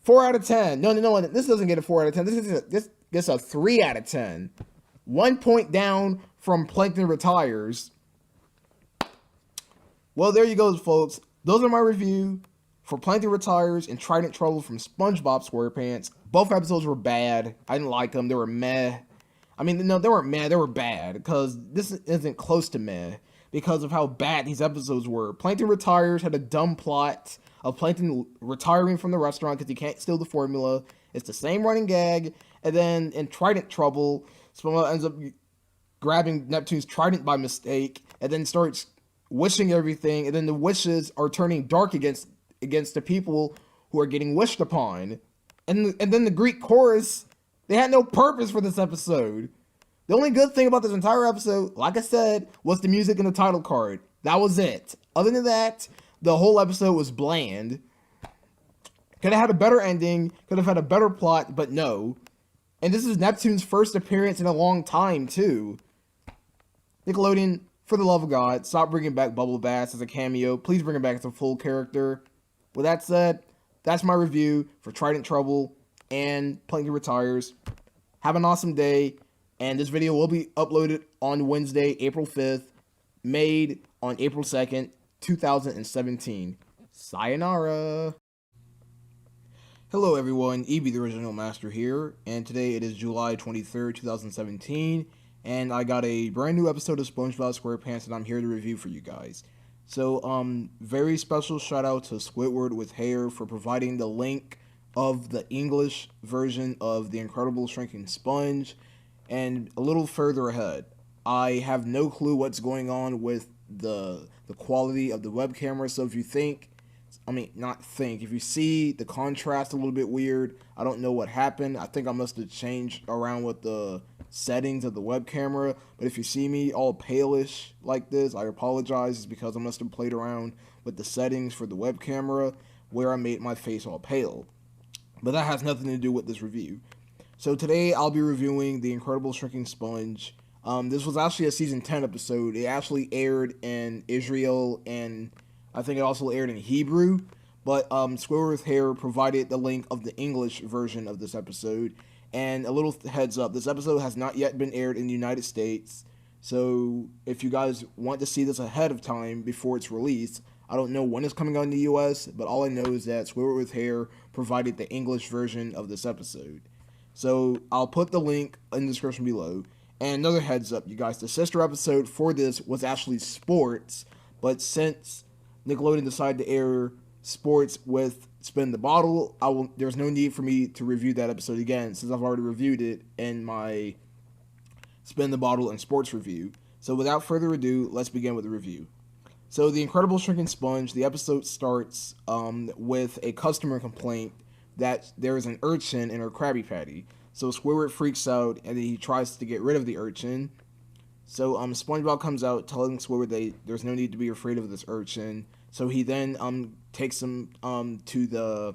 4 out of 10. No. This doesn't get a 4 out of 10. This gets a 3 out of 10. 1 point down from Plankton Retires. Well, there you go, folks. Those are my review for Plankton Retires and Trident Trouble from SpongeBob SquarePants. Both episodes were bad. I didn't like them. They were meh. I mean, no, they weren't meh. They were bad because this isn't close to meh because of how bad these episodes were. Plankton Retires had a dumb plot of Plankton retiring from the restaurant because he can't steal the formula. It's the same running gag. And then in Trident Trouble, SpongeBob ends up grabbing Neptune's trident by mistake and then starts wishing everything. And then the wishes are turning dark against the people who are getting wished upon. And then the Greek chorus, they had no purpose for this episode. The only good thing about this entire episode, like I said, was the music and the title card. That was it. Other than that, the whole episode was bland. Could have had a better ending, could have had a better plot, but no. And this is Neptune's first appearance in a long time, too. Nickelodeon, for the love of God, stop bringing back Bubble Bass as a cameo. Please bring him back as a full character. With that said, that's my review for Trident Trouble and Plankton Retires. Have an awesome day, and this video will be uploaded on Wednesday, April 5th, made on April 2nd, 2017. Sayonara! Hello everyone, EB the Original Master here, and today it is July 23rd, 2017, and I got a brand new episode of SpongeBob SquarePants that I'm here to review for you guys. So, very special shout out to Squidward with Hair for providing the link of the English version of The Incredible Shrinking Sponge, and a little further ahead, I have no clue what's going on with the quality of the web camera, so if you if you see the contrast a little bit weird, I don't know what happened. I think I must have changed around with the settings of the web camera, but if you see me all palish like this, I apologize. It's because I must have played around with the settings for the web camera where I made my face all pale. But that has nothing to do with this review. So today I'll be reviewing The Incredible Shrinking Sponge. This was actually a season 10 episode. It actually aired in Israel, and I think it also aired in Hebrew, but Squidward with Hair provided the link of the English version of this episode. And a little heads up, this episode has not yet been aired in the United States, so if you guys want to see this ahead of time before it's released, I don't know when it's coming out in the US, but all I know is that Squidward with Hair provided the English version of this episode. So I'll put the link in the description below. And another heads up, you guys, the sister episode for this was actually sports, but since Nickelodeon decided to air sports with Spin the Bottle, there's no need for me to review that episode again since I've already reviewed it in my Spin the Bottle and sports review. So without further ado, let's begin with the review. So The Incredible Shrinking Sponge, the episode starts with a customer complaint that there is an urchin in her Krabby Patty. So Squidward freaks out and he tries to get rid of the urchin. So SpongeBob comes out telling Squidward there's no need to be afraid of this urchin. So he then takes him to the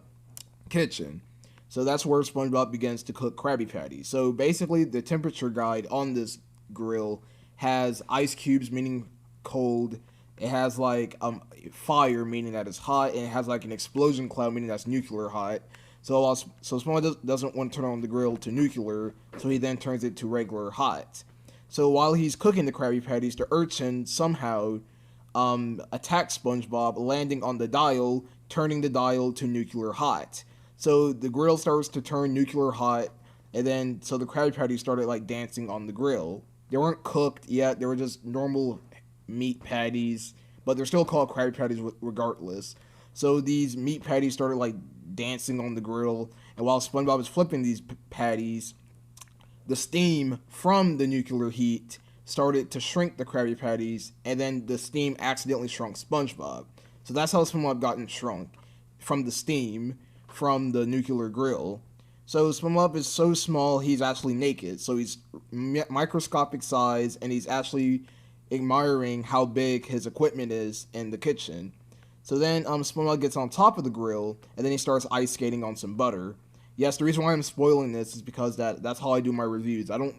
kitchen. So that's where SpongeBob begins to cook Krabby Patty. So basically the temperature guide on this grill has ice cubes, meaning cold. It has like fire, meaning that it's hot, and it has like an explosion cloud, meaning that's nuclear hot. So SpongeBob doesn't want to turn on the grill to nuclear, so he then turns it to regular hot. So while he's cooking the Krabby Patties, the urchin somehow attacks SpongeBob, landing on the dial, turning the dial to nuclear hot. So the grill starts to turn nuclear hot, and then so the Krabby Patties started like dancing on the grill. They weren't cooked yet; they were just normal meat patties, but they're still called Krabby Patties regardless. So these meat patties started like dancing on the grill, and while SpongeBob is flipping these patties, the steam from the nuclear heat started to shrink the Krabby Patties, and then the steam accidentally shrunk SpongeBob. So that's how SpongeBob gotten shrunk, from the steam from the nuclear grill. So SpongeBob is so small, he's actually naked. So he's microscopic size, and he's actually admiring how big his equipment is in the kitchen. So then SpongeBob gets on top of the grill, and then he starts ice skating on some butter. Yes, the reason why I'm spoiling this is because that's how I do my reviews. I don't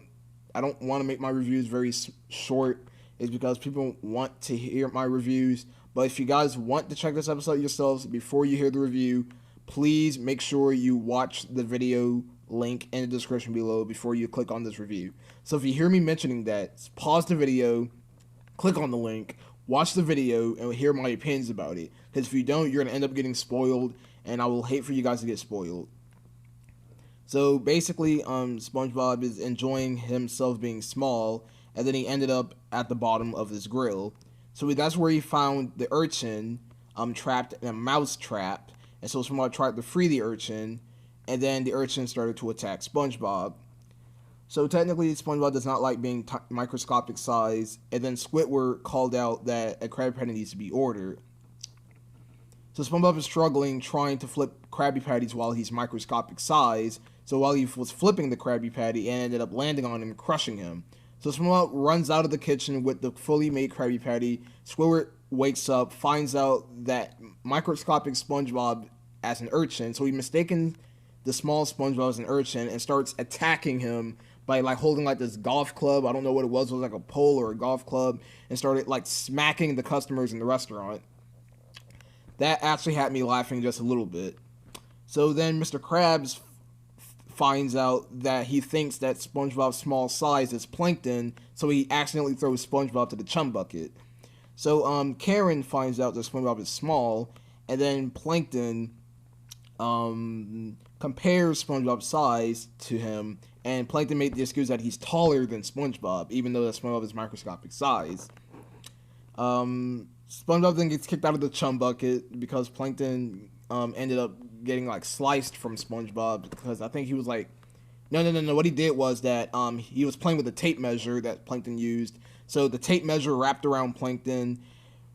want to make my reviews very short. It's because people want to hear my reviews. But if you guys want to check this episode yourselves before you hear the review, please make sure you watch the video link in the description below before you click on this review. So if you hear me mentioning that, pause the video, click on the link, watch the video and hear my opinions about it. Because if you don't, you're going to end up getting spoiled, and I will hate for you guys to get spoiled. So basically, SpongeBob is enjoying himself being small, and then he ended up at the bottom of this grill. So that's where he found the urchin trapped in a mouse trap, and so SpongeBob tried to free the urchin, and then the urchin started to attack SpongeBob. So technically, SpongeBob does not like being microscopic size, and then Squidward called out that a Krabby Patty needs to be ordered. So SpongeBob is struggling trying to flip Krabby Patties while he's microscopic size. So while he was flipping the Krabby Patty, it ended up landing on him and crushing him. So SpongeBob runs out of the kitchen with the fully made Krabby Patty. Squidward wakes up, finds out that microscopic SpongeBob as an urchin. So he's mistaken the small SpongeBob as an urchin and starts attacking him by like holding like this golf club. I don't know what it was like a pole or a golf club, and started like smacking the customers in the restaurant. That actually had me laughing just a little bit. So then Mr. Krabs finds out that he thinks that SpongeBob's small size is plankton, so he accidentally throws SpongeBob to the chum bucket. So Karen finds out that SpongeBob is small, and then Plankton compares SpongeBob's size to him, and Plankton made the excuse that he's taller than SpongeBob, even though that SpongeBob is microscopic size. SpongeBob then gets kicked out of the chum bucket because Plankton ended up getting like sliced from SpongeBob, because I think he was like, no. What he did was that he was playing with the tape measure that Plankton used. So the tape measure wrapped around Plankton,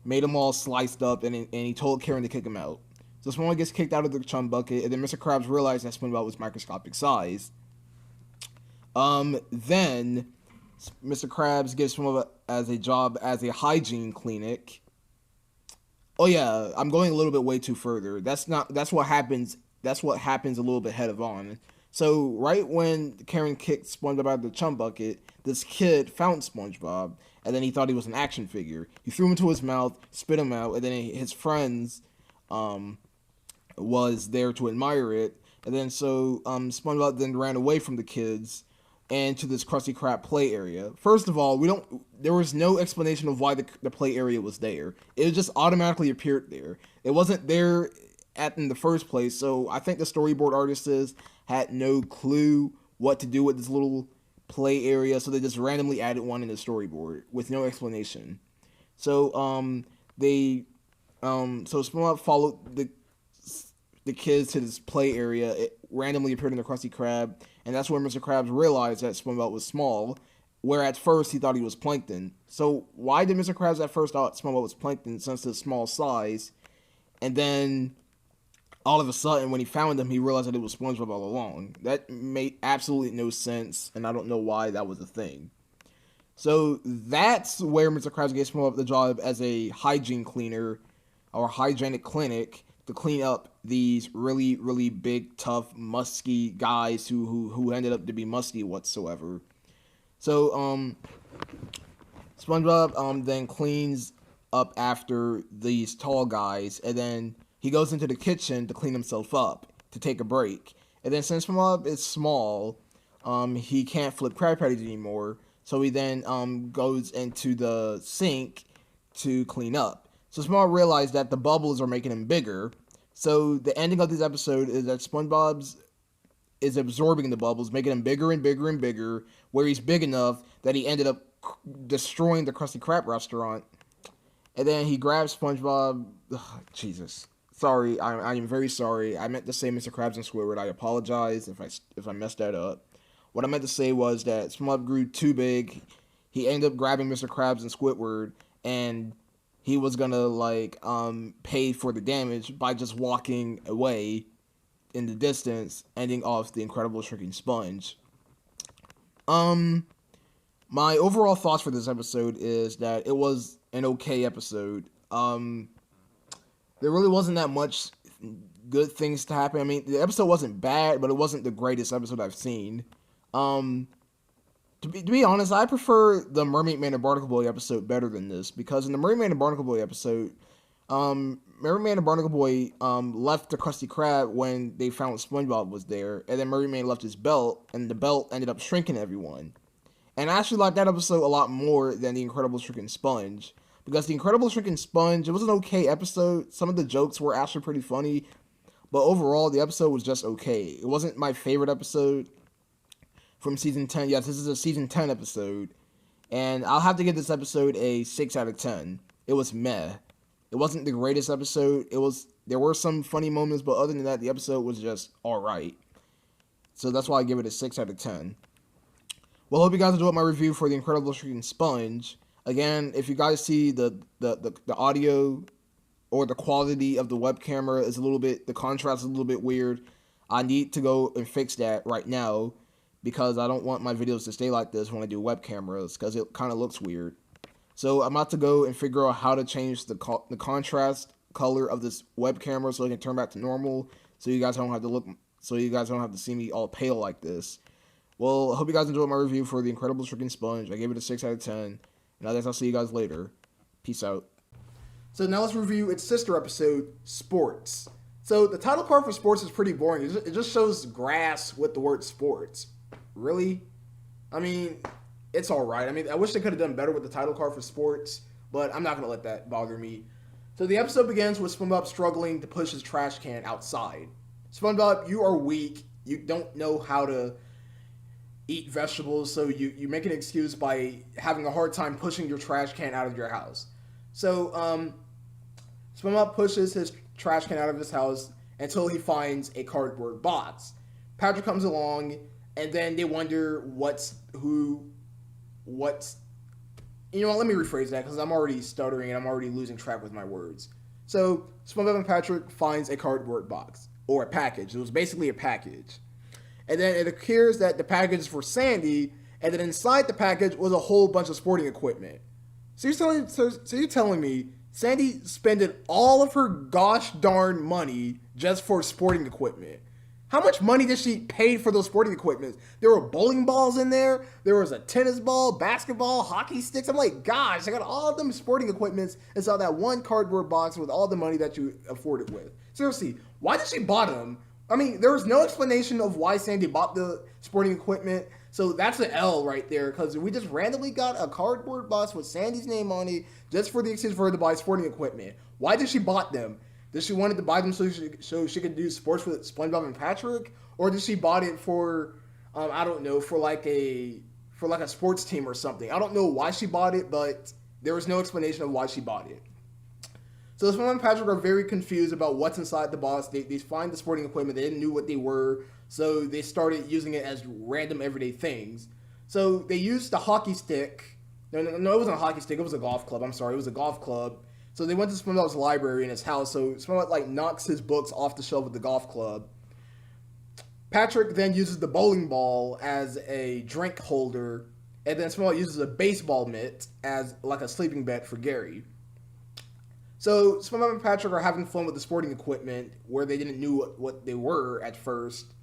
made him all sliced up, and he told Karen to kick him out. So SpongeBob gets kicked out of the chum bucket, and then Mr. Krabs realized that SpongeBob was microscopic size. Then Mr. Krabs gives SpongeBob as a job as a hygiene clinic. Oh yeah, I'm going a little bit way too further. That's what happens a little bit head of on. So right when Karen kicked SpongeBob out of the chum bucket, this kid found SpongeBob, and then he thought he was an action figure. He threw him into his mouth, spit him out, and then his friends was there to admire it. And then so SpongeBob then ran away from the kids and to this Krusty Krab play area. First of all, there was no explanation of why the play area was there. It just automatically appeared there. It wasn't there in the first place, so I think the storyboard artists had no clue what to do with this little play area, so they just randomly added one in the storyboard with no explanation. So SpongeBob followed the kids to this play area. It randomly appeared in the Krusty Krab, and that's where Mr. Krabs realized that SpongeBob was small, where at first he thought he was Plankton. So why did Mr. Krabs at first thought SpongeBob was Plankton since his small size, and then all of a sudden when he found him he realized that it was SpongeBob all along? That made absolutely no sense, and I don't know why that was a thing. So that's where Mr. Krabs gave SpongeBob the job as a hygiene cleaner or hygienic clinic to clean up these really, really big, tough, musky guys who ended up to be musty whatsoever. So, SpongeBob then cleans up after these tall guys, and then he goes into the kitchen to clean himself up, to take a break. And then since SpongeBob is small, he can't flip Krabby Patties anymore, so he then goes into the sink to clean up. So SpongeBob realized that the bubbles are making him bigger. So the ending of this episode is that SpongeBob is absorbing the bubbles, making them bigger and bigger and bigger, where he's big enough that he ended up destroying the Krusty Krab restaurant. And then he grabs SpongeBob. Ugh, Jesus. Sorry, I am very sorry. I meant to say Mr. Krabs and Squidward. I apologize if I messed that up. What I meant to say was that SpongeBob grew too big. He ended up grabbing Mr. Krabs and Squidward, and he was gonna pay for the damage by just walking away in the distance, ending off the Incredible Shrinking Sponge. My overall thoughts for this episode is that it was an okay episode. There really wasn't that much good things to happen. I mean, the episode wasn't bad, but it wasn't the greatest episode I've seen. To be honest, I prefer the Mermaid Man and Barnacle Boy episode better than this, because in the Mermaid Man and Barnacle Boy episode, Mermaid Man and Barnacle Boy left the Krusty Krab when they found SpongeBob was there, and then Mermaid Man left his belt, and the belt ended up shrinking everyone. And I actually liked that episode a lot more than the Incredible Shrinking Sponge, because The Incredible Shrinking Sponge, it was an okay episode. Some of the jokes were actually pretty funny, but overall, the episode was just okay. It wasn't my favorite episode from season 10. Yes, this is a season 10 episode, and I'll have to give this episode a 6 out of 10. It was meh. It wasn't the greatest episode. There were some funny moments, but other than that, the episode was just alright. So that's why I give it a 6 out of 10. Well, I hope you guys enjoyed my review for The Incredible Shrinking Sponge. Again, if you guys see the audio or the quality of the web camera is the contrast is a little bit weird, I need to go and fix that right now because I don't want my videos to stay like this when I do web cameras because it kind of looks weird. So I'm about to go and figure out how to change the contrast color of this web camera so it can turn back to normal so you guys don't have to see me all pale like this. Well, I hope you guys enjoyed my review for The Incredible Shrinking Sponge. I gave it a 6 out of 10. And I guess I'll see you guys later. Peace out. So now let's review its sister episode, Sports. So the title card for Sports is pretty boring. It just shows grass with the word sports. Really? I mean, it's alright. I mean, I wish they could have done better with the title card for Sports, but I'm not going to let that bother me. So the episode begins with SpongeBob struggling to push his trash can outside. SpongeBob, you are weak. You don't know how to eat vegetables, so you make an excuse by having a hard time pushing your trash can out of your house. So, SpongeBob pushes his trash can out of his house until he finds a cardboard box. Patrick comes along, and then they wonder let me rephrase that because I'm already stuttering and I'm already losing track with my words. So, SpongeBob and Patrick finds a cardboard box, or a package. It was basically a package. And then it appears that the package is for Sandy, and then inside the package was a whole bunch of sporting equipment. So you're telling me Sandy spending all of her gosh darn money just for sporting equipment? How much money did she pay for those sporting equipment? There were bowling balls in there. There was a tennis ball, basketball, hockey sticks. I'm like, gosh, I got all of them sporting equipments inside that one cardboard box with all the money that you afforded with. Seriously, why did she buy them? I mean, there was no explanation of why Sandy bought the sporting equipment, so that's an L right there, because we just randomly got a cardboard box with Sandy's name on it just for the excuse for her to buy sporting equipment. Why did she bought them? Did she wanted to buy them so she could do sports with SpongeBob and Patrick, or did she bought it for, I don't know, for like a sports team or something? I don't know why she bought it, but there was no explanation of why she bought it. So SpongeBob and Patrick are very confused about what's inside the box. They find the sporting equipment. They didn't know what they were, so they started using it as random everyday things. So they used the hockey stick. No, it wasn't a hockey stick. It was a golf club. I'm sorry. It was a golf club. So they went to SpongeBob's library in his house. So SpongeBob knocks his books off the shelf with the golf club. Patrick then uses the bowling ball as a drink holder, and then SpongeBob uses a baseball mitt as like a sleeping bed for Gary. So SpongeBob and Patrick are having fun with the sporting equipment where they didn't know what they were at first.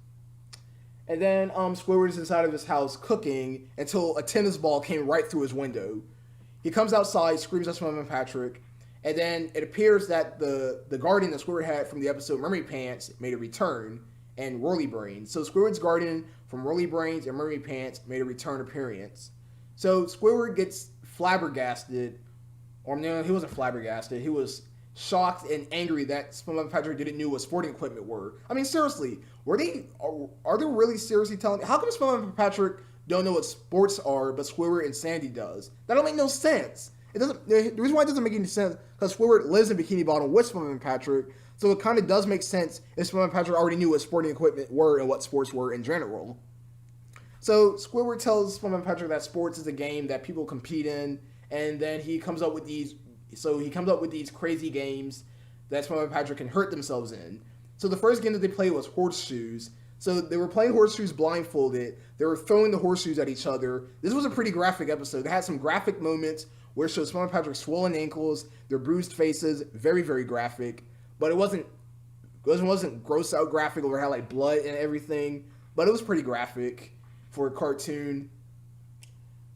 And then Squidward is inside of his house cooking until a tennis ball came right through his window. He comes outside, screams at SpongeBob and Patrick, and then it appears that the guardian that Squidward had from the episode Memory Pants made a return, and Whirly Brain. So Squidward's guardian from Whirly Brains and Memory Pants made a return appearance. So Squidward gets flabbergasted. Or no, he wasn't flabbergasted. He was shocked and angry that SpongeBob and Patrick didn't know what sporting equipment were. I mean, seriously, are they really seriously telling? How come SpongeBob and Patrick don't know what sports are, but Squidward and Sandy does? That don't make no sense. It doesn't. The reason why it doesn't make any sense because Squidward lives in Bikini Bottom with SpongeBob and Patrick, so it kind of does make sense if SpongeBob and Patrick already knew what sporting equipment were and what sports were in general. So Squidward tells SpongeBob and Patrick that sports is a game that people compete in. And then he comes up with these crazy games that SpongeBob and Patrick can hurt themselves in. So the first game that they played was horseshoes. So they were playing horseshoes blindfolded. They were throwing the horseshoes at each other. This was a pretty graphic episode. They had some graphic moments where it showed SpongeBob and Patrick's swollen ankles, their bruised faces, very, very graphic. But it wasn't gross out graphic where it had blood and everything. But it was pretty graphic for a cartoon.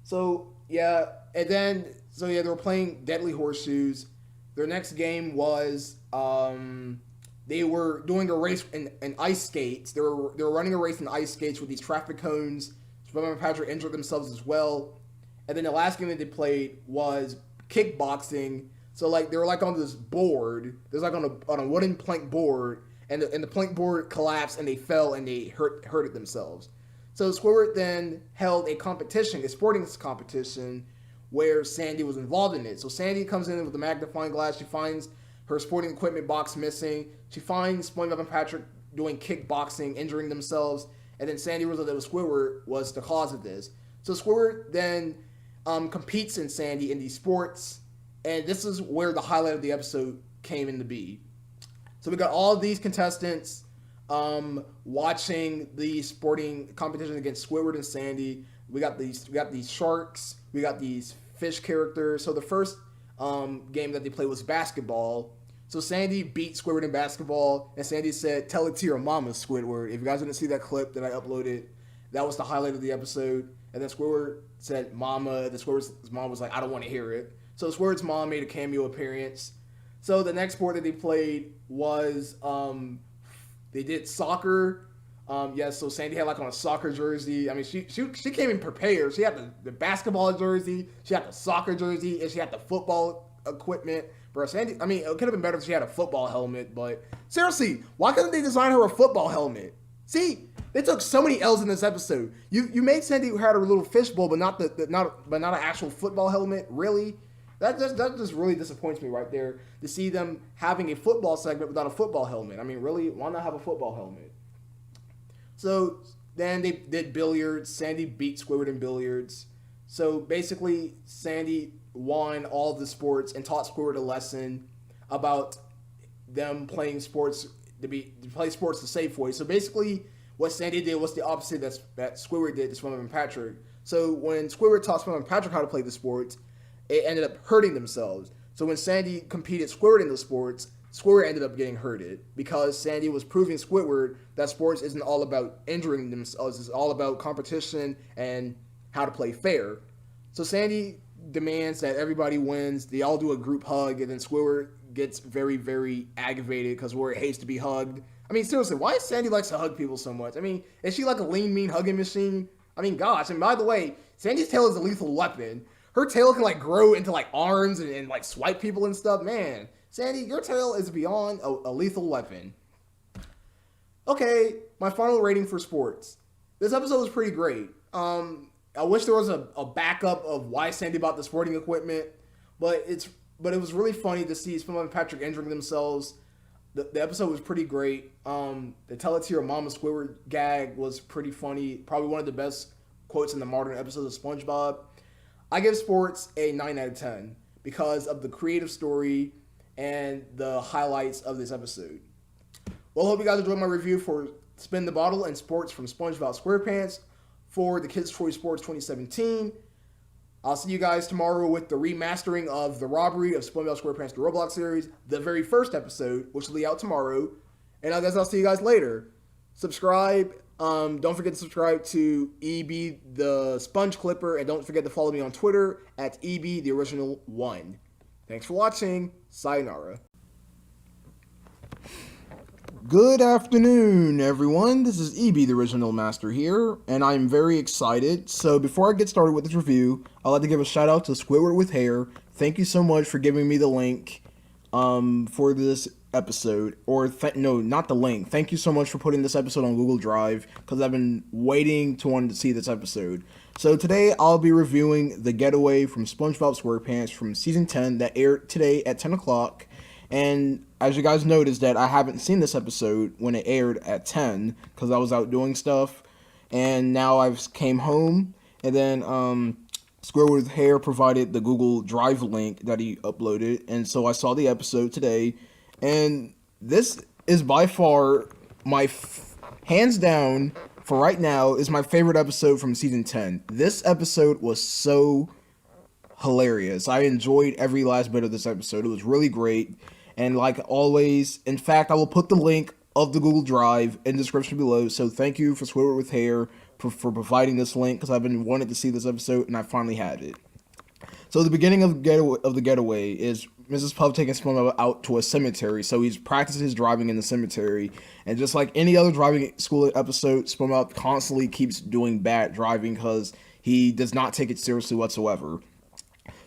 So yeah, and then they were playing Deadly Horseshoes. Their next game was they were doing a race in ice skates. They were running a race in ice skates with these traffic cones. SpongeBob and Patrick injured themselves as well. And then the last game that they played was kickboxing. So like they were like on this board. There's like on a wooden plank board, and the plank board collapsed and they fell and they hurted themselves. So Squidward then held a competition, a sporting competition, where Sandy was involved in it. So Sandy comes in with a magnifying glass. She finds her sporting equipment box missing. She finds SpongeBob and Patrick doing kickboxing, injuring themselves, and then Sandy realized that Squidward was the cause of this. So Squidward then competes in Sandy in these sports, and this is where the highlight of the episode came in to be. So we got all of these contestants watching the sporting competition against Squidward and Sandy. We got these sharks. We got these fish characters. So the first game that they played was basketball. So Sandy beat Squidward in basketball, and Sandy said, "Tell it to your mama, Squidward." If you guys didn't see that clip that I uploaded, that was the highlight of the episode. And then Squidward said, "Mama." And then Squidward's mom was like, "I don't want to hear it." So Squidward's mom made a cameo appearance. So the next sport that they played was they did soccer. Yes, so Sandy had like on a soccer jersey. I mean, she came in prepared. She had the basketball jersey, she had the soccer jersey, and she had the football equipment. Bro, Sandy, I mean, it could have been better if she had a football helmet, but seriously, why couldn't they design her a football helmet? See, they took so many L's in this episode. You made Sandy who had her little fishbowl, but not an actual football helmet. Really? That just really disappoints me right there, to see them having a football segment without a football helmet. I mean, really, why not have a football helmet? So then they did billiards. Sandy beat Squidward in billiards. So basically, Sandy won all of the sports and taught Squidward a lesson about them playing sports to play sports the safe way. So basically, what Sandy did was the opposite that Squidward did to SpongeBob and Patrick. So when Squidward taught SpongeBob and Patrick how to play the sports, it ended up hurting themselves. So when Sandy competed Squidward in the sports, Squidward ended up getting hurted because Sandy was proving Squidward that sports isn't all about injuring themselves. It's all about competition and how to play fair. So Sandy demands that everybody wins. They all do a group hug, and then Squidward gets very, very aggravated because Squidward hates to be hugged. I mean, seriously, why does Sandy likes to hug people so much? I mean, is she like a lean, mean hugging machine? I mean, gosh. And by the way, Sandy's tail is a lethal weapon. Her tail can like grow into like arms and like swipe people and stuff. Man, Sandy, your tail is beyond a lethal weapon. Okay, my final rating for sports. This episode was pretty great. I wish there was a backup of why Sandy bought the sporting equipment, but it was really funny to see SpongeBob and Patrick injuring themselves. The episode was pretty great. The "Tell It to Your Mama" Squidward gag was pretty funny. Probably one of the best quotes in the modern episodes of SpongeBob. I give sports a 9 out of 10 because of the creative story and the highlights of this episode. Well, I hope you guys enjoyed my review for Spin the Bottle and sports from SpongeBob SquarePants for the Kids' Choice Sports 2017. I'll see you guys tomorrow with the remastering of The Robbery of SpongeBob SquarePants, the Roblox series, the very first episode, which will be out tomorrow. And I guess I'll see you guys later. Subscribe. Don't forget to subscribe to EB the Sponge Clipper, and don't forget to follow me on Twitter at EB the Original 1. Thanks for watching. Sayonara. Good afternoon, everyone. This is EB the Original Master here, and I'm very excited. So before I get started with this review, I'd like to give a shout out to Squidward with Hair. Thank you so much for giving me the link for this episode, or no, not the link. Thank you so much for putting this episode on Google Drive, because I've been waiting to want to see this episode. So today I'll be reviewing The Getaway from SpongeBob SquarePants from season 10 that aired today at 10 o'clock. And as you guys noticed, that I haven't seen this episode when it aired at 10 because I was out doing stuff, and now I've came home, and then Squidward with Hair provided the Google Drive link that he uploaded, and so I saw the episode today. And this is by far hands down, for right now, is my favorite episode from season 10. This episode was so hilarious. I enjoyed every last bit of this episode. It was really great. And like always, in fact, I will put the link of the Google Drive in the description below. So thank you for Squidward with Hair for providing this link, because I've been wanting to see this episode and I finally had it. So the beginning of the getaway is Mrs. Puff taking SpongeBob out to a cemetery. So he's practicing his driving in the cemetery. And just like any other driving school episode, SpongeBob constantly keeps doing bad driving because he does not take it seriously whatsoever.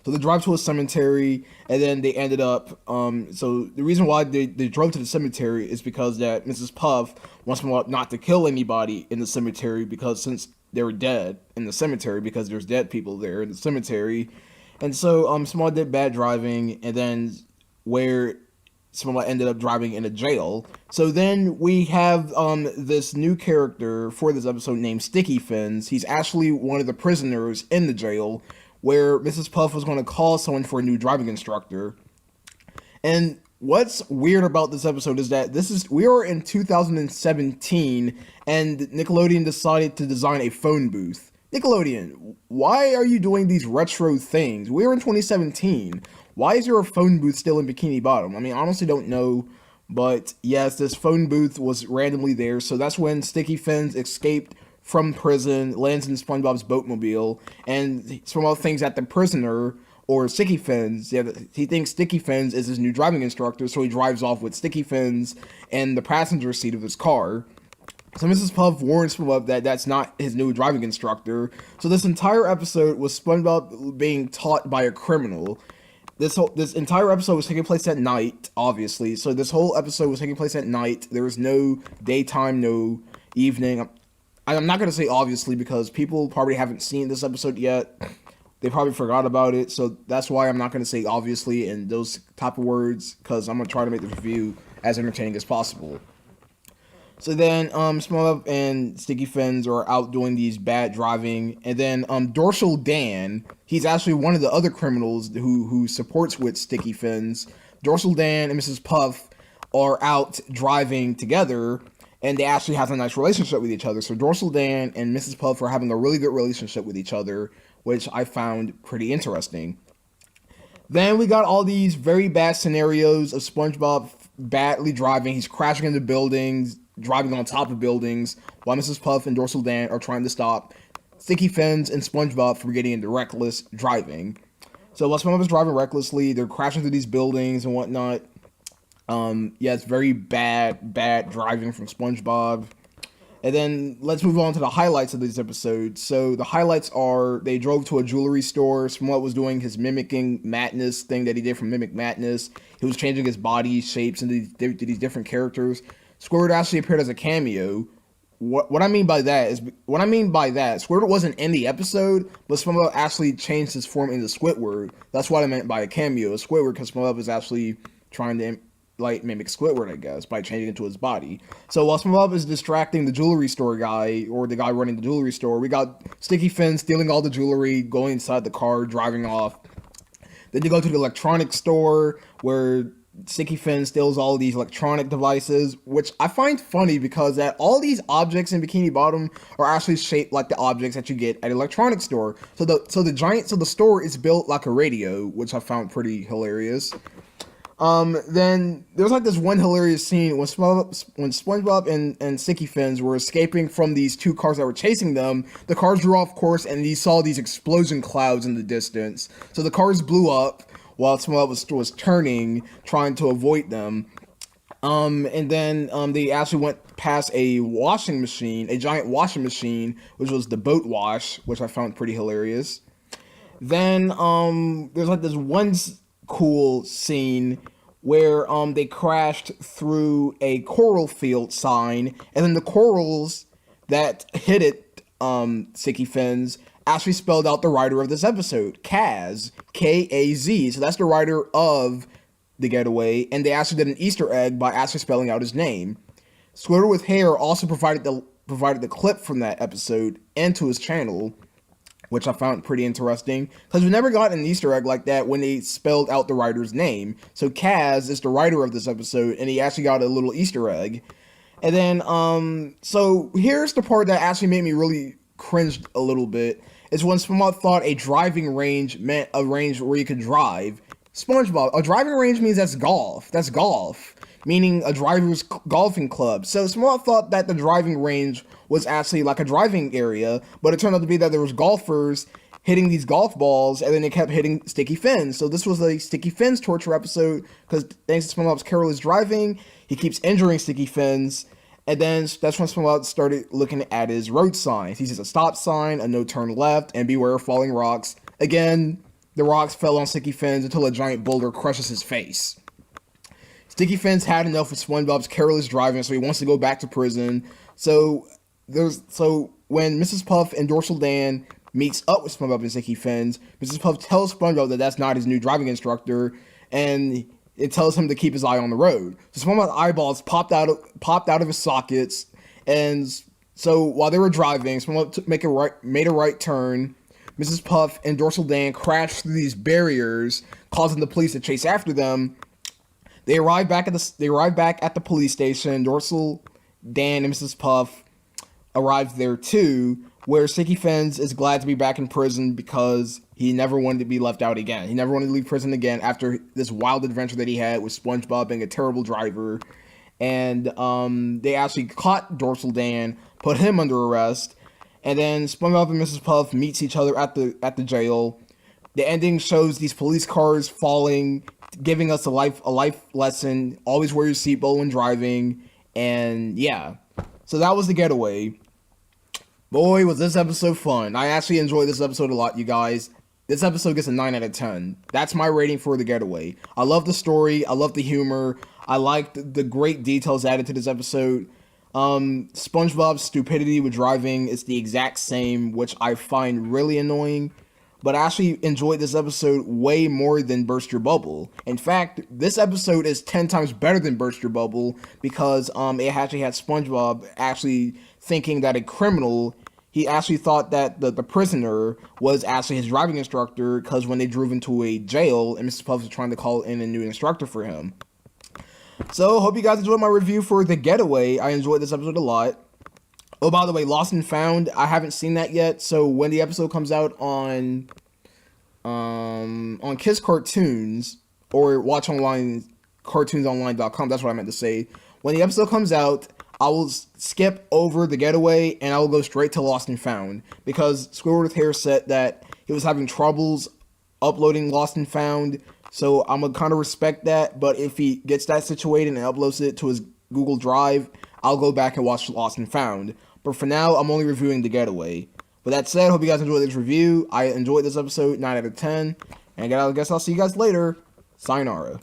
So they drive to a cemetery, and then they ended up. So the reason why they drove to the cemetery is because that Mrs. Puff wants them not to kill anybody in the cemetery, because since they're dead in the cemetery, because there's dead people there in the cemetery. And so Small did bad driving, and then where Small ended up driving in a jail. So then we have this new character for this episode named Sticky Fins. He's actually one of the prisoners in the jail, where Mrs. Puff was going to call someone for a new driving instructor. And what's weird about this episode is that we are in 2017, and Nickelodeon decided to design a phone booth. Nickelodeon, why are you doing these retro things? We're in 2017. Why is there a phone booth still in Bikini Bottom? I mean, I honestly don't know. But yes, this phone booth was randomly there. So that's when Sticky Fins escaped from prison, lands in SpongeBob's boatmobile, and SpongeBob thinks that the prisoner, or Sticky Fins, he thinks Sticky Fins is his new driving instructor, so he drives off with Sticky Fins in the passenger seat of his car. So Mrs. Puff warns SpongeBob that that's not his new driving instructor. So this entire episode was SpongeBob being taught by a criminal. This entire episode was taking place at night, obviously. So this whole episode was taking place at night. There was no daytime, no evening. I'm not going to say obviously because people probably haven't seen this episode yet. They probably forgot about it. So that's why I'm not going to say obviously in those type of words, because I'm going to try to make the review as entertaining as possible. So then SpongeBob and Sticky Fins are out doing these bad driving. And then Dorsal Dan, he's actually one of the other criminals who supports with Sticky Fins. Dorsal Dan and Mrs. Puff are out driving together, and they actually have a nice relationship with each other. So Dorsal Dan and Mrs. Puff are having a really good relationship with each other, which I found pretty interesting. Then we got all these very bad scenarios of SpongeBob badly driving. He's crashing into buildings, driving on top of buildings, while Mrs. Puff and Dorsal Dan are trying to stop Sticky Fins and SpongeBob from getting into reckless driving. So while SpongeBob is driving recklessly, they're crashing through these buildings and whatnot. Yeah, it's very bad driving from SpongeBob. And then let's move on to the highlights of this episode. So the highlights are they drove to a jewelry store. SpongeBob was doing his mimicking madness thing that he did from Mimic Madness. He was changing his body shapes into these different characters. Squidward actually appeared as a cameo. What I mean by that, Squidward wasn't in the episode, but SpongeBob actually changed his form into Squidward. That's what I meant by a cameo. Squidward, because SpongeBob was actually trying to mimic Squidward, I guess, by changing into his body. So while SpongeBob is distracting the jewelry store guy, or the guy running the jewelry store, we got Sticky Fins stealing all the jewelry, going inside the car, driving off. Then you go to the electronics store, where Sticky Fins steals all of these electronic devices, which I find funny because that all these objects in Bikini Bottom are actually shaped like the objects that you get at an electronics store. So the store is built like a radio, which I found pretty hilarious. Then there's like this one hilarious scene when SpongeBob and Sticky Fins were escaping from these two cars that were chasing them. The cars drew off course, and you saw these explosion clouds in the distance. So the cars blew up while SpongeBob was turning, trying to avoid them. And then they actually went past a washing machine, a giant washing machine, which was the boat wash, which I found pretty hilarious. Then there's like this one cool scene where they crashed through a coral field sign, and then the corals that hit it, Sticky Fins, actually spelled out the writer of this episode, Kaz, K-A-Z. So that's the writer of The Getaway, and they actually did an Easter egg by actually spelling out his name. Squirrel with Hair also provided the clip from that episode into his channel, which I found pretty interesting, because we never got an Easter egg like that when they spelled out the writer's name. So Kaz is the writer of this episode, and he actually got a little Easter egg. And then, so here's the part that actually made me really cringe a little bit, is when SpongeBob thought a driving range meant a range where you could drive. SpongeBob, a driving range means that's golf. That's golf, meaning a driver's golfing club. So SpongeBob thought that the driving range was actually like a driving area, but it turned out to be that there was golfers hitting these golf balls, and then they kept hitting Sticky Fins. So this was a Sticky Fins torture episode, because thanks to SpongeBob's Carol is driving, he keeps injuring Sticky Fins, and then that's when SpongeBob started looking at his road signs. He sees a stop sign, a no turn left, and beware of falling rocks. Again, the rocks fell on Sticky Fins until a giant boulder crushes his face. Sticky Fins had enough of SpongeBob's careless driving, so he wants to go back to prison. So when Mrs. Puff and Dorsal Dan meets up with SpongeBob and Sticky Fins, Mrs. Puff tells SpongeBob that that's not his new driving instructor, and it tells him to keep his eye on the road. So SpongeBob's eyeballs popped out of his sockets, and so while they were driving, SpongeBob made a right turn. Mrs. Puff and Dorsal Dan crashed through these barriers, causing the police to chase after them. They arrive back at the police station. Dorsal Dan and Mrs. Puff arrived there too, where Sticky Fins is glad to be back in prison because he never wanted to be left out again. He never wanted to leave prison again after this wild adventure that he had with SpongeBob being a terrible driver. And they actually caught Dorsal Dan, put him under arrest, and then SpongeBob and Mrs. Puff meets each other at the jail. The ending shows these police cars falling, giving us a life lesson. Always wear your seatbelt when driving. And yeah, so that was The Getaway. Boy, was this episode fun. I actually enjoyed this episode a lot, you guys. This episode gets a 9 out of 10. That's my rating for The Getaway. I love the story. I love the humor. I liked the great details added to this episode. SpongeBob's stupidity with driving is the exact same, which I find really annoying. But I actually enjoyed this episode way more than Burst Your Bubble. In fact, this episode is 10 times better than Burst Your Bubble because it actually had SpongeBob actually thinking that a criminal, he actually thought that the prisoner was actually his driving instructor because when they drove into a jail and Mrs. Puff was trying to call in a new instructor for him. So, hope you guys enjoyed my review for The Getaway. I enjoyed this episode a lot. Oh, by the way, Lost and Found, I haven't seen that yet, so when the episode comes out on Kiss Cartoons, or watch online, cartoonsonline.com, that's what I meant to say. When the episode comes out, I will skip over The Getaway, and I will go straight to Lost and Found, because Squidward with Hair said that he was having troubles uploading Lost and Found, so I'm going to kind of respect that, but if he gets that situated and uploads it to his Google Drive, I'll go back and watch Lost and Found. But for now, I'm only reviewing The Getaway. With that said, hope you guys enjoyed this review. I enjoyed this episode, 9 out of 10. And I guess I'll see you guys later. Sayonara.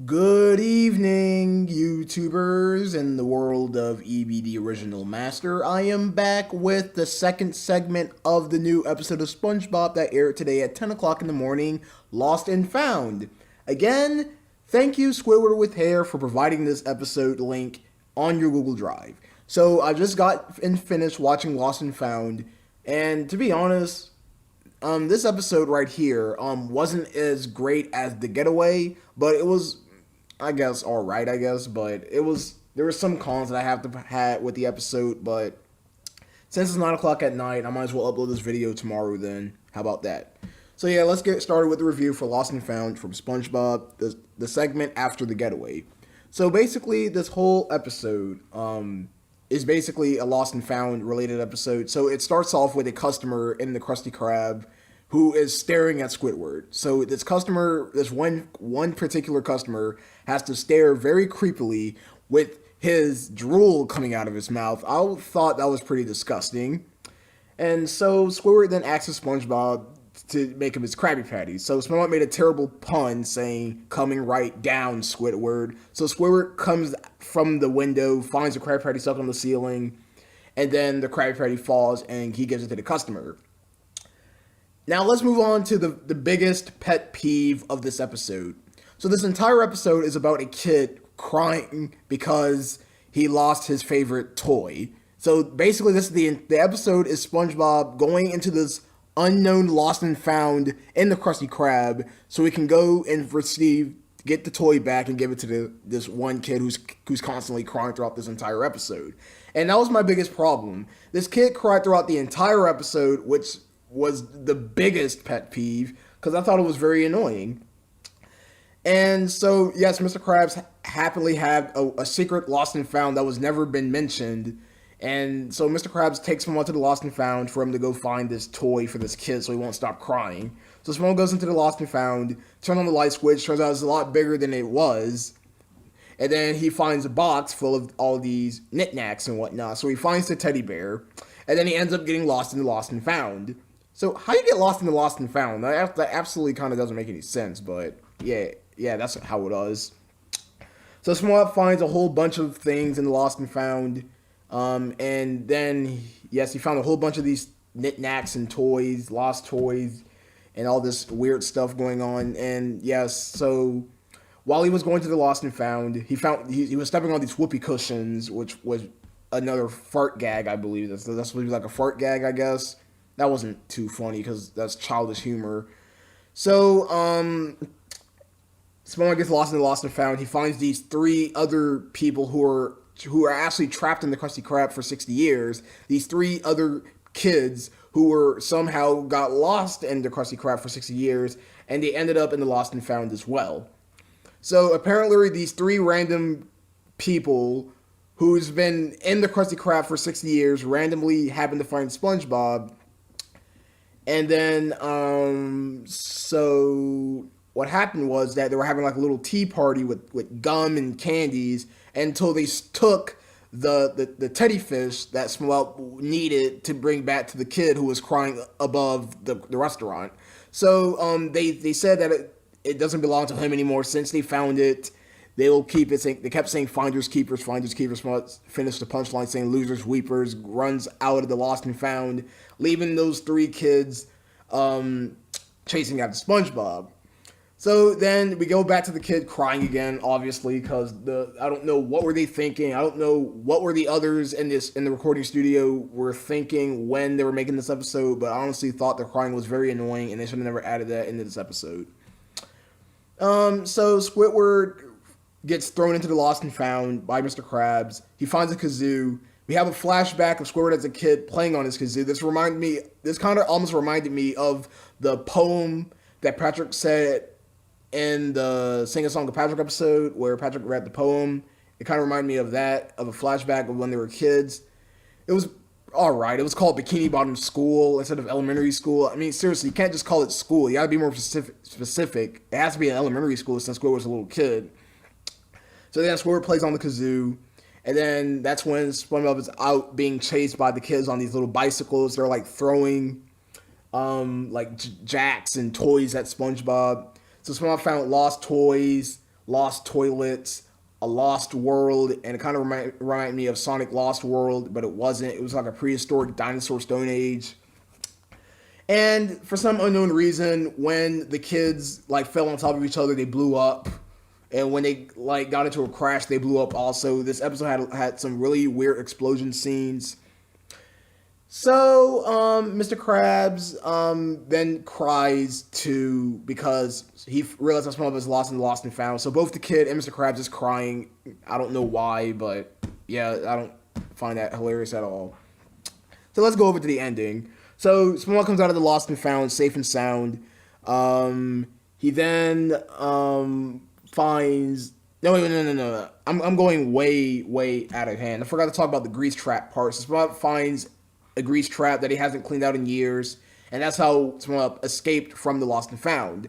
Good evening, YouTubers in the world of EB the Original Master. I am back with the second segment of the new episode of SpongeBob that aired today at 10 o'clock in the morning, Lost and Found. Again, thank you, Squidward with Hair, for providing this episode link on your Google Drive. So I just got finished watching Lost and Found, and to be honest, this episode right here wasn't as great as The Getaway, but it was, I guess, alright, but there were some cons that I had with the episode, but since it's 9 o'clock at night, I might as well upload this video tomorrow then. How about that? So yeah, let's get started with the review for Lost and Found from SpongeBob, the segment after The Getaway. So basically, this whole episode is basically a Lost and Found related episode. So it starts off with a customer in the Krusty Krab who is staring at Squidward. So this one particular customer has to stare very creepily with his drool coming out of his mouth. I thought that was pretty disgusting. And so Squidward then asks SpongeBob to make him his Krabby Patty. So SpongeBob made a terrible pun saying, "Coming right down, Squidward." So Squidward comes from the window, finds a Krabby Patty stuck on the ceiling, and then the Krabby Patty falls and he gives it to the customer. Now let's move on to the biggest pet peeve of this episode. So this entire episode is about a kid crying because he lost his favorite toy. So basically the episode is SpongeBob going into this unknown Lost and Found in the Krusty Krab so he can go and get the toy back and give it to this one kid who's constantly crying throughout this entire episode. And that was my biggest problem. This kid cried throughout the entire episode, which was the biggest pet peeve because I thought it was very annoying. And so, yes, Mr. Krabs happily had a secret Lost and Found that was never been mentioned. And so Mr. Krabs takes him onto the Lost and Found for him to go find this toy for this kid so he won't stop crying. So SpongeBob goes into the Lost and Found, turns on the light switch, turns out it's a lot bigger than it was. And then he finds a box full of all these knickknacks and whatnot. So he finds the teddy bear. And then he ends up getting lost in the Lost and Found. So how do you get lost in the Lost and Found? That absolutely kind of doesn't make any sense, but yeah, that's how it does. So SpongeBob finds a whole bunch of things in the Lost and Found, and then yes, he found a whole bunch of these knickknacks and toys, lost toys, and all this weird stuff going on. And yes, so while he was going to the Lost and Found, he was stepping on these whoopee cushions, which was another fart gag, I believe. That's supposed to be like a fart gag, I guess. That wasn't too funny because that's childish humor. So, SpongeBob gets lost in the Lost and Found. He finds these three other people who are actually trapped in the Krusty Krab for 60 years. These three other kids who were somehow got lost in the Krusty Krab for 60 years, and they ended up in the Lost and Found as well. So apparently these three random people who's been in the Krusty Krab for 60 years randomly happened to find SpongeBob. And then, so what happened was that they were having like a little tea party with gum and candies until they took the teddy fish that SpongeBob needed to bring back to the kid who was crying above the restaurant. So they said that it doesn't belong to him anymore since they found it. They will keep it. They kept saying finders keepers, finders keepers. Finished the punchline saying losers weepers. Runs out of the Lost and Found, leaving those three kids chasing after SpongeBob. So then we go back to the kid crying again, obviously, because I don't know what were they thinking. I don't know what were the others in the recording studio were thinking when they were making this episode, but I honestly thought the crying was very annoying and they should have never added that into this episode. So Squidward gets thrown into the Lost and Found by Mr. Krabs. He finds a kazoo. We have a flashback of Squidward as a kid playing on his kazoo. This kind of almost reminded me of the poem that Patrick said in the Sing a Song of Patrick episode where Patrick read the poem. It kind of reminded me of that, of a flashback of when they were kids. It was alright. It was called Bikini Bottom School instead of elementary school. I mean, seriously, you can't just call it school. You gotta be more specific. It has to be an elementary school since Squidward was a little kid. So then Squidward plays on the kazoo, and then that's when SpongeBob is out being chased by the kids on these little bicycles. They're like throwing jacks and toys at SpongeBob. So SpongeBob found lost toys, lost toilets, a lost world, and it kind of reminded me of Sonic Lost World, but it wasn't. It was like a prehistoric dinosaur Stone Age. And for some unknown reason, when the kids fell on top of each other, they blew up. And when they got into a crash, they blew up also. This episode had some really weird explosion scenes. So, Mr. Krabs then cries because he realized that SpongeBob is lost and found. So both the kid and Mr. Krabs is crying. I don't know why, but yeah, I don't find that hilarious at all. So let's go over to the ending. So SpongeBob comes out of the Lost and Found safe and sound. He then finds... No. I'm going way out of hand. I forgot to talk about the grease trap part. So SpongeBob finds a grease trap that he hasn't cleaned out in years, and that's how SpongeBob escaped from the Lost and Found.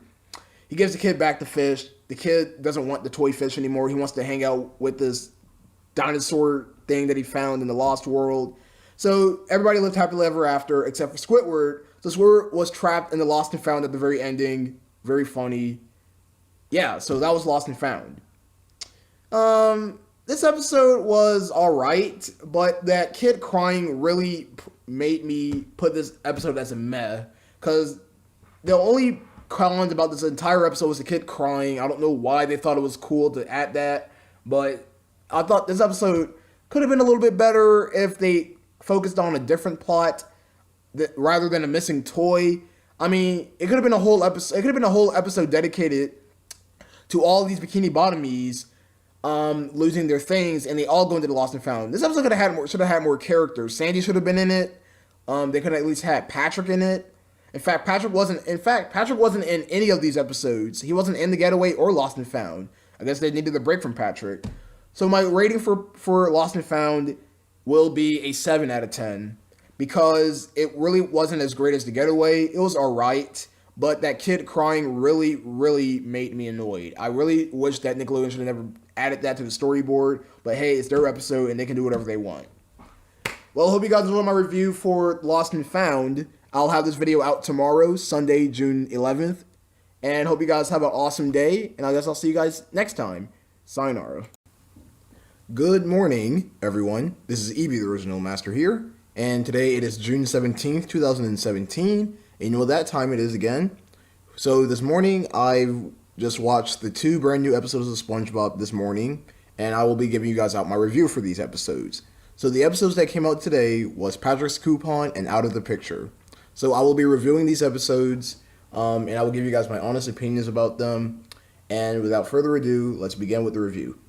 He gives the kid back the fish. The kid doesn't want the toy fish anymore. He wants to hang out with this dinosaur thing that he found in the Lost World. So everybody lived happily ever after, except for Squidward. So Squidward was trapped in the Lost and Found at the very ending. Very funny. Yeah, so that was Lost and Found. This episode was alright, but that kid crying really made me put this episode as a meh. Because the only cons about this entire episode was the kid crying. I don't know why they thought it was cool to add that, but I thought this episode could have been a little bit better if they focused on a different plot rather than a missing toy. I mean, it could have been a whole episode. It could have been a whole episode dedicated to all these Bikini Bottomies losing their things, and they all go into the Lost and Found. This episode should have had more characters. Sandy should have been in it. They could have at least had Patrick in it. In fact, Patrick wasn't in any of these episodes. He wasn't in The Getaway or Lost and Found. I guess they needed a break from Patrick. So my rating for Lost and Found will be a 7 out of 10 because it really wasn't as great as The Getaway. It was alright, but that kid crying really, really made me annoyed. I really wish that Nickelodeon should have never added that to the storyboard, but hey, it's their episode and they can do whatever they want. Well, I hope you guys enjoyed my review for Lost and Found. I'll have this video out tomorrow, Sunday, June 11th. And hope you guys have an awesome day. And I guess I'll see you guys next time. Sayonara. Good morning, everyone. This is Evie, the Original Master here. And today it is June 17th, 2017. And you know what that time it is again. So this morning, I've just watched the 2 brand new episodes of SpongeBob this morning. And I will be giving you guys out my review for these episodes. So the episodes that came out today was Patrick's Coupon and Out of the Picture. So I will be reviewing these episodes, and I will give you guys my honest opinions about them. And without further ado, let's begin with the review.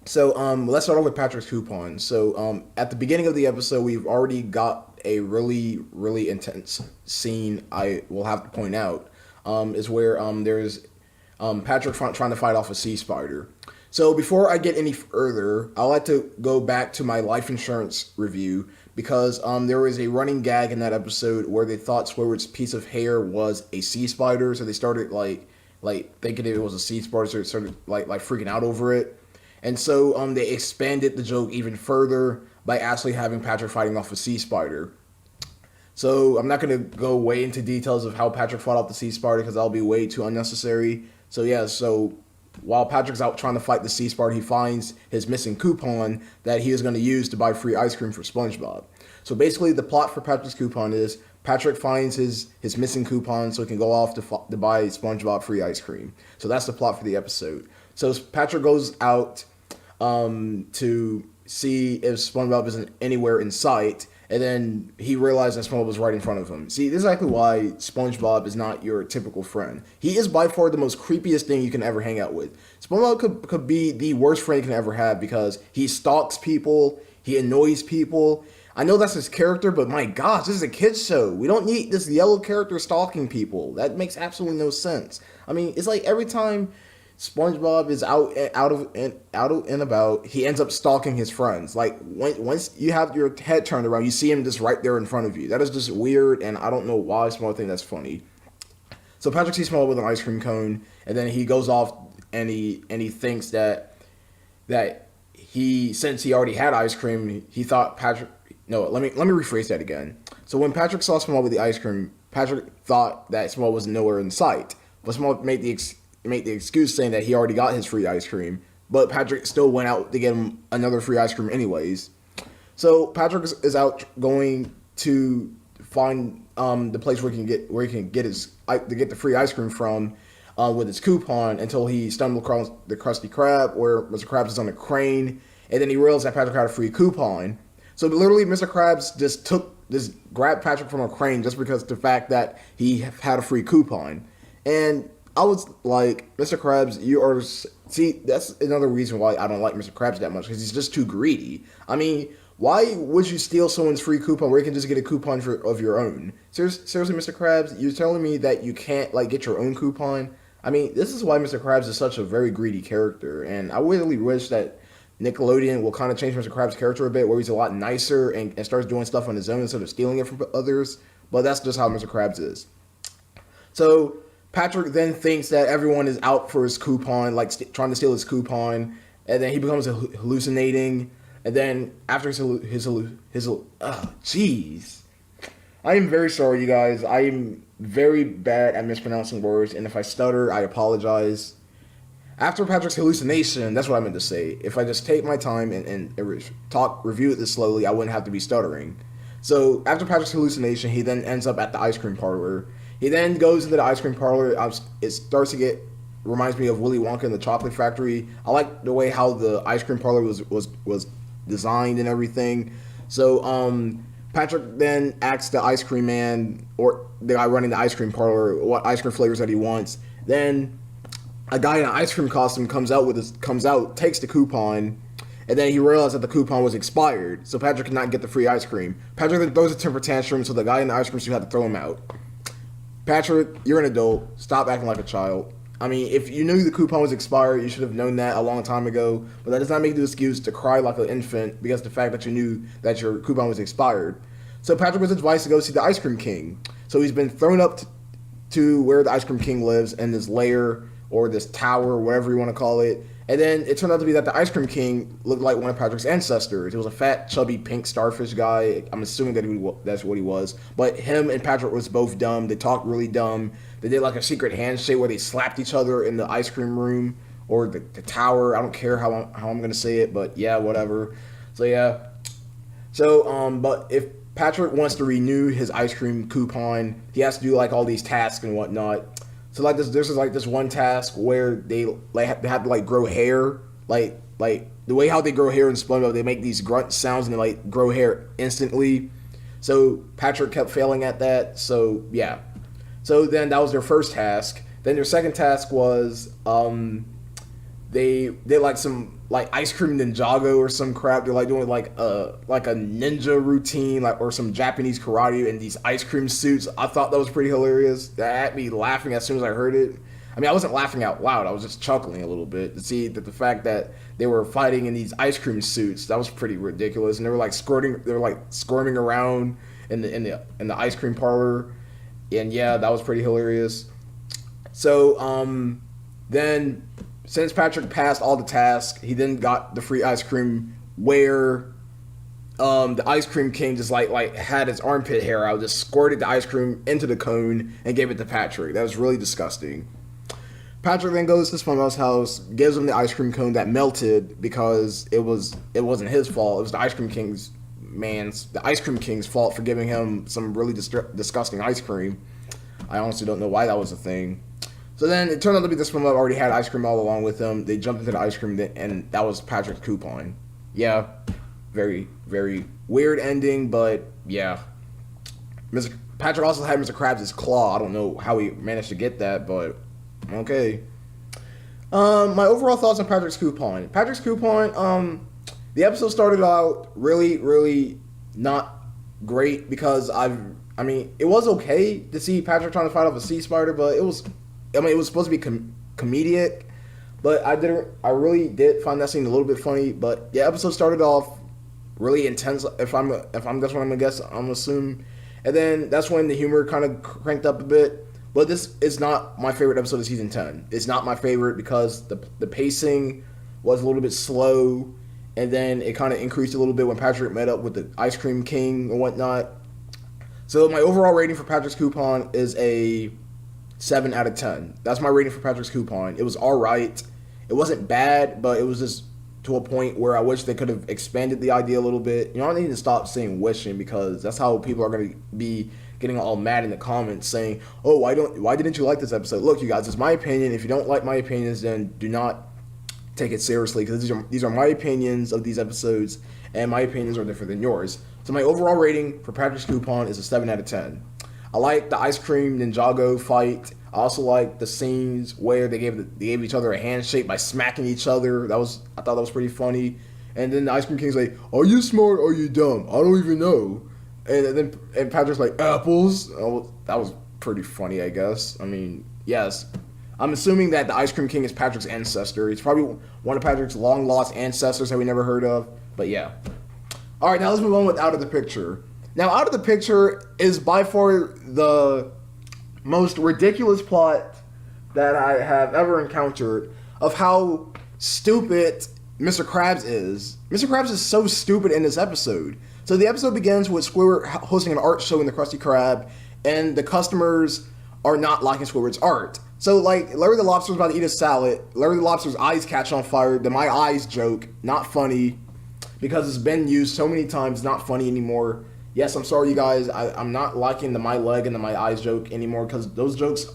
So let's start off with Patrick's Coupon. So at the beginning of the episode, we've already got a really, really intense scene I will have to point out, is where there's Patrick trying to fight off a sea spider. So before I get any further, I'd like to go back to my life insurance review because there was a running gag in that episode where they thought Squidward's piece of hair was a sea spider, so they started like thinking it was a sea spider, so they started like freaking out over it, and so they expanded the joke even further by actually having Patrick fighting off a sea spider. So I'm not going to go way into details of how Patrick fought off the sea spider because that'll be way too unnecessary. So yeah, so while Patrick's out trying to fight the sea spider, he finds his missing coupon that he is going to use to buy free ice cream for SpongeBob. So basically, the plot for Patrick's Coupon is Patrick finds his missing coupon so he can go off to buy SpongeBob free ice cream. So that's the plot for the episode. So Patrick goes out to see if SpongeBob isn't anywhere in sight, and then he realized that SpongeBob was right in front of him. See, this is exactly why SpongeBob is not your typical friend. He is by far the most creepiest thing you can ever hang out with. SpongeBob could be the worst friend you can ever have because he stalks people, he annoys people. I know that's his character, but my gosh, this is a kid's show. We don't need this yellow character stalking people. That makes absolutely no sense. I mean, it's like every time SpongeBob is out and about, he ends up stalking his friends. Like once you have your head turned around, you see him just right there in front of you. That is just weird, and I don't know why SpongeBob thinks that's funny. So Patrick sees SpongeBob with an ice cream cone, and then he goes off and he thinks that he, since he already had ice cream, he thought Patrick. No, let me rephrase that again. So when Patrick saw SpongeBob with the ice cream, Patrick thought that SpongeBob was nowhere in sight, but SpongeBob made the excuse saying that he already got his free ice cream, but Patrick still went out to get him another free ice cream anyways. So Patrick is out going to find the place where he can get the free ice cream from with his coupon until he stumbled across the Krusty Krab, where Mr. Krabs is on a crane, and then he realized that Patrick had a free coupon. So literally, Mr. Krabs just grabbed Patrick from a crane just because of the fact that he had a free coupon, and I was like, Mr. Krabs, you are... See, that's another reason why I don't like Mr. Krabs that much, because he's just too greedy. I mean, why would you steal someone's free coupon where you can just get a coupon of your own? Seriously, Mr. Krabs, you're telling me that you can't, get your own coupon? I mean, this is why Mr. Krabs is such a very greedy character, and I really wish that Nickelodeon will kind of change Mr. Krabs' character a bit, where he's a lot nicer and starts doing stuff on his own instead of stealing it from others, but that's just how Mr. Krabs is. So Patrick then thinks that everyone is out for his coupon, trying to steal his coupon, and then he becomes hallucinating. And then after jeez, I am very sorry, you guys. I am very bad at mispronouncing words, and if I stutter, I apologize. After Patrick's hallucination, that's what I meant to say. If I just take my time and review it this slowly, I wouldn't have to be stuttering. So after Patrick's hallucination, he then ends up at the ice cream parlor. He then goes into the ice cream parlor. It reminds me of Willy Wonka and the Chocolate Factory. I like the way how the ice cream parlor was designed and everything. So Patrick then asks the ice cream man, or the guy running the ice cream parlor, what ice cream flavors that he wants. Then a guy in an ice cream costume comes out, takes the coupon, and then he realized that the coupon was expired, so Patrick could not get the free ice cream. Patrick then throws a temper tantrum, so the guy in the ice cream suit had to throw him out. Patrick, you're an adult. Stop acting like a child. I mean, if you knew the coupon was expired, you should have known that a long time ago, but that does not make the excuse to cry like an infant because of the fact that you knew that your coupon was expired. So Patrick was advised to go see the Ice Cream King. So he's been thrown up to where the Ice Cream King lives in this lair or this tower, whatever you want to call it. And then it turned out to be that the Ice Cream King looked like one of Patrick's ancestors. It was a fat, chubby, pink starfish guy. I'm assuming that's what he was. But him and Patrick was both dumb. They talked really dumb. They did like a secret handshake where they slapped each other in the ice cream room or the tower. I don't care how I'm going to say it, but yeah, whatever. So yeah. So, but if Patrick wants to renew his ice cream coupon, he has to do like all these tasks and whatnot. So like there's like this one task where they have to like grow hair, like the way how they grow hair in SpongeBob, they make these grunt sounds and they like grow hair instantly. So Patrick kept failing at that. So yeah. So then that was their first task. Then their second task was they like some like ice cream Ninjago or some crap. They're like doing like a ninja routine, like, or some Japanese karate in these ice cream suits. I thought that was pretty hilarious. That had me laughing as soon as I heard it. I mean, I wasn't laughing out loud. I was just chuckling a little bit to see that the fact that they were fighting in these ice cream suits, that was pretty ridiculous. And they were like squirming around in the ice cream parlor. And yeah, that was pretty hilarious. So then since Patrick passed all the tasks, he then got the free ice cream where the Ice Cream King just like had his armpit hair out, just squirted the ice cream into the cone and gave it to Patrick. That was really disgusting. Patrick then goes to SpongeBob's house, gives him the ice cream cone that melted because it wasn't his fault. It was the Ice Cream King's fault for giving him some really disgusting ice cream. I honestly don't know why that was a thing. So then it turned out to be this SpongeBob already had ice cream all along with him. They jumped into the ice cream, and that was Patrick's coupon. Yeah, very, very weird ending, but yeah. Patrick also had Mr. Krabs' claw. I don't know how he managed to get that, but okay. My overall thoughts on Patrick's coupon. The episode started out really, really not great because I mean, it was okay to see Patrick trying to fight off a sea spider, but it was supposed to be comedic, but I really did find that scene a little bit funny. But the episode started off really intense. If I'm that's what I'm gonna guess, I'm gonna assume, and then that's when the humor kind of cranked up a bit. But this is not my favorite episode of season 10. It's not my favorite because the pacing was a little bit slow, and then it kind of increased a little bit when Patrick met up with the Ice Cream King and whatnot. So my overall rating for Patrick's coupon is a 7 out of 10. That's my rating for Patrick's coupon. It was alright. It wasn't bad, but it was just to a point where I wish they could have expanded the idea a little bit. You know, I need to stop saying wishing because that's how people are going to be getting all mad in the comments saying, oh, why didn't you like this episode? Look, you guys, it's my opinion. If you don't like my opinions, then do not take it seriously because these are my opinions of these episodes, and my opinions are different than yours. So my overall rating for Patrick's coupon is a 7 out of 10. I like the ice cream Ninjago fight. I also like the scenes where they gave each other a handshake by smacking each other. I thought that was pretty funny. And then the Ice Cream King's like, "Are you smart or are you dumb? I don't even know." And Patrick's like, "Apples." Oh, that was pretty funny, I guess. I mean, yes. I'm assuming that the Ice Cream King is Patrick's ancestor. He's probably one of Patrick's long lost ancestors that we never heard of. But yeah. All right, now let's move on with Out of the Picture. Now, Out of the Picture is by far the most ridiculous plot that I have ever encountered of how stupid Mr. Krabs is. Mr. Krabs is so stupid in this episode. So the episode begins with Squidward hosting an art show in the Krusty Krab, and the customers are not liking Squidward's art. So, like, Larry the Lobster's about to eat a salad. Larry the Lobster's eyes catch on fire. The "my eyes" joke, not funny, because it's been used so many times, not funny anymore. Yes, I'm sorry, you guys. I'm not liking the "my leg" and the "my eyes" joke anymore because those jokes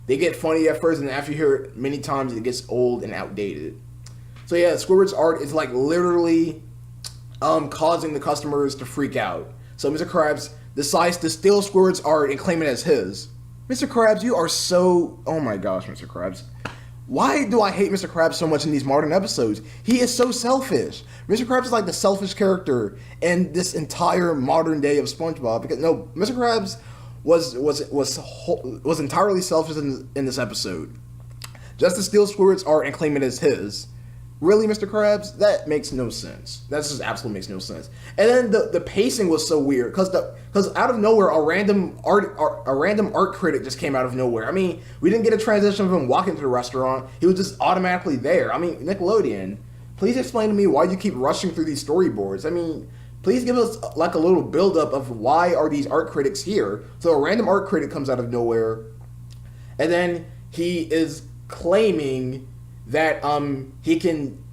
they get funny at first, and after you hear it many times, it gets old and outdated. So yeah, Squidward's art is like literally causing the customers to freak out. So Mr. Krabs decides to steal Squidward's art and claim it as his. Mr. Krabs, you are so... Oh my gosh, Mr. Krabs. Why do I hate Mr. Krabs so much in these modern episodes? He is so selfish. Mr. Krabs is like the selfish character in this entire modern day of SpongeBob. Because no, Mr. Krabs was entirely selfish in this episode. Just to steal Squidward's art and claim it as his. Really, Mr. Krabs? That makes no sense. That just absolutely makes no sense. And then the pacing was so weird because out of nowhere a random art critic just came out of nowhere. I mean, we didn't get a transition of him walking to the restaurant. He was just automatically there. I mean, Nickelodeon, please explain to me why you keep rushing through these storyboards. I mean, please give us like a little buildup of why are these art critics here. So a random art critic comes out of nowhere, and then he is claiming that he can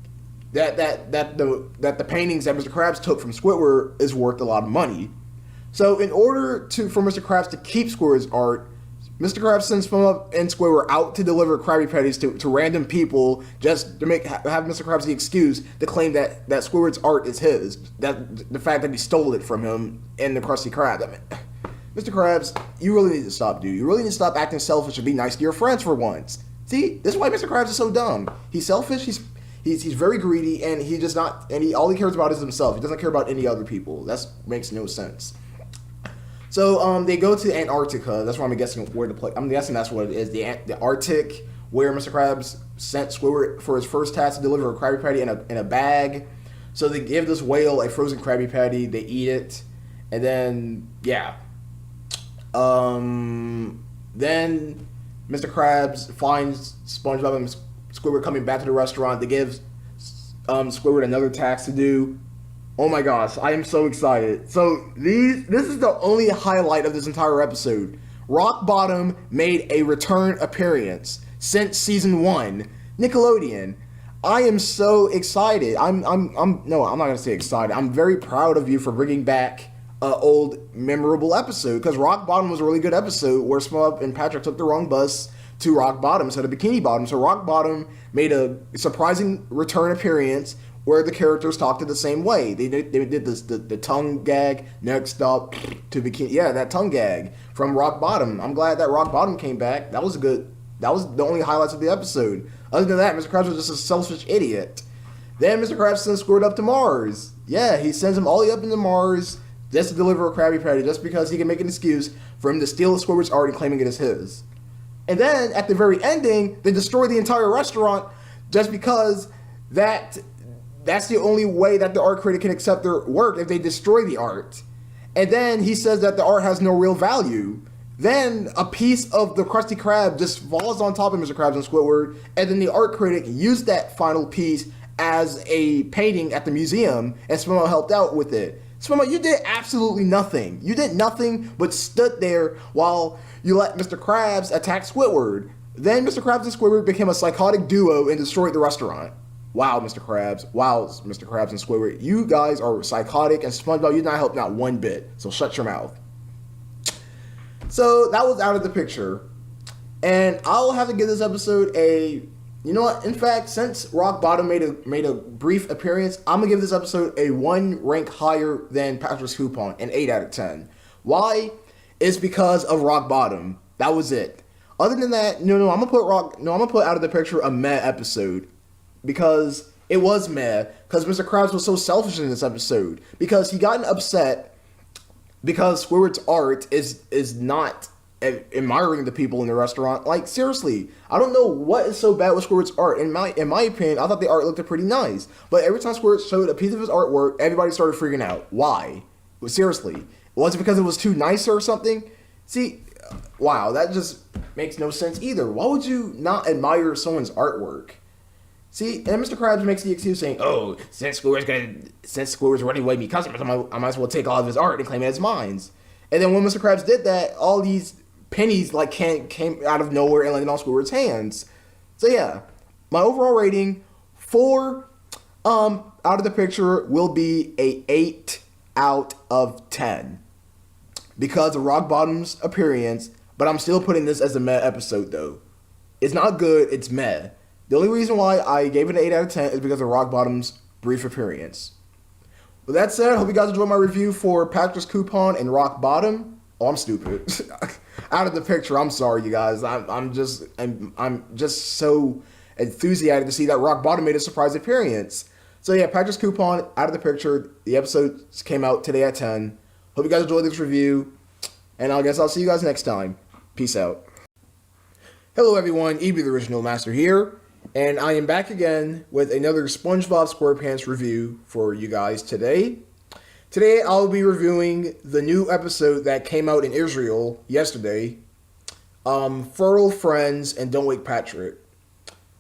that the paintings that Mr. Krabs took from Squidward is worth a lot of money. So in order for Mr. Krabs to keep Squidward's art, Mr. Krabs sends SpongeBob and Squidward out to deliver Krabby Patties to random people just to have Mr. Krabs the excuse to claim that Squidward's art is his. That the fact that he stole it from him in the Krusty Krab. I mean, Mr. Krabs, you really need to stop, dude. You really need to stop acting selfish and be nice to your friends for once. See, this is why Mr. Krabs is so dumb. He's selfish. He's very greedy, and he does not. And all he cares about is himself. He doesn't care about any other people. That makes no sense. So they go to Antarctica. That's why I'm guessing where to play. I'm guessing that's what it is. The Arctic, where Mr. Krabs sent Squidward for his first task to deliver a Krabby Patty in a bag. So they give this whale a frozen Krabby Patty. They eat it, and then yeah. Then Mr. Krabs finds SpongeBob and Squidward coming back to the restaurant. They give Squidward another task to do. Oh my gosh, I am so excited. So this is the only highlight of this entire episode. Rock Bottom made a return appearance since season 1. Nickelodeon. I am so excited. I'm not gonna say excited. I'm very proud of you for bringing back an old memorable episode, because Rock Bottom was a really good episode where SpongeBob and Patrick took the wrong bus to Rock Bottom instead of Bikini Bottom. So Rock Bottom made a surprising return appearance where the characters talked it the same way. They did this the tongue gag. Next up to Bikini, that tongue gag from Rock Bottom. I'm glad that Rock Bottom came back. That was good. That was the only highlights of the episode. Other than that, Mr. Krabs was just a selfish idiot. Then Mr. Krabs sends Squidward up to Mars. Yeah, he sends him all the way up into Mars just to deliver a Krabby Patty, just because he can make an excuse for him to steal Squidward's art and claiming it as his. And then, at the very ending, they destroy the entire restaurant just because that's the only way that the art critic can accept their work, if they destroy the art. And then he says that the art has no real value. Then a piece of the Krusty Krab just falls on top of Mr. Krabs and Squidward, and then the art critic used that final piece as a painting at the museum, and SpongeBob helped out with it. SpongeBob, you did absolutely nothing. You did nothing but stood there while you let Mr. Krabs attack Squidward. Then Mr. Krabs and Squidward became a psychotic duo and destroyed the restaurant. Wow, Mr. Krabs. Wow, Mr. Krabs and Squidward. You guys are psychotic, and SpongeBob, you did not help not one bit. So shut your mouth. So that was out of the picture. And I'll have to give this episode a... You know what? In fact, since Rock Bottom made a brief appearance, I'm going to give this episode a 1 rank higher than Patrick's Coupon, an 8 out of 10. Why? It's because of Rock Bottom. That was it. Other than that, I'm going to put out of the picture a meh episode. Because it was meh. Because Mr. Krabs was so selfish in this episode. Because he got upset because Squidward's art is not admiring the people in the restaurant. Like, seriously, I don't know what is so bad with Squidward's art. In my opinion, I thought the art looked pretty nice. But every time Squidward showed a piece of his artwork, everybody started freaking out. Why? Well, seriously. Was it because it was too nice or something? See, wow, that just makes no sense either. Why would you not admire someone's artwork? See, and Mr. Krabs makes the excuse saying, "Oh, since Squidward's running away from me customers, I might as well take all of his art and claim it as mine." And then when Mr. Krabs did that, all these pennies came out of nowhere and landed on Squidward's hands. So yeah, my overall rating for out of the picture will be a 8 out of 10 because of Rock Bottom's appearance. But I'm still putting this as a meh episode though. It's not good. It's meh. The only reason why I gave it an 8 out of 10 is because of Rock Bottom's brief appearance. With that said, I hope you guys enjoyed my review for Patrick's Coupon and Rock Bottom. Oh, I'm stupid. Out of the picture, I'm sorry, you guys. I'm just so enthusiastic to see that Rock Bottom made a surprise appearance. So yeah, Patrick's Coupon, out of the picture. The episode came out today at 10. Hope you guys enjoyed this review. And I guess I'll see you guys next time. Peace out. Hello everyone, Evie the Original Master here. and I am back again with another SpongeBob SquarePants review for you guys today. Today I'll be reviewing the new episode that came out in Israel yesterday, Furl Friends and Don't Wake Patrick.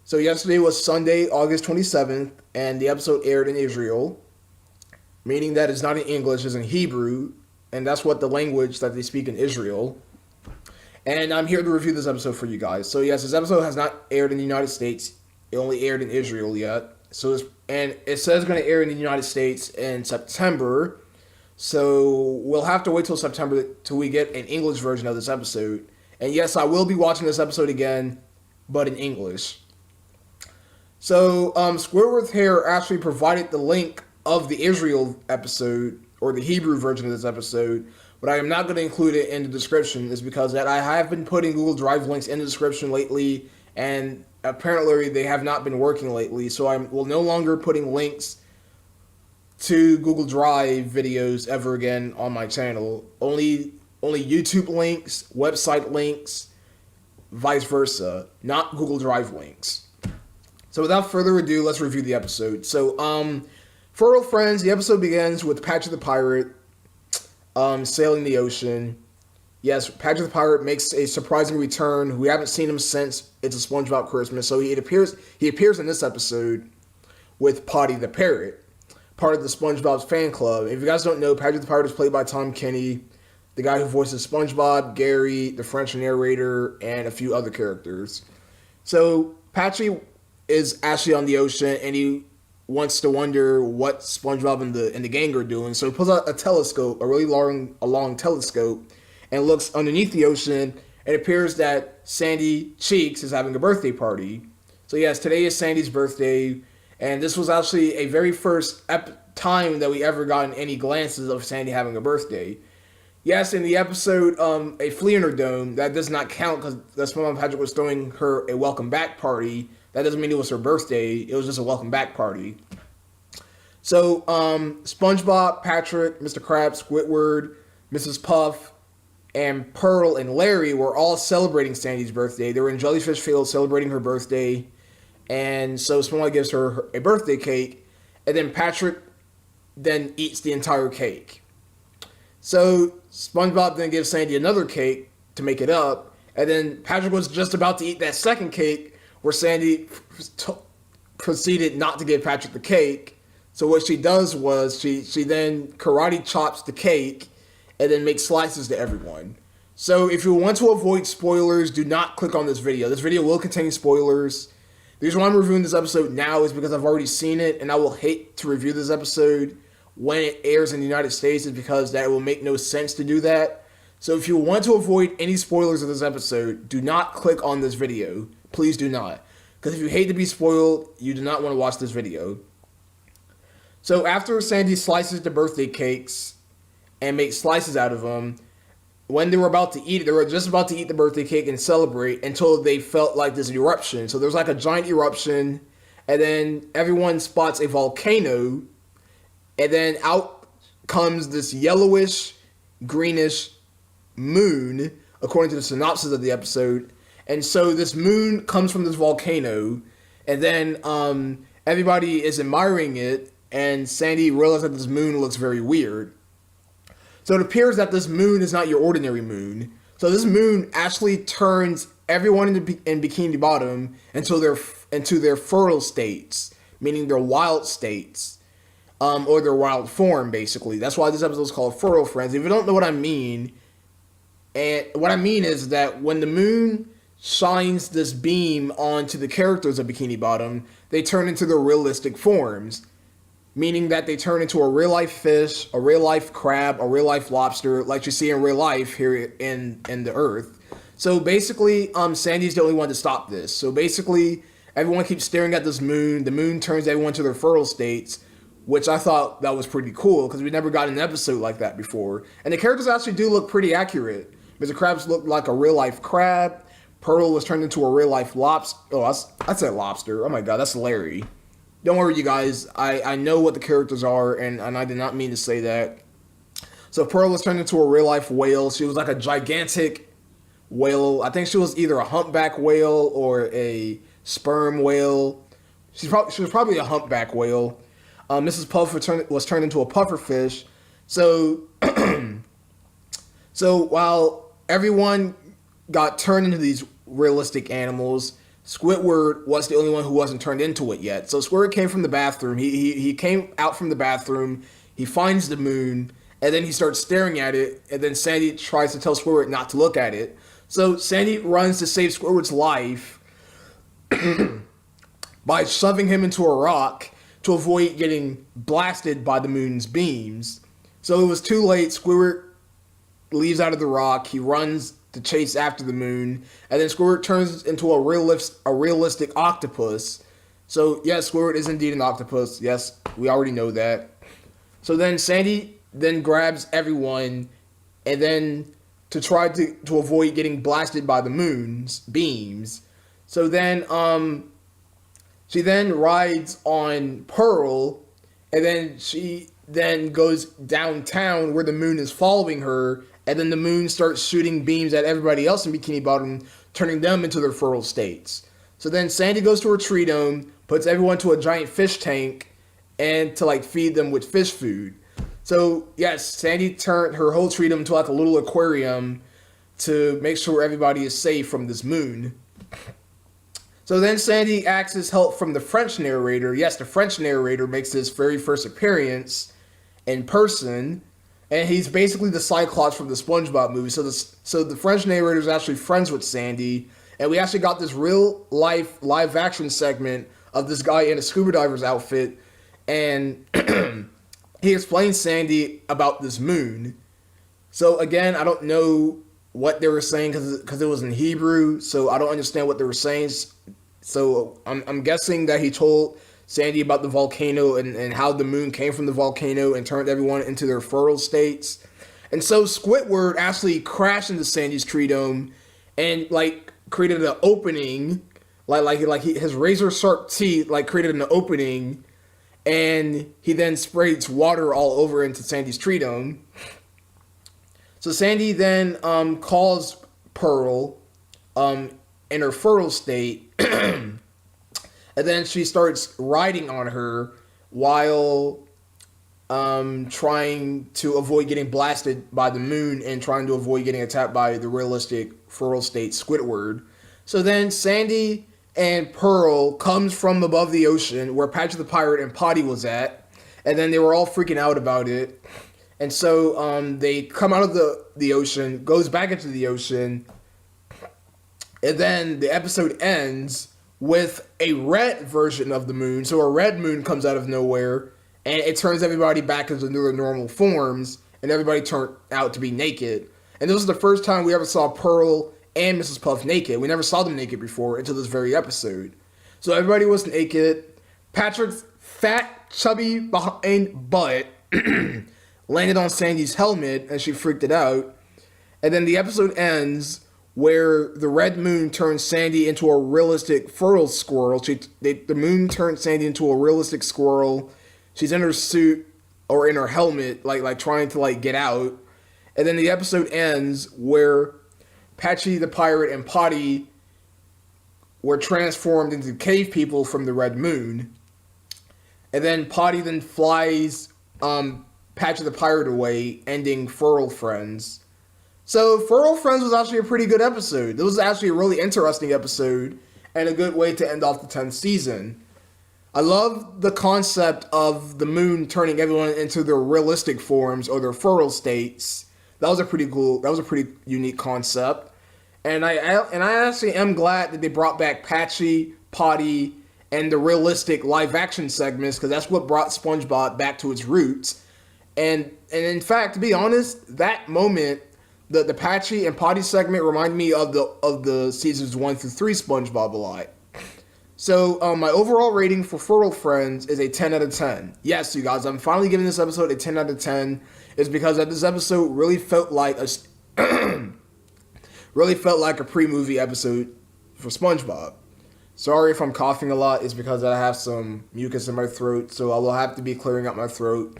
So yesterday was Sunday, August 27th, and the episode aired in Israel, meaning that it's not in English, it's in Hebrew, and that's what the language that they speak in Israel. And I'm here to review this episode for you guys. So yes, this episode has not aired in the United States. It only aired in Israel yet. And it says it's going to air in the United States in September. So we'll have to wait till September till we get an English version of this episode. And yes, I will be watching this episode again, but in English. So Squidward's Hair actually provided the link of the Israel episode, or the Hebrew version of this episode, but I am not going to include it in the description, is because that I have been putting Google Drive links in the description lately, and apparently they have not been working lately, so I will no longer putting links to Google Drive videos ever again on my channel. Only YouTube links, website links, vice versa, not Google Drive links. So without further ado, let's review the episode. So, Furl Friends, the episode begins with Patrick the Pirate sailing the ocean. Yes, Patrick the Pirate makes a surprising return. We haven't seen him since It's a SpongeBob Christmas. So he appears in this episode with Potty the Parrot, part of the SpongeBob's fan club. If you guys don't know, Patrick the Pirate is played by Tom Kenny, the guy who voices SpongeBob, Gary, the French narrator, and a few other characters. So Patrick is actually on the ocean, and he wants to wonder what SpongeBob and the gang are doing. So he pulls out a telescope, a really long telescope, and looks underneath the ocean, and it appears that Sandy Cheeks is having a birthday party. So yes, today is Sandy's birthday, and this was actually a very first time that we ever gotten any glances of Sandy having a birthday. Yes, in the episode, a flea in her dome, that does not count because the SpongeBob Patrick was throwing her a welcome back party. That doesn't mean it was her birthday. It was just a welcome back party. So, SpongeBob, Patrick, Mr. Krabs, Squidward, Mrs. Puff, and Pearl and Larry were all celebrating Sandy's birthday. They were in Jellyfish Field celebrating her birthday. And so SpongeBob gives her a birthday cake. And then Patrick then eats the entire cake. So SpongeBob then gives Sandy another cake to make it up. And then Patrick was just about to eat that second cake, where Sandy proceeded not to give Patrick the cake. So what she does was she then karate chops the cake and then makes slices to everyone. So if you want to avoid spoilers, do not click on this video. This video will contain spoilers. The reason why I'm reviewing this episode now is because I've already seen it, and I will hate to review this episode when it airs in the United States, is because that will make no sense to do that. So if you want to avoid any spoilers of this episode, do not click on this video. Please do not. Because if you hate to be spoiled, you do not want to watch this video. So after Sandy slices the birthday cakes and makes slices out of them, when they were about to eat it, they were just about to eat the birthday cake and celebrate until they felt like this eruption. So there's like a giant eruption, and then everyone spots a volcano, and then out comes this yellowish, greenish moon, according to the synopsis of the episode. And so this moon comes from this volcano, and then everybody is admiring it, and Sandy realizes that this moon looks very weird. So it appears that this moon is not your ordinary moon. So this moon actually turns everyone in Bikini Bottom into their fertile states, meaning their wild states, or their wild form, basically. That's why this episode is called Furl Friends. If you don't know what I mean, and what I mean is that when the moon shines this beam onto the characters of Bikini Bottom, they turn into their realistic forms, meaning that they turn into a real-life fish, a real-life crab, a real-life lobster, like you see in real life here in the Earth. So basically, Sandy's the only one to stop this. So basically, everyone keeps staring at this moon. The moon turns everyone to their fertile states, which I thought that was pretty cool, because we never got an episode like that before. And the characters actually do look pretty accurate. Mr. Krabs looked like a real-life crab. Pearl was turned into a real-life lobster. Oh, I said lobster. Oh my god, that's Larry. Don't worry, you guys. I know what the characters are, and I did not mean to say that. So Pearl was turned into a real-life whale. She was like a gigantic whale. I think she was either a humpback whale or a sperm whale. She was probably a humpback whale. Mrs. Puff was turned into a pufferfish. So, so while everyone got turned into these realistic animals, Squidward was the only one who wasn't turned into it yet. So Squidward came from the bathroom. He came out from the bathroom. He finds the moon, and then he starts staring at it. And then Sandy tries to tell Squidward not to look at it. So Sandy runs to save Squidward's life by shoving him into a rock to avoid getting blasted by the moon's beams. So it was too late. Squidward leaves out of the rock. He runs to chase after the moon, and then Squidward turns into a realistic octopus. So yes, Squidward is indeed an octopus. Yes, we already know that. So then Sandy then grabs everyone, and then to try to avoid getting blasted by the moon's beams. So then she then rides on Pearl, and then she then goes downtown where the moon is following her, and then the moon starts shooting beams at everybody else in Bikini Bottom, turning them into their feral states. So then Sandy goes to her tree dome, puts everyone to a giant fish tank, and to like feed them with fish food. So yes, Sandy turned her whole tree dome into like a little aquarium to make sure everybody is safe from this moon. So then Sandy asks help from the French narrator. Yes, the French narrator makes his very first appearance in person, and he's basically the Cyclops from the SpongeBob movie. So the French narrator is actually friends with Sandy, and we actually got this real life live action segment of this guy in a scuba diver's outfit, and he explains Sandy about this moon. So again, I don't know what they were saying because it was in Hebrew, so I don't understand what they were saying. So I'm guessing that he told Sandy about the volcano and how the moon came from the volcano and turned everyone into their feral states. And so Squidward actually crashed into Sandy's tree dome and like created an opening, his razor sharp teeth like created an opening, and he then sprayed water all over into Sandy's tree dome. So Sandy then calls Pearl in her feral state, and then she starts riding on her while trying to avoid getting blasted by the moon and trying to avoid getting attacked by the realistic feral state Squidward. So then Sandy and Pearl comes from above the ocean where Patch the Pirate and Potty was at, and then they were all freaking out about it. And so they come out of the ocean, goes back into the ocean, and then the episode ends with a red version of the moon. So a red moon comes out of nowhere, and it turns everybody back into their normal forms, and everybody turned out to be naked. And this was the first time we ever saw Pearl and Mrs. Puff naked. We never saw them naked before until this very episode. So everybody was naked. Patrick's fat, chubby behind butt landed on Sandy's helmet, and she freaked it out. And then the episode ends where the red moon turns Sandy into a realistic feral squirrel. The moon turns Sandy into a realistic squirrel. She's in her suit or in her helmet, like trying to like get out. And then the episode ends where Patchy the Pirate and Potty were transformed into cave people from the red moon. And then Potty then flies Patchy the Pirate away, ending Feral Friends. So Feral Friends was actually a pretty good episode. It was actually a really interesting episode and a good way to end off the 10th season. I love the concept of the moon turning everyone into their realistic forms or their feral states. That was a pretty unique concept. And I actually am glad that they brought back Patchy, Potty, and the realistic live action segments, because that's what brought SpongeBob back to its roots. And in fact, to be honest, that moment, the Patchy and Potty segment reminded me of the seasons 1 through 3 SpongeBob a lot. So my overall rating for Feral Friends is a 10 out of 10. Yes, you guys, I'm finally giving this episode a 10 out of 10. It's because this episode really felt like a pre-movie episode for SpongeBob. Sorry if I'm coughing a lot. It's because I have some mucus in my throat, so I will have to be clearing out my throat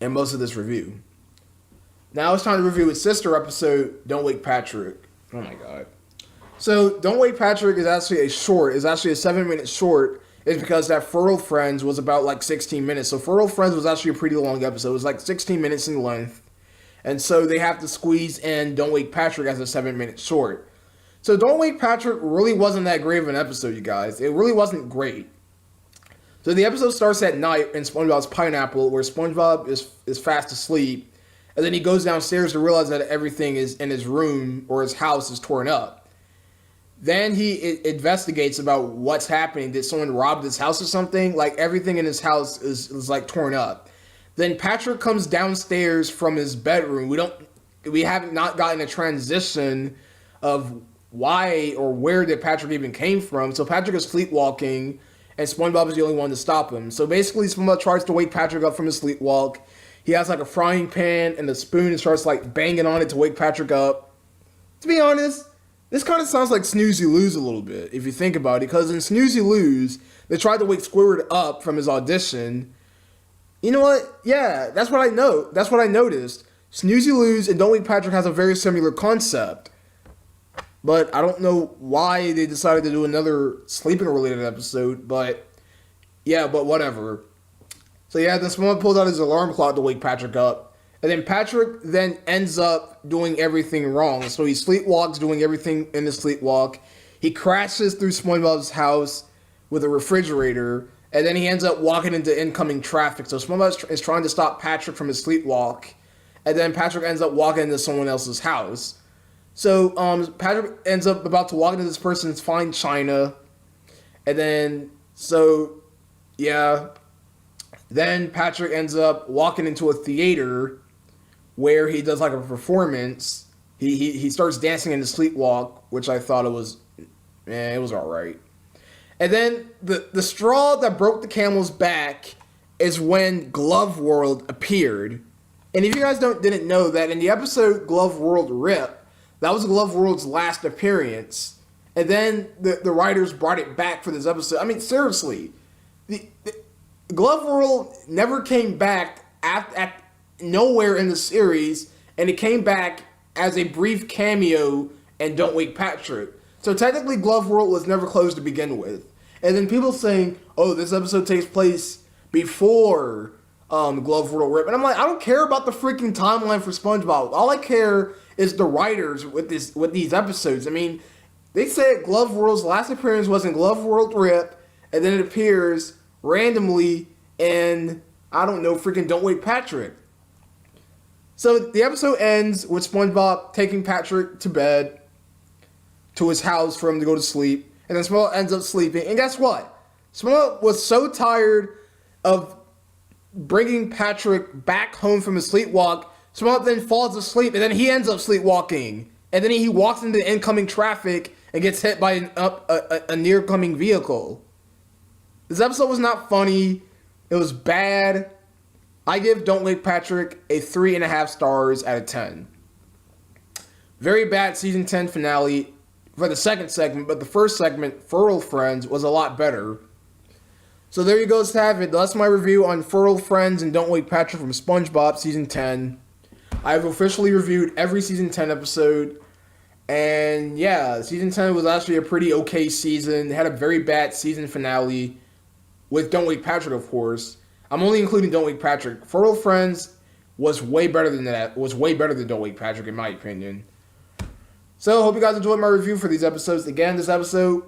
in most of this review. Now it's time to review its sister episode, Don't Wake Patrick. Oh my god. So Don't Wake Patrick is actually a short. It's actually a 7-minute short. It's because that Furl Friends was about like 16 minutes. So Furl Friends was actually a pretty long episode. It was like 16 minutes in length. And so they have to squeeze in Don't Wake Patrick as a 7-minute short. So Don't Wake Patrick really wasn't that great of an episode, you guys. It really wasn't great. So the episode starts at night in SpongeBob's pineapple, where SpongeBob is fast asleep. And then he goes downstairs to realize that everything is in his room or his house is torn up. Then he investigates about what's happening. Did someone rob his house or something? Like, everything in his house is like torn up. Then Patrick comes downstairs from his bedroom. We haven't not gotten a transition of why or where did Patrick even came from. So Patrick is sleepwalking, and SpongeBob is the only one to stop him. So basically, SpongeBob tries to wake Patrick up from his sleepwalk. He has like a frying pan and a spoon and starts like banging on it to wake Patrick up. To be honest, this kind of sounds like Snoozy Lose a little bit, if you think about it. Because in Snoozy Lose, they tried to wake Squidward up from his audition. You know what? Yeah, that's what I know. That's what I noticed. Snoozy Lose and Don't Wake Patrick has a very similar concept. But I don't know why they decided to do another sleeping-related episode. But, yeah, but whatever. So, yeah, then SpongeBob pulls out his alarm clock to wake Patrick up. And then Patrick then ends up doing everything wrong. So he sleepwalks, doing everything in the sleepwalk. He crashes through SpongeBob's house with a refrigerator. And then he ends up walking into incoming traffic. So SpongeBob is trying to stop Patrick from his sleepwalk. And then Patrick ends up walking into someone else's house. So Patrick ends up about to walk into this person's fine china. And then, so, yeah. Then Patrick ends up walking into a theater where he does like a performance. He starts dancing in the sleepwalk, which I thought it was alright. And then the straw that broke the camel's back is when Glove World appeared. And if you guys didn't know that, in the episode Glove World Rip, that was Glove World's last appearance. And then the writers brought it back for this episode. I mean, seriously, the Glove World never came back at nowhere in the series, and it came back as a brief cameo in Don't Wake Patrick. So technically, Glove World was never closed to begin with. And then people saying, oh, this episode takes place before Glove World Rip. And I'm like, I don't care about the freaking timeline for SpongeBob. All I care is the writers with these episodes. I mean, they said Glove World's last appearance was in Glove World Rip, and then it appears randomly in, I don't know, freaking Don't Wake Patrick. So the episode ends with SpongeBob taking Patrick to bed, to his house for him to go to sleep. And then SpongeBob ends up sleeping. And guess what? SpongeBob was so tired of bringing Patrick back home from his sleepwalk, SpongeBob then falls asleep, and then he ends up sleepwalking. And then he walks into incoming traffic and gets hit by a near-coming vehicle. This episode was not funny. It was bad. I give Don't Wake Patrick a 3.5 stars out of 10. Very bad season 10 finale for the second segment, but the first segment, Furl Friends, was a lot better. So there you go, to have it. That's my review on Furl Friends and Don't Wake Patrick from SpongeBob Season 10. I have officially reviewed every Season 10 episode. And yeah, Season 10 was actually a pretty okay season. It had a very bad season finale with Don't Wake Patrick, of course. I'm only including Don't Wake Patrick. Furl Friends was way better than that. Was way better than Don't Wake Patrick, in my opinion. So, hope you guys enjoyed my review for these episodes. Again, this episode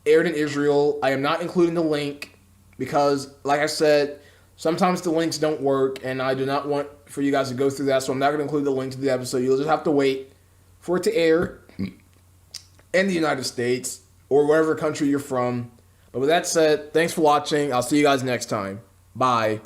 aired in Israel. I am not including the link because, like I said, sometimes the links don't work, and I do not want for you guys to go through that, so I'm not going to include the link to the episode. You'll just have to wait for it to air in the United States or wherever country you're from. But with that said, thanks for watching. I'll see you guys next time. Bye.